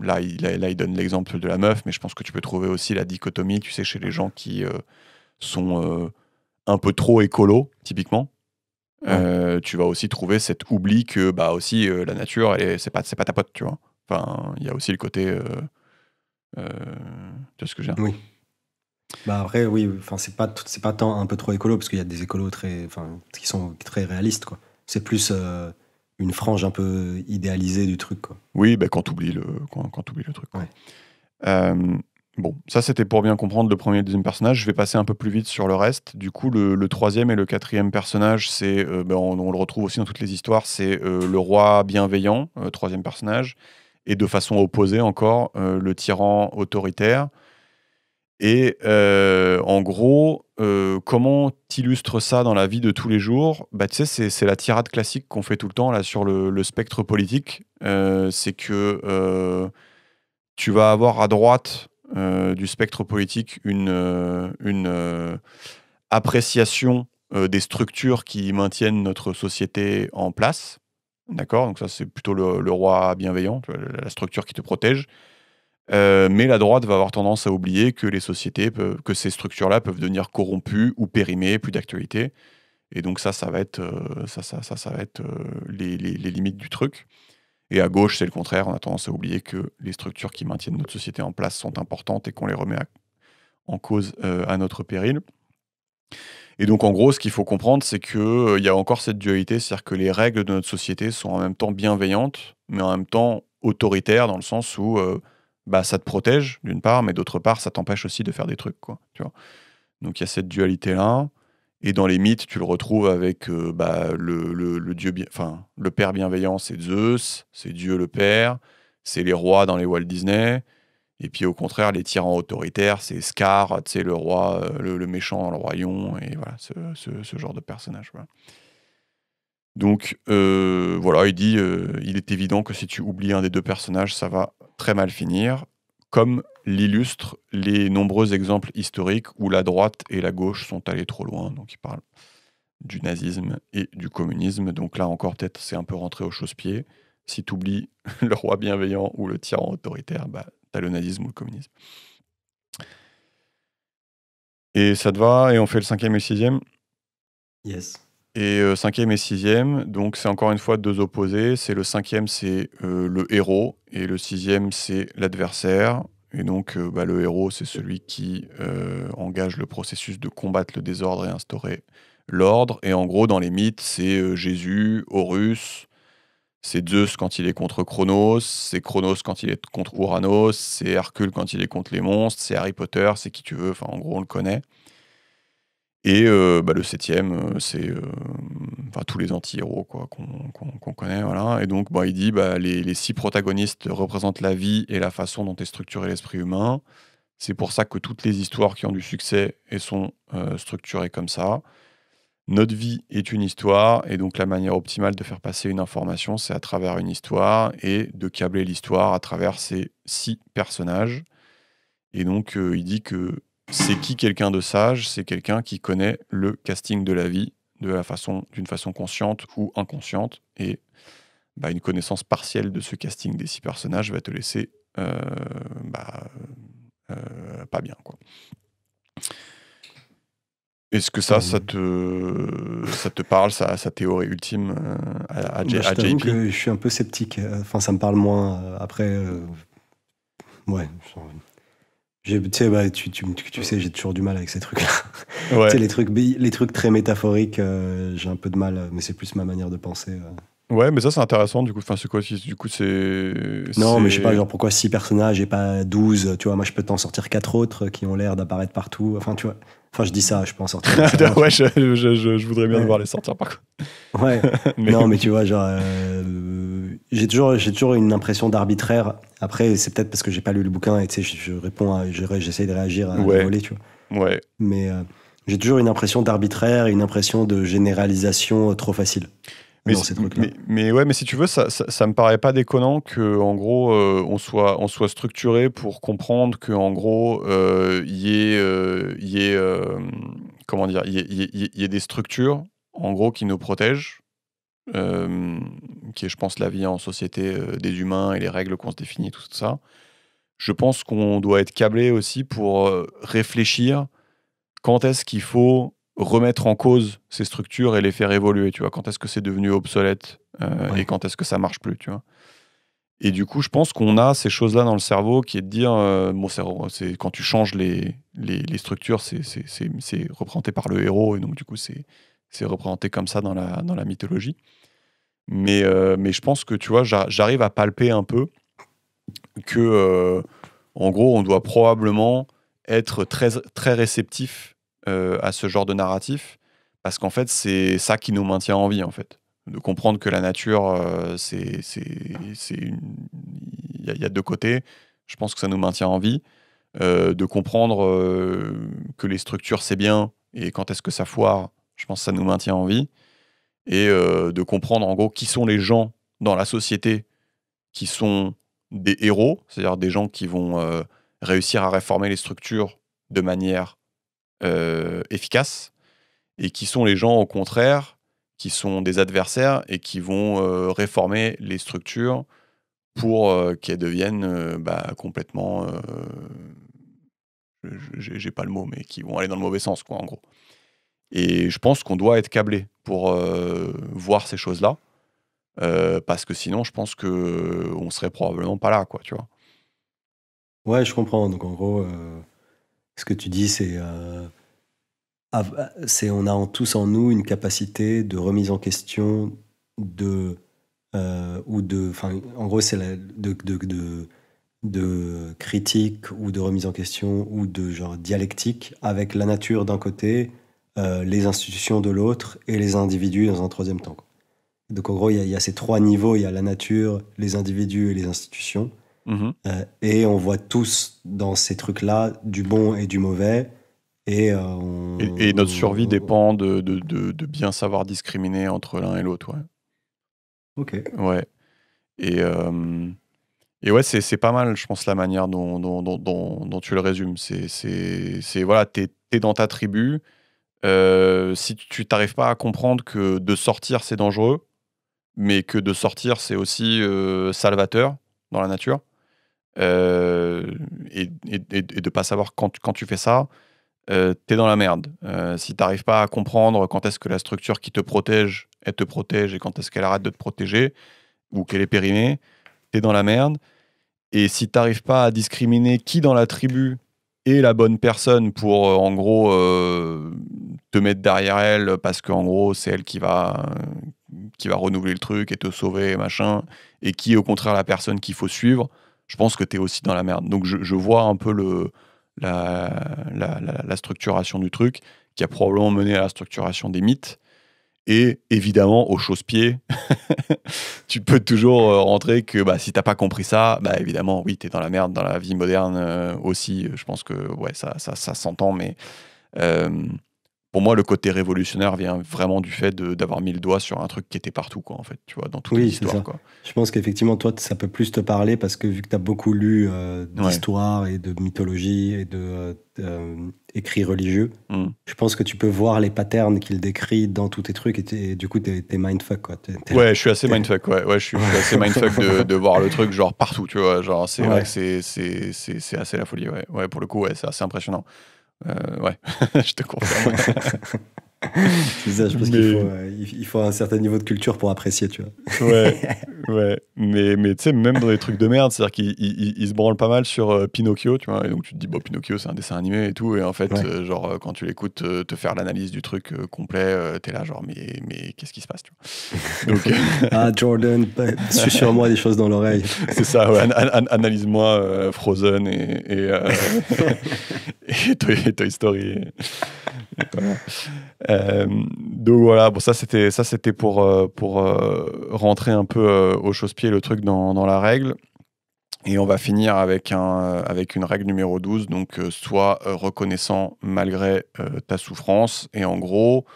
là, il donne l'exemple de la meuf, mais je pense que tu peux trouver aussi la dichotomie, tu sais, chez les gens qui sont un peu trop écolo, typiquement. Ouais. Tu vas aussi trouver cet oubli que bah aussi la nature, c'est pas ta pote, tu vois. Enfin, il y a aussi le côté, euh, tu vois ce que je veux dire. Oui. Bah après, oui, enfin, c'est pas tant un peu trop écolo, parce qu'il y a des écolos enfin, qui sont très réalistes, quoi. C'est plus une frange un peu idéalisée du truc, quoi. Oui, bah, quand t'oublies le truc, quoi. Ouais. Euh, bon, ça c'était pour bien comprendre le premier et le deuxième personnage. Je vais passer un peu plus vite sur le reste. Du coup, le troisième et le quatrième personnage, on le retrouve aussi dans toutes les histoires, c'est le roi bienveillant, troisième personnage, et de façon opposée encore, le tyran autoritaire. Et en gros, comment t'illustres ça dans la vie de tous les jours? Bah, tu sais, c'est la tirade classique qu'on fait tout le temps là sur le spectre politique. C'est que tu vas avoir à droite du spectre politique une appréciation des structures qui maintiennent notre société en place. D'accord? Donc ça, c'est plutôt le roi bienveillant, tu vois, la structure qui te protège. Mais la droite va avoir tendance à oublier que que ces structures-là peuvent devenir corrompues ou périmées, plus d'actualité. Et donc ça va être, ça va être les limites du truc. Et à gauche, c'est le contraire. On a tendance à oublier que les structures qui maintiennent notre société en place sont importantes et qu'on les remet en cause à notre péril. Et donc, en gros, ce qu'il faut comprendre, c'est qu'il y a encore cette dualité, c'est-à-dire que les règles de notre société sont en même temps bienveillantes, mais en même temps autoritaires, dans le sens où bah, ça te protège, d'une part, mais d'autre part, ça t'empêche aussi de faire des trucs, quoi, tu vois. Donc, il y a cette dualité-là. Et dans les mythes, tu le retrouves avec bah, le dieu, enfin, le père bienveillant, c'est Zeus, c'est Dieu le père, c'est les rois dans les Walt Disney. Et puis au contraire, les tyrans autoritaires, c'est Scar, tu sais, le roi, le méchant dans le roi Lion, et voilà, ce genre de personnage. Voilà. Donc voilà, il est évident que si tu oublies un des deux personnages, ça va très mal finir, comme l'illustrent les nombreux exemples historiques où la droite et la gauche sont allés trop loin. Donc il parle du nazisme et du communisme. Donc là encore, peut-être c'est un peu rentré au chausse-pied. Si tu oublies le roi bienveillant ou le tyran autoritaire, bah, t'as le nazisme ou le communisme. Et ça te va, et on fait le cinquième et le sixième. Yes. Et cinquième et sixième, donc c'est encore une fois deux opposés. C'est le cinquième, c'est le héros, et le sixième, c'est l'adversaire. Et donc bah, le héros, c'est celui qui engage le processus de combattre le désordre et instaurer l'ordre. Et en gros, dans les mythes, c'est Jésus, Horus, c'est Zeus quand il est contre Chronos, c'est Chronos quand il est contre Ouranos, c'est Hercule quand il est contre les monstres, c'est Harry Potter, c'est qui tu veux, enfin en gros on le connaît. Et bah, le septième, c'est enfin, tous les anti-héros quoi, qu'on connaît. Voilà. Et donc bah, il dit bah, les six protagonistes représentent la vie et la façon dont est structuré l'esprit humain. C'est pour ça que toutes les histoires qui ont du succès et sont structurées comme ça. Notre vie est une histoire, et donc la manière optimale de faire passer une information, c'est à travers une histoire, et de câbler l'histoire à travers ces six personnages. Et donc, il dit que c'est qui quelqu'un de sage? C'est quelqu'un qui connaît le casting de la vie d'une façon consciente ou inconsciente. Et bah, une connaissance partielle de ce casting des six personnages va te laisser bah, pas bien, quoi. Est-ce que ça te parle, sa théorie ultime à Je t'avoue JP? que je suis un peu sceptique. Enfin, ça me parle moins. Après, ouais. Tu sais, tu sais, j'ai toujours du mal avec ces trucs-là. Ouais. Tu sais, les trucs très métaphoriques, j'ai un peu de mal, mais c'est plus ma manière de penser. Ouais, mais ça, c'est intéressant, du coup. Enfin, c'est quoi? Du coup, c'est... Non, mais je sais pas, genre pourquoi 6 personnages et pas 12, tu vois, moi je peux t'en sortir 4 autres qui ont l'air d'apparaître partout. Enfin, tu vois. Enfin, je dis ça, je peux en sortir. Ouais, je voudrais bien devoir les sortir, par contre. Ouais. Mais Non, mais oui. tu vois, genre, j'ai toujours une impression d'arbitraire. Après, c'est peut-être parce que j'ai pas lu le bouquin et tu sais, j'essaye de réagir à la Ouais, volée, tu vois. ouais. Mais j'ai toujours une impression d'arbitraire et une impression de généralisation trop facile Mais, dans ces trucs-là. ouais, mais si tu veux, ça me paraît pas déconnant que en gros, on soit structuré pour comprendre que en gros, comment dire, il y ait des structures, en gros, qui nous protègent, qui est, je pense, la vie en société des humains et les règles qu'on se définit, tout ça. Je pense qu'on doit être câblé aussi pour réfléchir quand est-ce qu'il faut remettre en cause ces structures et les faire évoluer, tu vois, quand est-ce que c'est devenu obsolète et Ouais. quand est-ce que ça marche plus, tu vois. Et du coup, je pense qu'on a ces choses-là dans le cerveau qui est de dire, bon, c'est quand tu changes les structures, c'est représenté par le héros, et donc du coup, c'est représenté comme ça dans la mythologie. Mais je pense que, tu vois, j'arrive à palper un peu que, en gros, on doit probablement être très, très réceptif à ce genre de narratif, parce qu'en fait, c'est ça qui nous maintient en vie, en fait. De comprendre que la nature, il y a deux côtés. Je pense que ça nous maintient en vie. De comprendre que les structures, c'est bien, et quand est-ce que ça foire, je pense que ça nous maintient en vie. Et de comprendre, en gros, qui sont les gens dans la société qui sont des héros, c'est-à-dire des gens qui vont réussir à réformer les structures de manière efficace, et qui sont les gens, au contraire, qui sont des adversaires et qui vont réformer les structures pour qu'elles deviennent complètement... j'ai pas le mot, mais qui vont aller dans le mauvais sens, quoi, en gros. Et je pense qu'on doit être câblé pour voir ces choses-là. Parce que sinon, je pense que on serait probablement pas là, quoi, tu vois. Ouais, je comprends. Donc en gros, ce que tu dis, on a tous en nous une capacité de remise en question enfin, en gros, c'est de critique ou de remise en question ou de genre dialectique avec la nature d'un côté, les institutions de l'autre et les individus dans un troisième temps, quoi. Donc en gros, il y a ces 3 niveaux, il y a la nature, les individus et les institutions. Mmh. Et on voit tous dans ces trucs-là du bon et du mauvais. Et, Et notre survie dépend de bien savoir discriminer entre l'un et l'autre, ouais. Ok. Ouais. Et ouais, c'est pas mal, je pense, la manière dont tu le résumes. Voilà, t'es dans ta tribu. Si tu t'arrives pas à comprendre que de sortir, c'est dangereux, mais que de sortir, c'est aussi salvateur dans la nature, et de pas savoir quand tu fais ça, t'es dans la merde. Si t'arrives pas à comprendre quand est-ce que la structure qui te protège, elle te protège, et quand est-ce qu'elle arrête de te protéger, ou qu'elle est périmée, t'es dans la merde. Et si t'arrives pas à discriminer qui dans la tribu est la bonne personne pour, en gros, te mettre derrière elle, parce qu'en gros, c'est elle qui va renouveler le truc et te sauver, machin, et qui est au contraire la personne qu'il faut suivre, je pense que t'es aussi dans la merde. Donc je vois un peu la structuration du truc, qui a probablement mené à la structuration des mythes. Et évidemment, au chausse-pied, tu peux toujours rentrer que si t'as pas compris ça, évidemment, oui, t'es dans la merde dans la vie moderne aussi. Je pense que ouais, ça s'entend, mais pour pour moi, le côté révolutionnaire vient vraiment du fait d'avoir mis le doigt sur un truc qui était partout, quoi, en fait, tu vois, dans toute l'histoire, quoi. Je pense qu'effectivement, toi, ça peut plus te parler parce que vu que tu as beaucoup lu d'histoire et de mythologie et écrits religieux, je pense que tu peux voir les patterns qu'il décrit dans tous tes trucs et du coup, t'es mindfuck, quoi. Ouais, je suis assez mindfuck, ouais, je suis assez mindfuck de voir le truc, genre, partout, tu vois, genre, c'est vrai que c'est assez la folie, ouais, pour le coup, ouais, c'est assez impressionnant. Ouais, je te confirme. C'est ça, je pense qu'il faut un certain niveau de culture pour apprécier, tu vois. Ouais. Mais tu sais, même dans des trucs de merde, c'est-à-dire qu'il se branle pas mal sur Pinocchio, tu vois, et donc tu te dis, bon, Pinocchio, c'est un dessin animé et tout, et en fait, genre, quand tu l'écoutes te faire l'analyse du truc complet, t'es là, genre, mais qu'est-ce qui se passe, tu vois. Donc, ah, Jordan, susurre-moi des choses dans l'oreille. C'est ça, ouais, analyse-moi Frozen et Toy Story. Voilà. Donc voilà, bon, ça c'était pour rentrer un peu au chausse-pied le truc dans la règle. Et on va finir avec une règle numéro 12, donc sois reconnaissant malgré ta souffrance. Et en gros,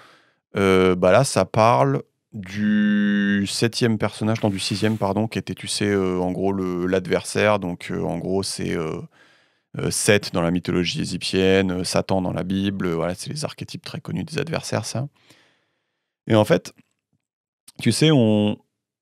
là ça parle du septième personnage, non du sixième, pardon, qui était, tu sais, en gros l'adversaire. Donc en gros c'est Seth dans la mythologie égyptienne, Satan dans la Bible, voilà, c'est les archétypes très connus des adversaires, ça. Et en fait, tu sais,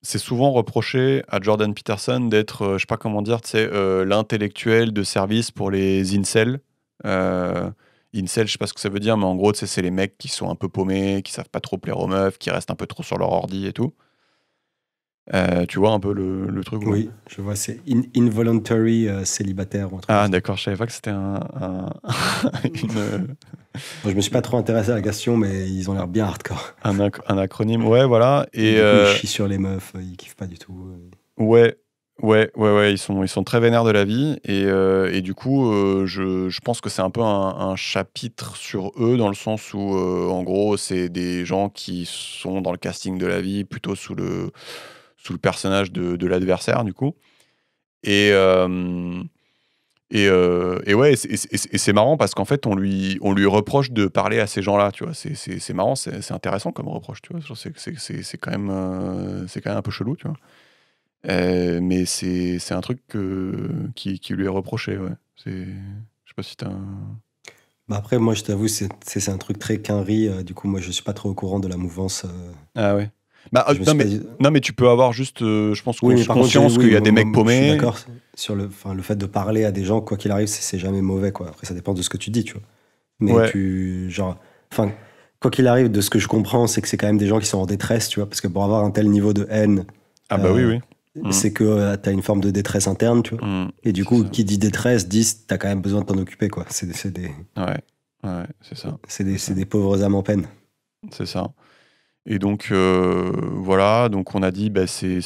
c'est souvent reproché à Jordan Peterson d'être, je sais pas comment dire, tu sais, l'intellectuel de service pour les incels. Incel, je sais pas ce que ça veut dire, mais en gros, tu sais, c'est les mecs qui sont un peu paumés, qui savent pas trop plaire aux meufs, qui restent un peu trop sur leur ordi et tout. Tu vois un peu le truc? Oui, je vois, c'est involuntary célibataire. Ah, d'accord, je savais pas que c'était Je me suis pas trop intéressé à la question, mais ils ont l'air bien hardcore. un acronyme, ouais, voilà. Et du coup, ils chient sur les meufs, ils kiffent pas du tout. Ouais, ils sont très vénères de la vie. Et du coup, je pense que c'est un peu un chapitre sur eux, dans le sens où, en gros, c'est des gens qui sont dans le casting de la vie, plutôt sous le personnage de l'adversaire, du coup. Et ouais, et c'est marrant parce qu'en fait, on lui reproche de parler à ces gens-là, tu vois. C'est marrant, c'est intéressant comme reproche, tu vois. Genre, c'est quand même un peu chelou, tu vois. Mais c'est un truc qui lui est reproché, ouais. Je sais pas si t'as Bah après, moi, je t'avoue, c'est un truc très quinri. Du coup, moi, je suis pas trop au courant de la mouvance. Ah ouais. Bah, non, mais tu peux avoir juste, je pense, Oui, mais par conscience contre, qu'il y a des mecs je suis paumés. d'accord sur le fait de parler à des gens, quoi qu'il arrive, c'est jamais mauvais, quoi. Après, ça dépend de ce que tu dis, tu vois. Mais Ouais. quoi qu'il arrive, de ce que je comprends, c'est que c'est quand même des gens qui sont en détresse, tu vois, parce que pour avoir un tel niveau de haine, Ah bah oui. c'est que t'as une forme de détresse interne, tu vois. Et du coup, qui dit détresse, dit t'as quand même besoin de t'en occuper, quoi. Ouais, c'est ça. C'est des pauvres âmes en peine. C'est ça. Et donc, voilà, donc on a dit, bah, c'est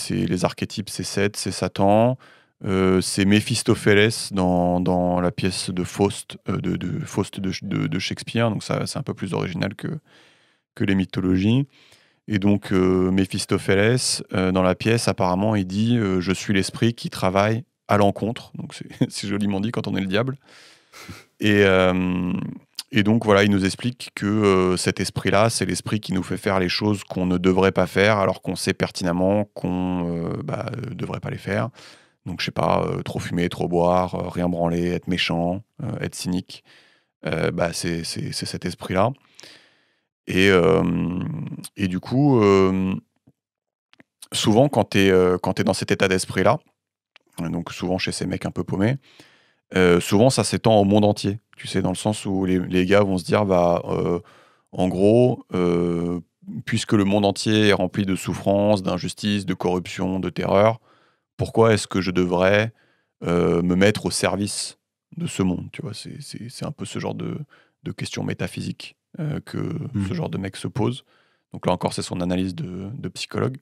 les archétypes, c'est Seth, c'est Satan, c'est Méphistophélès dans la pièce de Faust, de Shakespeare, donc ça, c'est un peu plus original que les mythologies. Et donc, Méphistophélès, dans la pièce, apparemment, il dit je suis l'esprit qui travaille à l'encontre. Donc, c'est joliment dit quand on est le diable. Et donc, voilà, il nous explique que cet esprit-là, c'est l'esprit qui nous fait faire les choses qu'on ne devrait pas faire, alors qu'on sait pertinemment qu'on ne devrait pas les faire. Donc, je sais pas, trop fumer, trop boire, rien branler, être méchant, être cynique. C'est cet esprit-là. Et du coup, souvent, quand tu es dans cet état d'esprit-là, donc souvent chez ces mecs un peu paumés, souvent ça s'étend au monde entier. Tu sais, dans le sens où les gars vont se dire, en gros, puisque le monde entier est rempli de souffrance, d'injustice, de corruption, de terreur, pourquoi est-ce que je devrais me mettre au service de ce monde, tu vois, c'est un peu ce genre de questions métaphysiques que ce genre de mec se pose. Donc là encore, c'est son analyse de psychologue.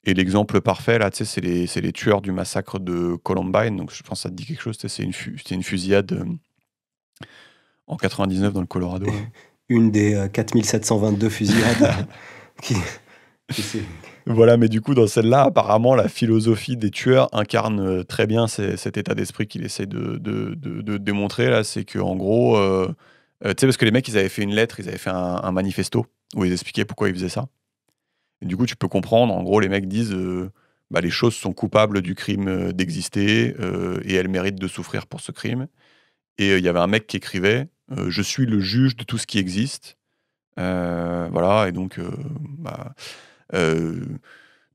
Et l'exemple parfait, là, tu sais, c'est les tueurs du massacre de Columbine. Donc je pense que ça te dit quelque chose. C'est une fusillade en 99 dans le Colorado. Une des 4722 fusillades. Voilà, mais du coup, dans celle-là, apparemment, la philosophie des tueurs incarne très bien cet état d'esprit qu'il essaie de démontrer. Là, c'est qu'en gros, Tu sais, parce que les mecs, ils avaient fait une lettre, ils avaient fait un manifesto où ils expliquaient pourquoi ils faisaient ça. Et du coup, tu peux comprendre, en gros, les mecs disent bah, les choses sont coupables du crime d'exister et elles méritent de souffrir pour ce crime. Et il y avait un mec qui écrivait je suis le juge de tout ce qui existe. Voilà, et donc, bah, euh,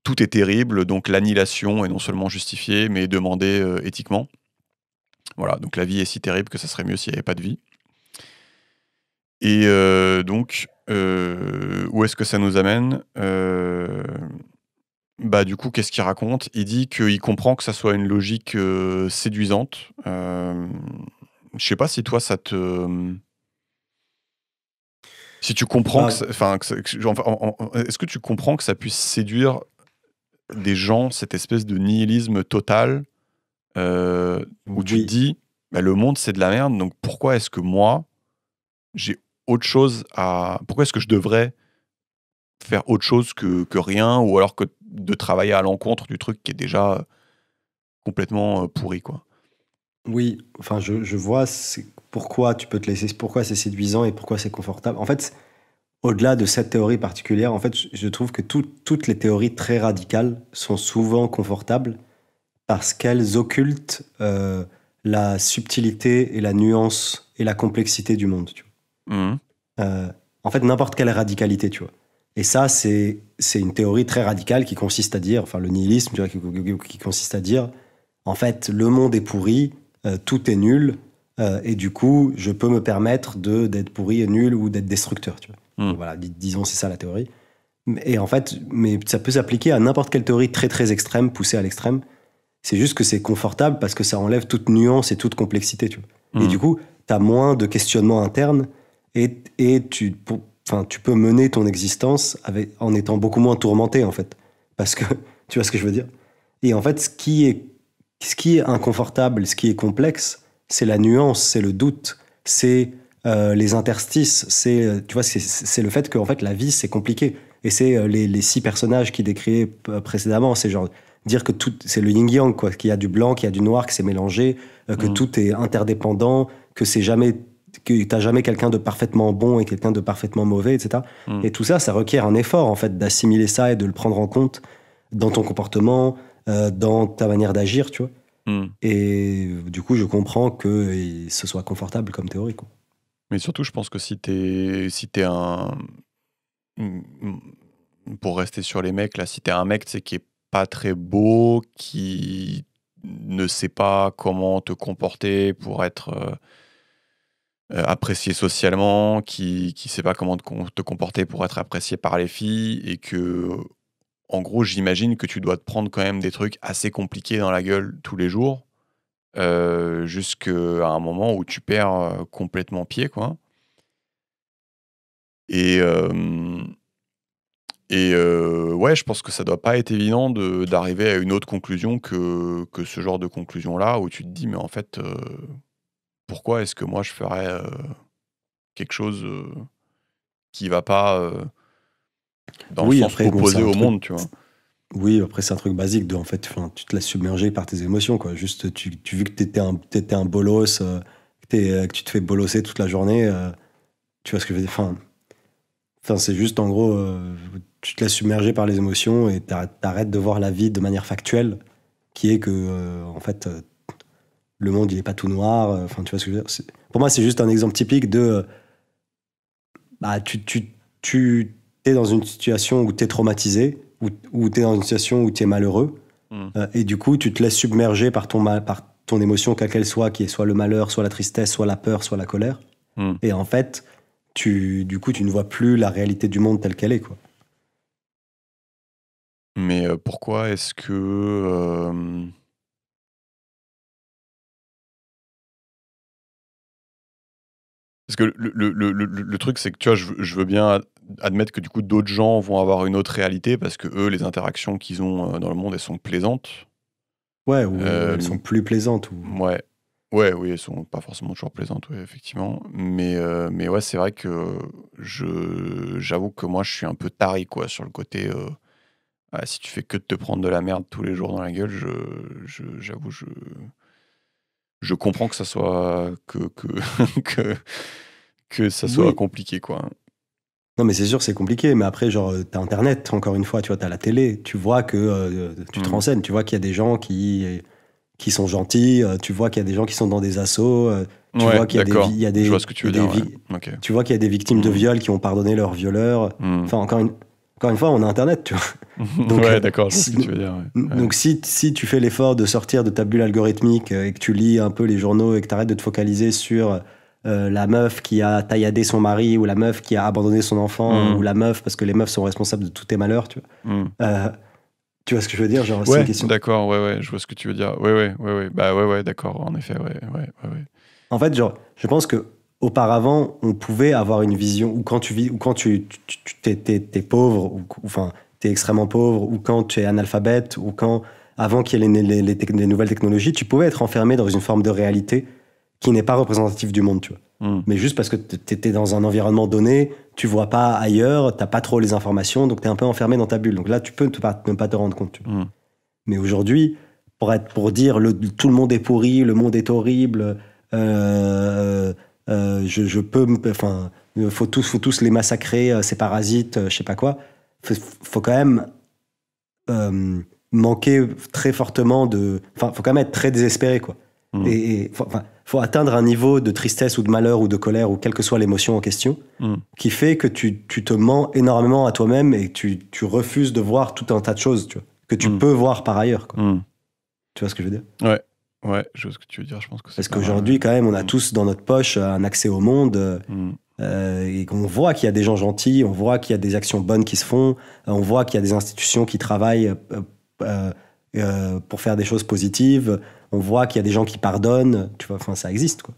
tout est terrible, donc l'annihilation est non seulement justifiée, mais demandée éthiquement. Voilà, donc la vie est si terrible que ça serait mieux s'il n'y avait pas de vie. Et donc, où est-ce que ça nous amène Bah, du coup, qu'est-ce qu'il raconte? Il dit qu'il comprend que ça soit une logique séduisante. Je sais pas si toi, ça te. Si tu comprends que. Bah, Enfin, est-ce que tu comprends que ça puisse séduire des gens, cette espèce de nihilisme total, où tu te oui, dis, bah, le monde, c'est de la merde, donc pourquoi est-ce que moi, j'ai autre chose à. Pourquoi est-ce que je devrais faire autre chose que rien, ou alors que de travailler à l'encontre du truc qui est déjà complètement pourri, quoi. oui, enfin, je vois pourquoi tu peux te laisser, pourquoi c'est séduisant et pourquoi c'est confortable. En fait, au-delà de cette théorie particulière, en fait, je trouve que toutes les théories très radicales sont souvent confortables parce qu'elles occultent la subtilité et la nuance et la complexité du monde. Tu Mhm. vois. En fait, n'importe quelle radicalité, tu vois. Et ça, c'est une théorie très radicale qui consiste à dire, enfin le nihilisme, tu vois, qui consiste à dire, en fait, le monde est pourri, tout est nul, et du coup, je peux me permettre d'être pourri et nul ou d'être destructeur, tu vois. Mhm. Donc voilà, disons, c'est ça la théorie. Et en fait, mais ça peut s'appliquer à n'importe quelle théorie très très extrême, poussée à l'extrême. C'est juste que c'est confortable parce que ça enlève toute nuance et toute complexité, tu vois. Et Mhm. du coup, tu as moins de questionnements internes et enfin, tu peux mener ton existence en étant beaucoup moins tourmenté, en fait. Parce que, tu vois ce que je veux dire? Et en fait, ce qui est inconfortable, ce qui est complexe, c'est la nuance, c'est le doute, c'est les interstices, tu vois, c'est le fait que en fait, la vie, c'est compliqué. Et c'est les 6 personnages qui décrivaient précédemment, c'est genre dire que tout, c'est le yin-yang, quoi, qu'il y a du blanc, qu'il y a du noir, que c'est mélangé, que Mhm. tout est interdépendant, que t'as jamais quelqu'un de parfaitement bon et quelqu'un de parfaitement mauvais, etc. Mhm. Et tout ça, ça requiert un effort, en fait, d'assimiler ça et de le prendre en compte dans ton comportement, dans ta manière d'agir, tu vois. Mhm. Et du coup, je comprends que ce soit confortable comme théorie, quoi. Mais surtout, je pense que si t'es un. Mm, pour rester sur les mecs, là, si t'es un mec, tu sais, qui est pas très beau, qui ne sait pas comment te comporter pour être apprécié socialement, qui sait pas comment te comporter pour être apprécié par les filles, et que, en gros, j'imagine que tu dois te prendre quand même des trucs assez compliqués dans la gueule tous les jours, jusqu'à un moment où tu perds complètement pied, quoi. Et, ouais, je pense que ça doit pas être évident d'arriver à une autre conclusion que ce genre de conclusion-là, où tu te dis: «Mais en fait, pourquoi est-ce que moi je ferais, quelque chose, qui va pas, dans le Oui, sens après, bon, c'est opposé un au truc. monde», tu vois? Oui, après, c'est un truc basique de, en fait, enfin, tu te laisses submerger par tes émotions, quoi. Juste, vu que t'étais un bolos, que tu te fais bolosser toute la journée, tu vois ce que je veux dire? Enfin, c'est juste, en gros, tu te laisses submerger par les émotions et t'arrêtes de voir la vie de manière factuelle, qui est que, en fait, le monde, il est pas tout noir. Enfin, tu vois ce que je veux dire? Pour moi, c'est juste un exemple typique de, bah, tu es dans une situation où tu es traumatisé, ou tu es dans une situation où tu es malheureux, Mmh. et du coup, tu te laisses submerger par ton émotion, quelle qu'elle soit, qui est soit le malheur, soit la tristesse, soit la peur, soit la colère. Mmh. Et en fait, du coup, tu ne vois plus la réalité du monde telle qu'elle est, quoi. Mais, pourquoi est-ce que, parce que le truc, c'est que, tu vois, je veux bien admettre que, du coup, d'autres gens vont avoir une autre réalité parce que eux, les interactions qu'ils ont, dans le monde, elles sont plaisantes. Ouais, ou elles sont Hem, plus plaisantes. ouais. Ouais, oui, elles sont pas forcément toujours plaisantes, ouais, effectivement. Mais ouais, c'est vrai que j'avoue que moi, je suis un peu taré, quoi, sur le côté, ah, si tu fais que de te prendre de la merde tous les jours dans la gueule, j'avoue, je comprends que ça soit que que ça soit Oui. compliqué, quoi. Non, mais c'est sûr, c'est compliqué. Mais après, genre, t'as Internet, encore une fois, tu vois, t'as la télé. Tu vois que tu te renseignes. Tu vois qu'il y a des gens qui sont gentils. Tu vois qu'il y a des gens qui sont dans des assos. Tu Ouais, vois qu'il y a d'accord. il y a Je des, vois ce que tu veux il y a dire, des ouais. Ok. tu vois qu'il y a des victimes de viol qui ont pardonné leurs violeurs. Enfin, encore une fois, on a Internet, tu vois. Donc, Ouais, d'accord, je vois ce que tu veux dire. Ouais. donc si tu fais l'effort de sortir de ta bulle algorithmique et que tu lis un peu les journaux et que tu arrêtes de te focaliser sur la meuf qui a tailladé son mari ou la meuf qui a abandonné son enfant ou la meuf, parce que les meufs sont responsables de tous tes malheurs, tu vois. Tu vois ce que je veux dire? Genre, c'est une question. D'accord, ouais, je vois ce que tu veux dire. Ouais. Bah ouais, d'accord, en effet, ouais. En fait, genre, je pense que auparavant, on pouvait avoir une vision où quand tu vis, ou quand t'es pauvre, ou enfin, t'es extrêmement pauvre, ou quand tu es analphabète, ou quand, avant qu'il y ait les nouvelles technologies, tu pouvais être enfermé dans une forme de réalité qui n'est pas représentative du monde, tu vois. Mais juste parce que t'étais dans un environnement donné, tu vois pas ailleurs, t'as pas trop les informations, donc t'es un peu enfermé dans ta bulle. Donc là, tu peux même pas te rendre compte, tu vois. Mais aujourd'hui, pour dire tout le monde est pourri, le monde est horrible, je peux, enfin, faut tous les massacrer, ces parasites, je sais pas quoi. Faut quand même manquer très fortement enfin, faut quand même être très désespéré, quoi. Et faut atteindre un niveau de tristesse ou de malheur ou de colère ou quelle que soit l'émotion en question, qui fait que tu te mens énormément à toi-même et que tu refuses de voir tout un tas de choses, tu vois, que tu peux voir par ailleurs, quoi. Tu vois ce que je veux dire? Ouais, je vois ce que tu veux dire. Je pense que c'est Parce pas mal, qu'aujourd'hui, quand même, on a tous dans notre poche un accès au monde et qu'on voit qu'il y a des gens gentils, on voit qu'il y a des actions bonnes qui se font, on voit qu'il y a des institutions qui travaillent pour faire des choses positives, on voit qu'il y a des gens qui pardonnent, tu vois, enfin, ça existe, quoi.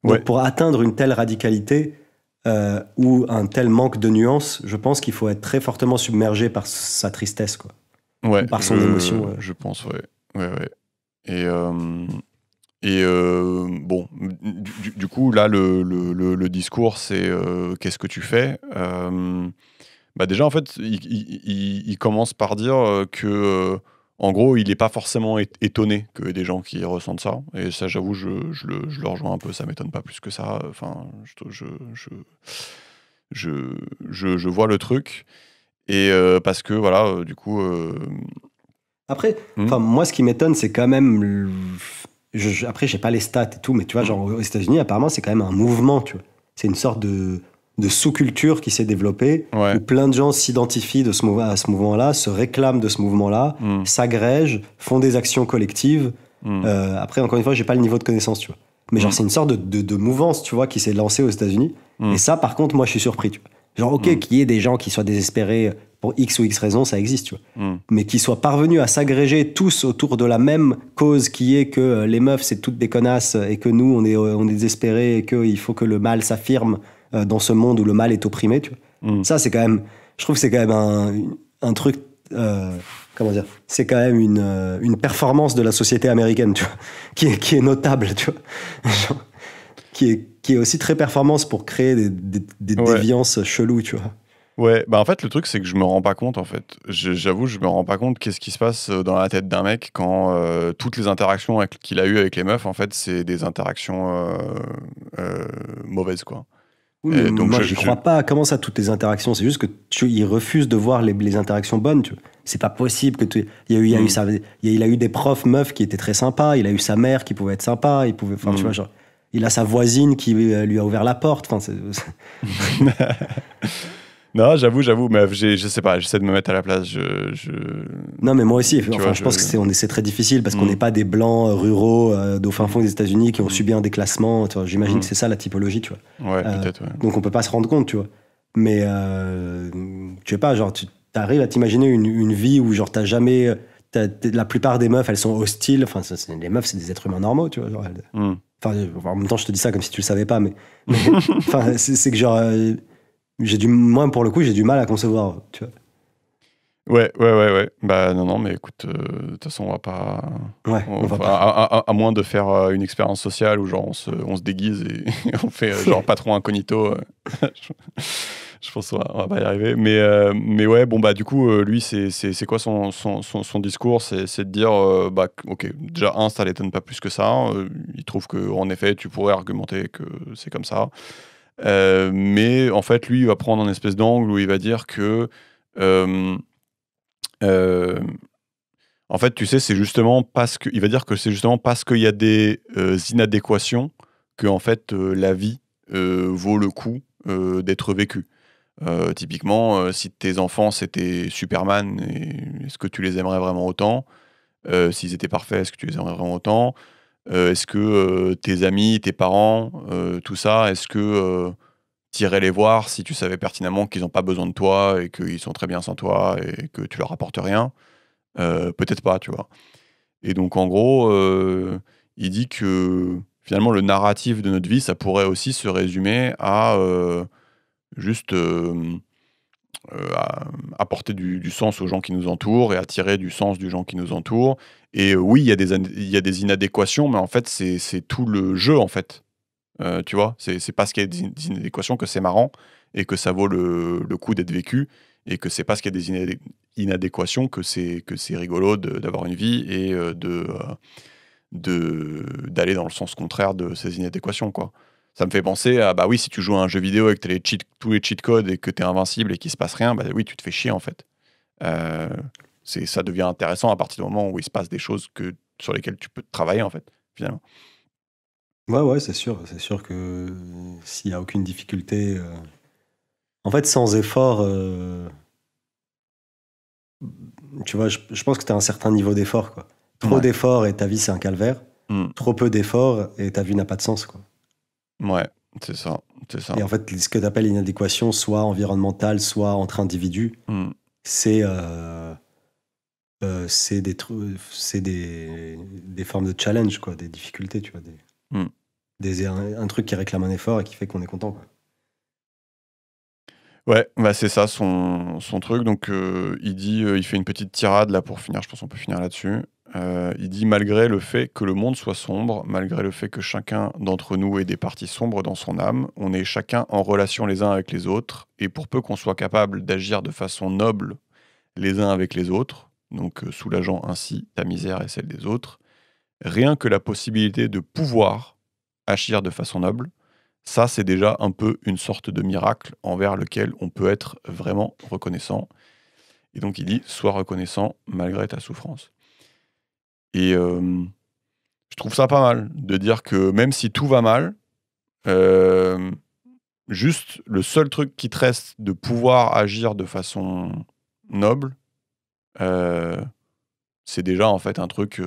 Donc, pour atteindre une telle radicalité ou un tel manque de nuances, je pense qu'il faut être très fortement submergé par sa tristesse, quoi. Ouais, Ou par son émotion. Je pense, ouais. Et bon, du coup, là, le discours, c'est qu'est-ce que tu fais? Bah déjà, en fait, il commence par dire que, en gros, il n'est pas forcément étonné que des gens qui ressentent ça. Et ça, j'avoue, je le rejoins un peu. Ça m'étonne pas plus que ça. Enfin, je vois le truc. Et parce que, voilà, du coup. Après, moi, ce qui m'étonne, c'est quand même. Après, j'ai pas les stats et tout, mais tu vois, genre aux États-Unis, apparemment, c'est quand même un mouvement, tu vois. C'est une sorte de sous-culture qui s'est développée, où plein de gens s'identifient à ce mouvement-là, se réclament de ce mouvement-là, s'agrègent, font des actions collectives. Après, encore une fois, j'ai pas le niveau de connaissance, tu vois. Mais genre, c'est une sorte de mouvance, tu vois, qui s'est lancée aux États-Unis. Et ça, par contre, moi, je suis surpris, tu vois. Genre, ok, qu'il y ait des gens qui soient désespérés pour X ou X raisons, ça existe, tu vois. Mais qu'ils soient parvenus à s'agréger tous autour de la même cause qui est que les meufs, c'est toutes des connasses et que nous, on est désespérés et qu'il faut que le mal s'affirme dans ce monde où le mal est opprimé, tu vois. Ça, c'est quand même... Je trouve que c'est quand même un truc... comment dire? C'est quand même une performance de la société américaine, tu vois, qui est notable, tu vois. Genre, qui est aussi très performance pour créer des déviances cheloues, tu vois. Ouais, bah en fait, le truc, c'est que je me rends pas compte, en fait. J'avoue, je me rends pas compte qu'est-ce qui se passe dans la tête d'un mec quand toutes les interactions qu'il a eues avec les meufs, en fait, c'est des interactions mauvaises, quoi. Oui, mais donc moi, je crois pas. Comment ça, toutes les interactions? C'est juste que il refuse de voir les interactions bonnes, tu vois. C'est pas possible que il a eu des profs meufs qui étaient très sympas, il a eu sa mère qui pouvait être sympa, enfin, tu vois, genre, il a sa voisine qui lui a ouvert la porte, enfin, Non, j'avoue, mais je sais pas, j'essaie de me mettre à la place. Non, mais moi aussi, enfin, je pense que c'est très difficile parce qu'on n'est pas des blancs ruraux d'au fin fond des États-Unis qui ont subi un déclassement. J'imagine que c'est ça la typologie, tu vois. Ouais, peut-être, ouais. Donc on peut pas se rendre compte, tu vois. Mais je sais pas, genre, tu arrives à t'imaginer une vie où, genre, la plupart des meufs, elles sont hostiles. Enfin, les meufs, c'est des êtres humains normaux, tu vois. Genre, enfin, en même temps, je te dis ça comme si tu le savais pas, mais enfin, c'est que, genre, moi, pour le coup, j'ai du mal à concevoir, tu vois. Ouais. Bah non, mais écoute, de toute façon, on va pas. Ouais, on va pas. À moins de faire une expérience sociale où genre on se déguise et on fait genre patron incognito. Je pense qu'on va pas y arriver. Mais ouais, bon, bah du coup, lui, c'est quoi son discours? C'est de dire, bah, ok, déjà, ça l'étonne pas plus que ça. Il trouve qu'en effet, tu pourrais argumenter que c'est comme ça. Mais en fait, lui, il va prendre un espèce d'angle où il va dire que. euh, euh, En fait, tu sais, c'est justement parce que. Il va dire que c'est justement parce qu'il y a des inadéquations que, en fait, la vie vaut le coup d'être vécue. Typiquement, si tes enfants c'était Superman, est-ce que tu les aimerais vraiment autant? S'ils étaient parfaits, est-ce que tu les aimerais vraiment autant? Est-ce que tes amis, tes parents, tout ça, est-ce que tu irais les voir si tu savais pertinemment qu'ils n'ont pas besoin de toi et qu'ils sont très bien sans toi et que tu leur apportes rien? Peut-être pas, tu vois. Et donc en gros, il dit que finalement le narratif de notre vie, ça pourrait aussi se résumer à juste apporter du sens aux gens qui nous entourent et attirer du sens du gens qui nous entourent. Et oui, il y a des inadéquations, mais en fait, c'est tout le jeu, en fait. Tu vois, c'est parce qu'il y a des inadéquations que c'est marrant et que ça vaut le coup d'être vécu, et que c'est parce qu'il y a des inadéquations que c'est rigolo d'avoir une vie et d'aller dans le sens contraire de ces inadéquations, quoi. Ça me fait penser à, bah oui, si tu joues à un jeu vidéo et que tu as tous les cheat codes et que tu es invincible et qu'il se passe rien, bah oui, tu te fais chier, en fait. Euh, Ça devient intéressant à partir du moment où il se passe des choses sur lesquelles tu peux travailler, en fait, finalement. Ouais, c'est sûr. C'est sûr que s'il n'y a aucune difficulté. En fait, sans effort, tu vois, je pense que tu as un certain niveau d'effort, quoi. Trop Ouais. d'efforts et ta vie, c'est un calvaire. Mm. Trop peu d'efforts et ta vie n'a pas de sens, quoi. Ouais, c'est ça. C'est ça. Et en fait, ce que tu appelles l'inadéquation, soit environnementale, soit entre individus, Mm. c'est c'est des formes de challenge, quoi, des difficultés, tu vois, Mm. un truc qui réclame un effort et qui fait qu'on est content, quoi. Ouais, bah c'est ça son truc. Donc il fait une petite tirade là pour finir. Je pense qu'on peut finir là-dessus. Il dit: malgré le fait que le monde soit sombre, malgré le fait que chacun d'entre nous ait des parties sombres dans son âme, on est chacun en relation les uns avec les autres, et pour peu qu'on soit capable d'agir de façon noble les uns avec les autres, donc soulageant ainsi ta misère et celle des autres, rien que la possibilité de pouvoir agir de façon noble, ça, c'est déjà un peu une sorte de miracle envers lequel on peut être vraiment reconnaissant. Et donc il dit: sois reconnaissant malgré ta souffrance. Et je trouve ça pas mal de dire que même si tout va mal, euh, juste le seul truc qui te reste de pouvoir agir de façon noble, euh, c'est déjà en fait un truc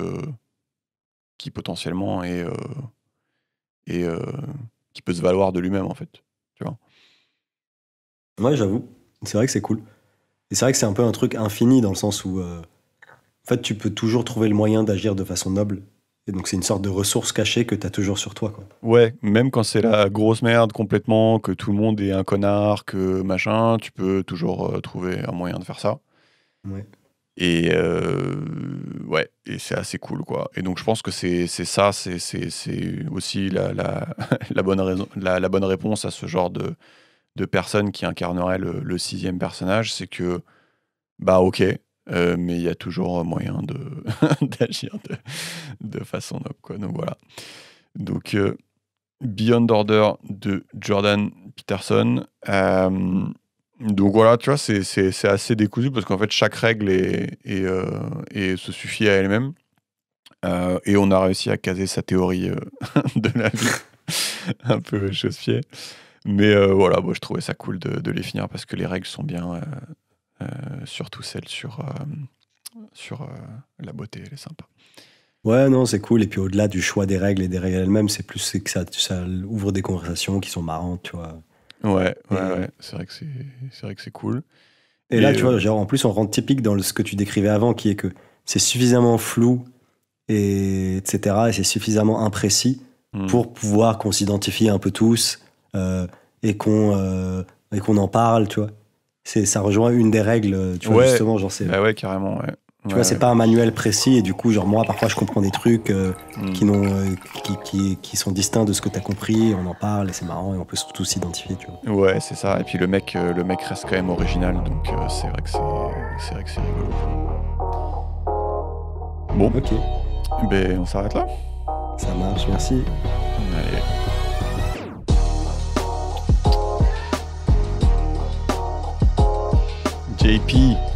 qui potentiellement est, qui peut se valoir de lui-même, en fait. Tu vois. Ouais, j'avoue. C'est vrai que c'est cool. Et c'est vrai que c'est un peu un truc infini dans le sens où, en fait, tu peux toujours trouver le moyen d'agir de façon noble. Et donc, c'est une sorte de ressource cachée que tu as toujours sur toi, quoi. Ouais, même quand c'est la grosse merde complètement, que tout le monde est un connard, que machin, tu peux toujours trouver un moyen de faire ça. Ouais. Et ouais, et c'est assez cool, quoi. Et donc je pense que c'est ça, c'est aussi la bonne raison, la bonne réponse à ce genre de personne qui incarnerait le sixième personnage, c'est que, bah ok, mais il y a toujours moyen d'agir de façon noble, quoi. Donc voilà. Donc Beyond Order de Jordan Peterson. Donc voilà, tu vois, c'est assez décousu parce qu'en fait, chaque règle se suffit à elle-même. Et on a réussi à caser sa théorie de la vie un peu chausse-pied. Mais voilà, bon, je trouvais ça cool de les finir parce que les règles sont bien, surtout celles sur la beauté, elle est sympa. Ouais, non, c'est cool. Et puis, au-delà du choix des règles et des règles elles-mêmes, c'est que ça ouvre des conversations qui sont marrantes, tu vois. Ouais, Et, ouais. C'est vrai que c'est cool. et là, tu vois, genre, en plus, on rentre typique dans ce que tu décrivais avant, qui est que c'est suffisamment flou, etc. Et c'est suffisamment imprécis pour pouvoir qu'on s'identifie un peu tous et qu'on en parle, tu vois. ça rejoint une des règles, tu vois, Ouais. justement, genre c'est... Bah ouais, carrément, ouais. Tu vois, c'est pas un manuel précis et du coup, genre moi, parfois, je comprends des trucs qui sont distincts de ce que t'as compris. On en parle et c'est marrant et on peut tous s'identifier, tu vois. Ouais, c'est ça. Et puis le mec reste quand même original, donc c'est vrai que c'est rigolo. Bon, Ok, ben on s'arrête là. ça marche, merci. Allez. JP.